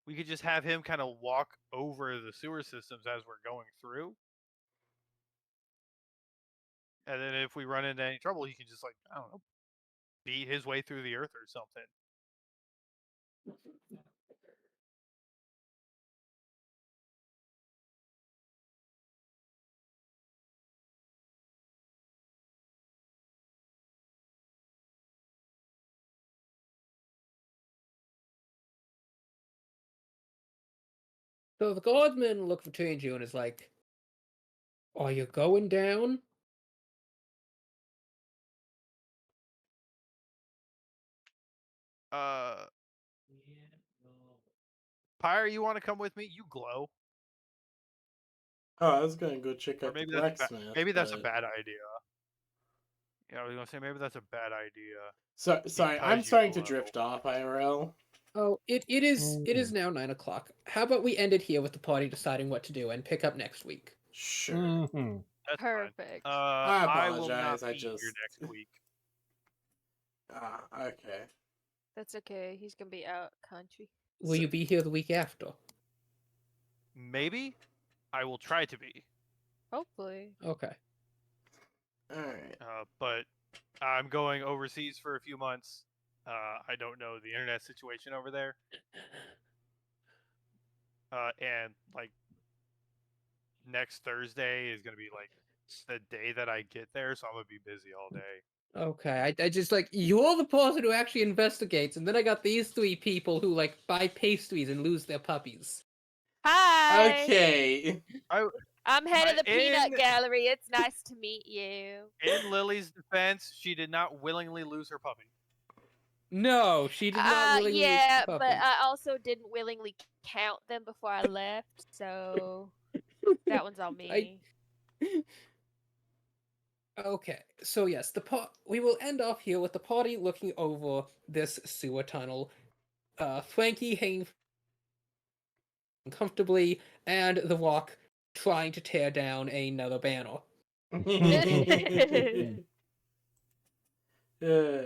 we could just have him kind of walk over the sewer systems as we're going through. And then if we run into any trouble, he can just like, I don't know, beat his way through the earth or something. So the guardsman looks between you and is like, "Are you going down?" Uh, Pyre, you want to come with me? You glow. Oh, I was gonna go check Or out the maybe that's blacksmith. maybe that's a but- bad idea. Yeah, I was gonna say maybe that's a bad idea. Sorry, I'm because you starting to glow. drift off, IRL. Oh, it is now 9 o'clock. How about we end it here with the party deciding what to do and pick up next week? Sure. Mm-hmm. That's Perfect. fine. I I will not apologize, I be here just- next week. Ah, okay. That's okay. He's gonna be out country. Will So- you be here the week after? Maybe I will try to be. Hopefully. Okay. Alright. But I'm going overseas for a few months. I don't know the internet situation over there. And like next Thursday is gonna be like the day that I get there, so I'm gonna be busy all day. Okay, I just like you're the person who actually investigates, and then I got these three people who like buy pastries and lose their puppies. Hi. Okay. I'm head of the peanut In- gallery. It's nice to meet you. In Lily's defense, she did not willingly lose her puppy. No, she did not willingly lose Yeah, the but puppy. I also didn't willingly count them before I left, so that one's on me. Okay, so yes, we will end off here with the party looking over this sewer tunnel. Frankie hanging comfortably, and the Rock trying to tear down another banner. Yeah.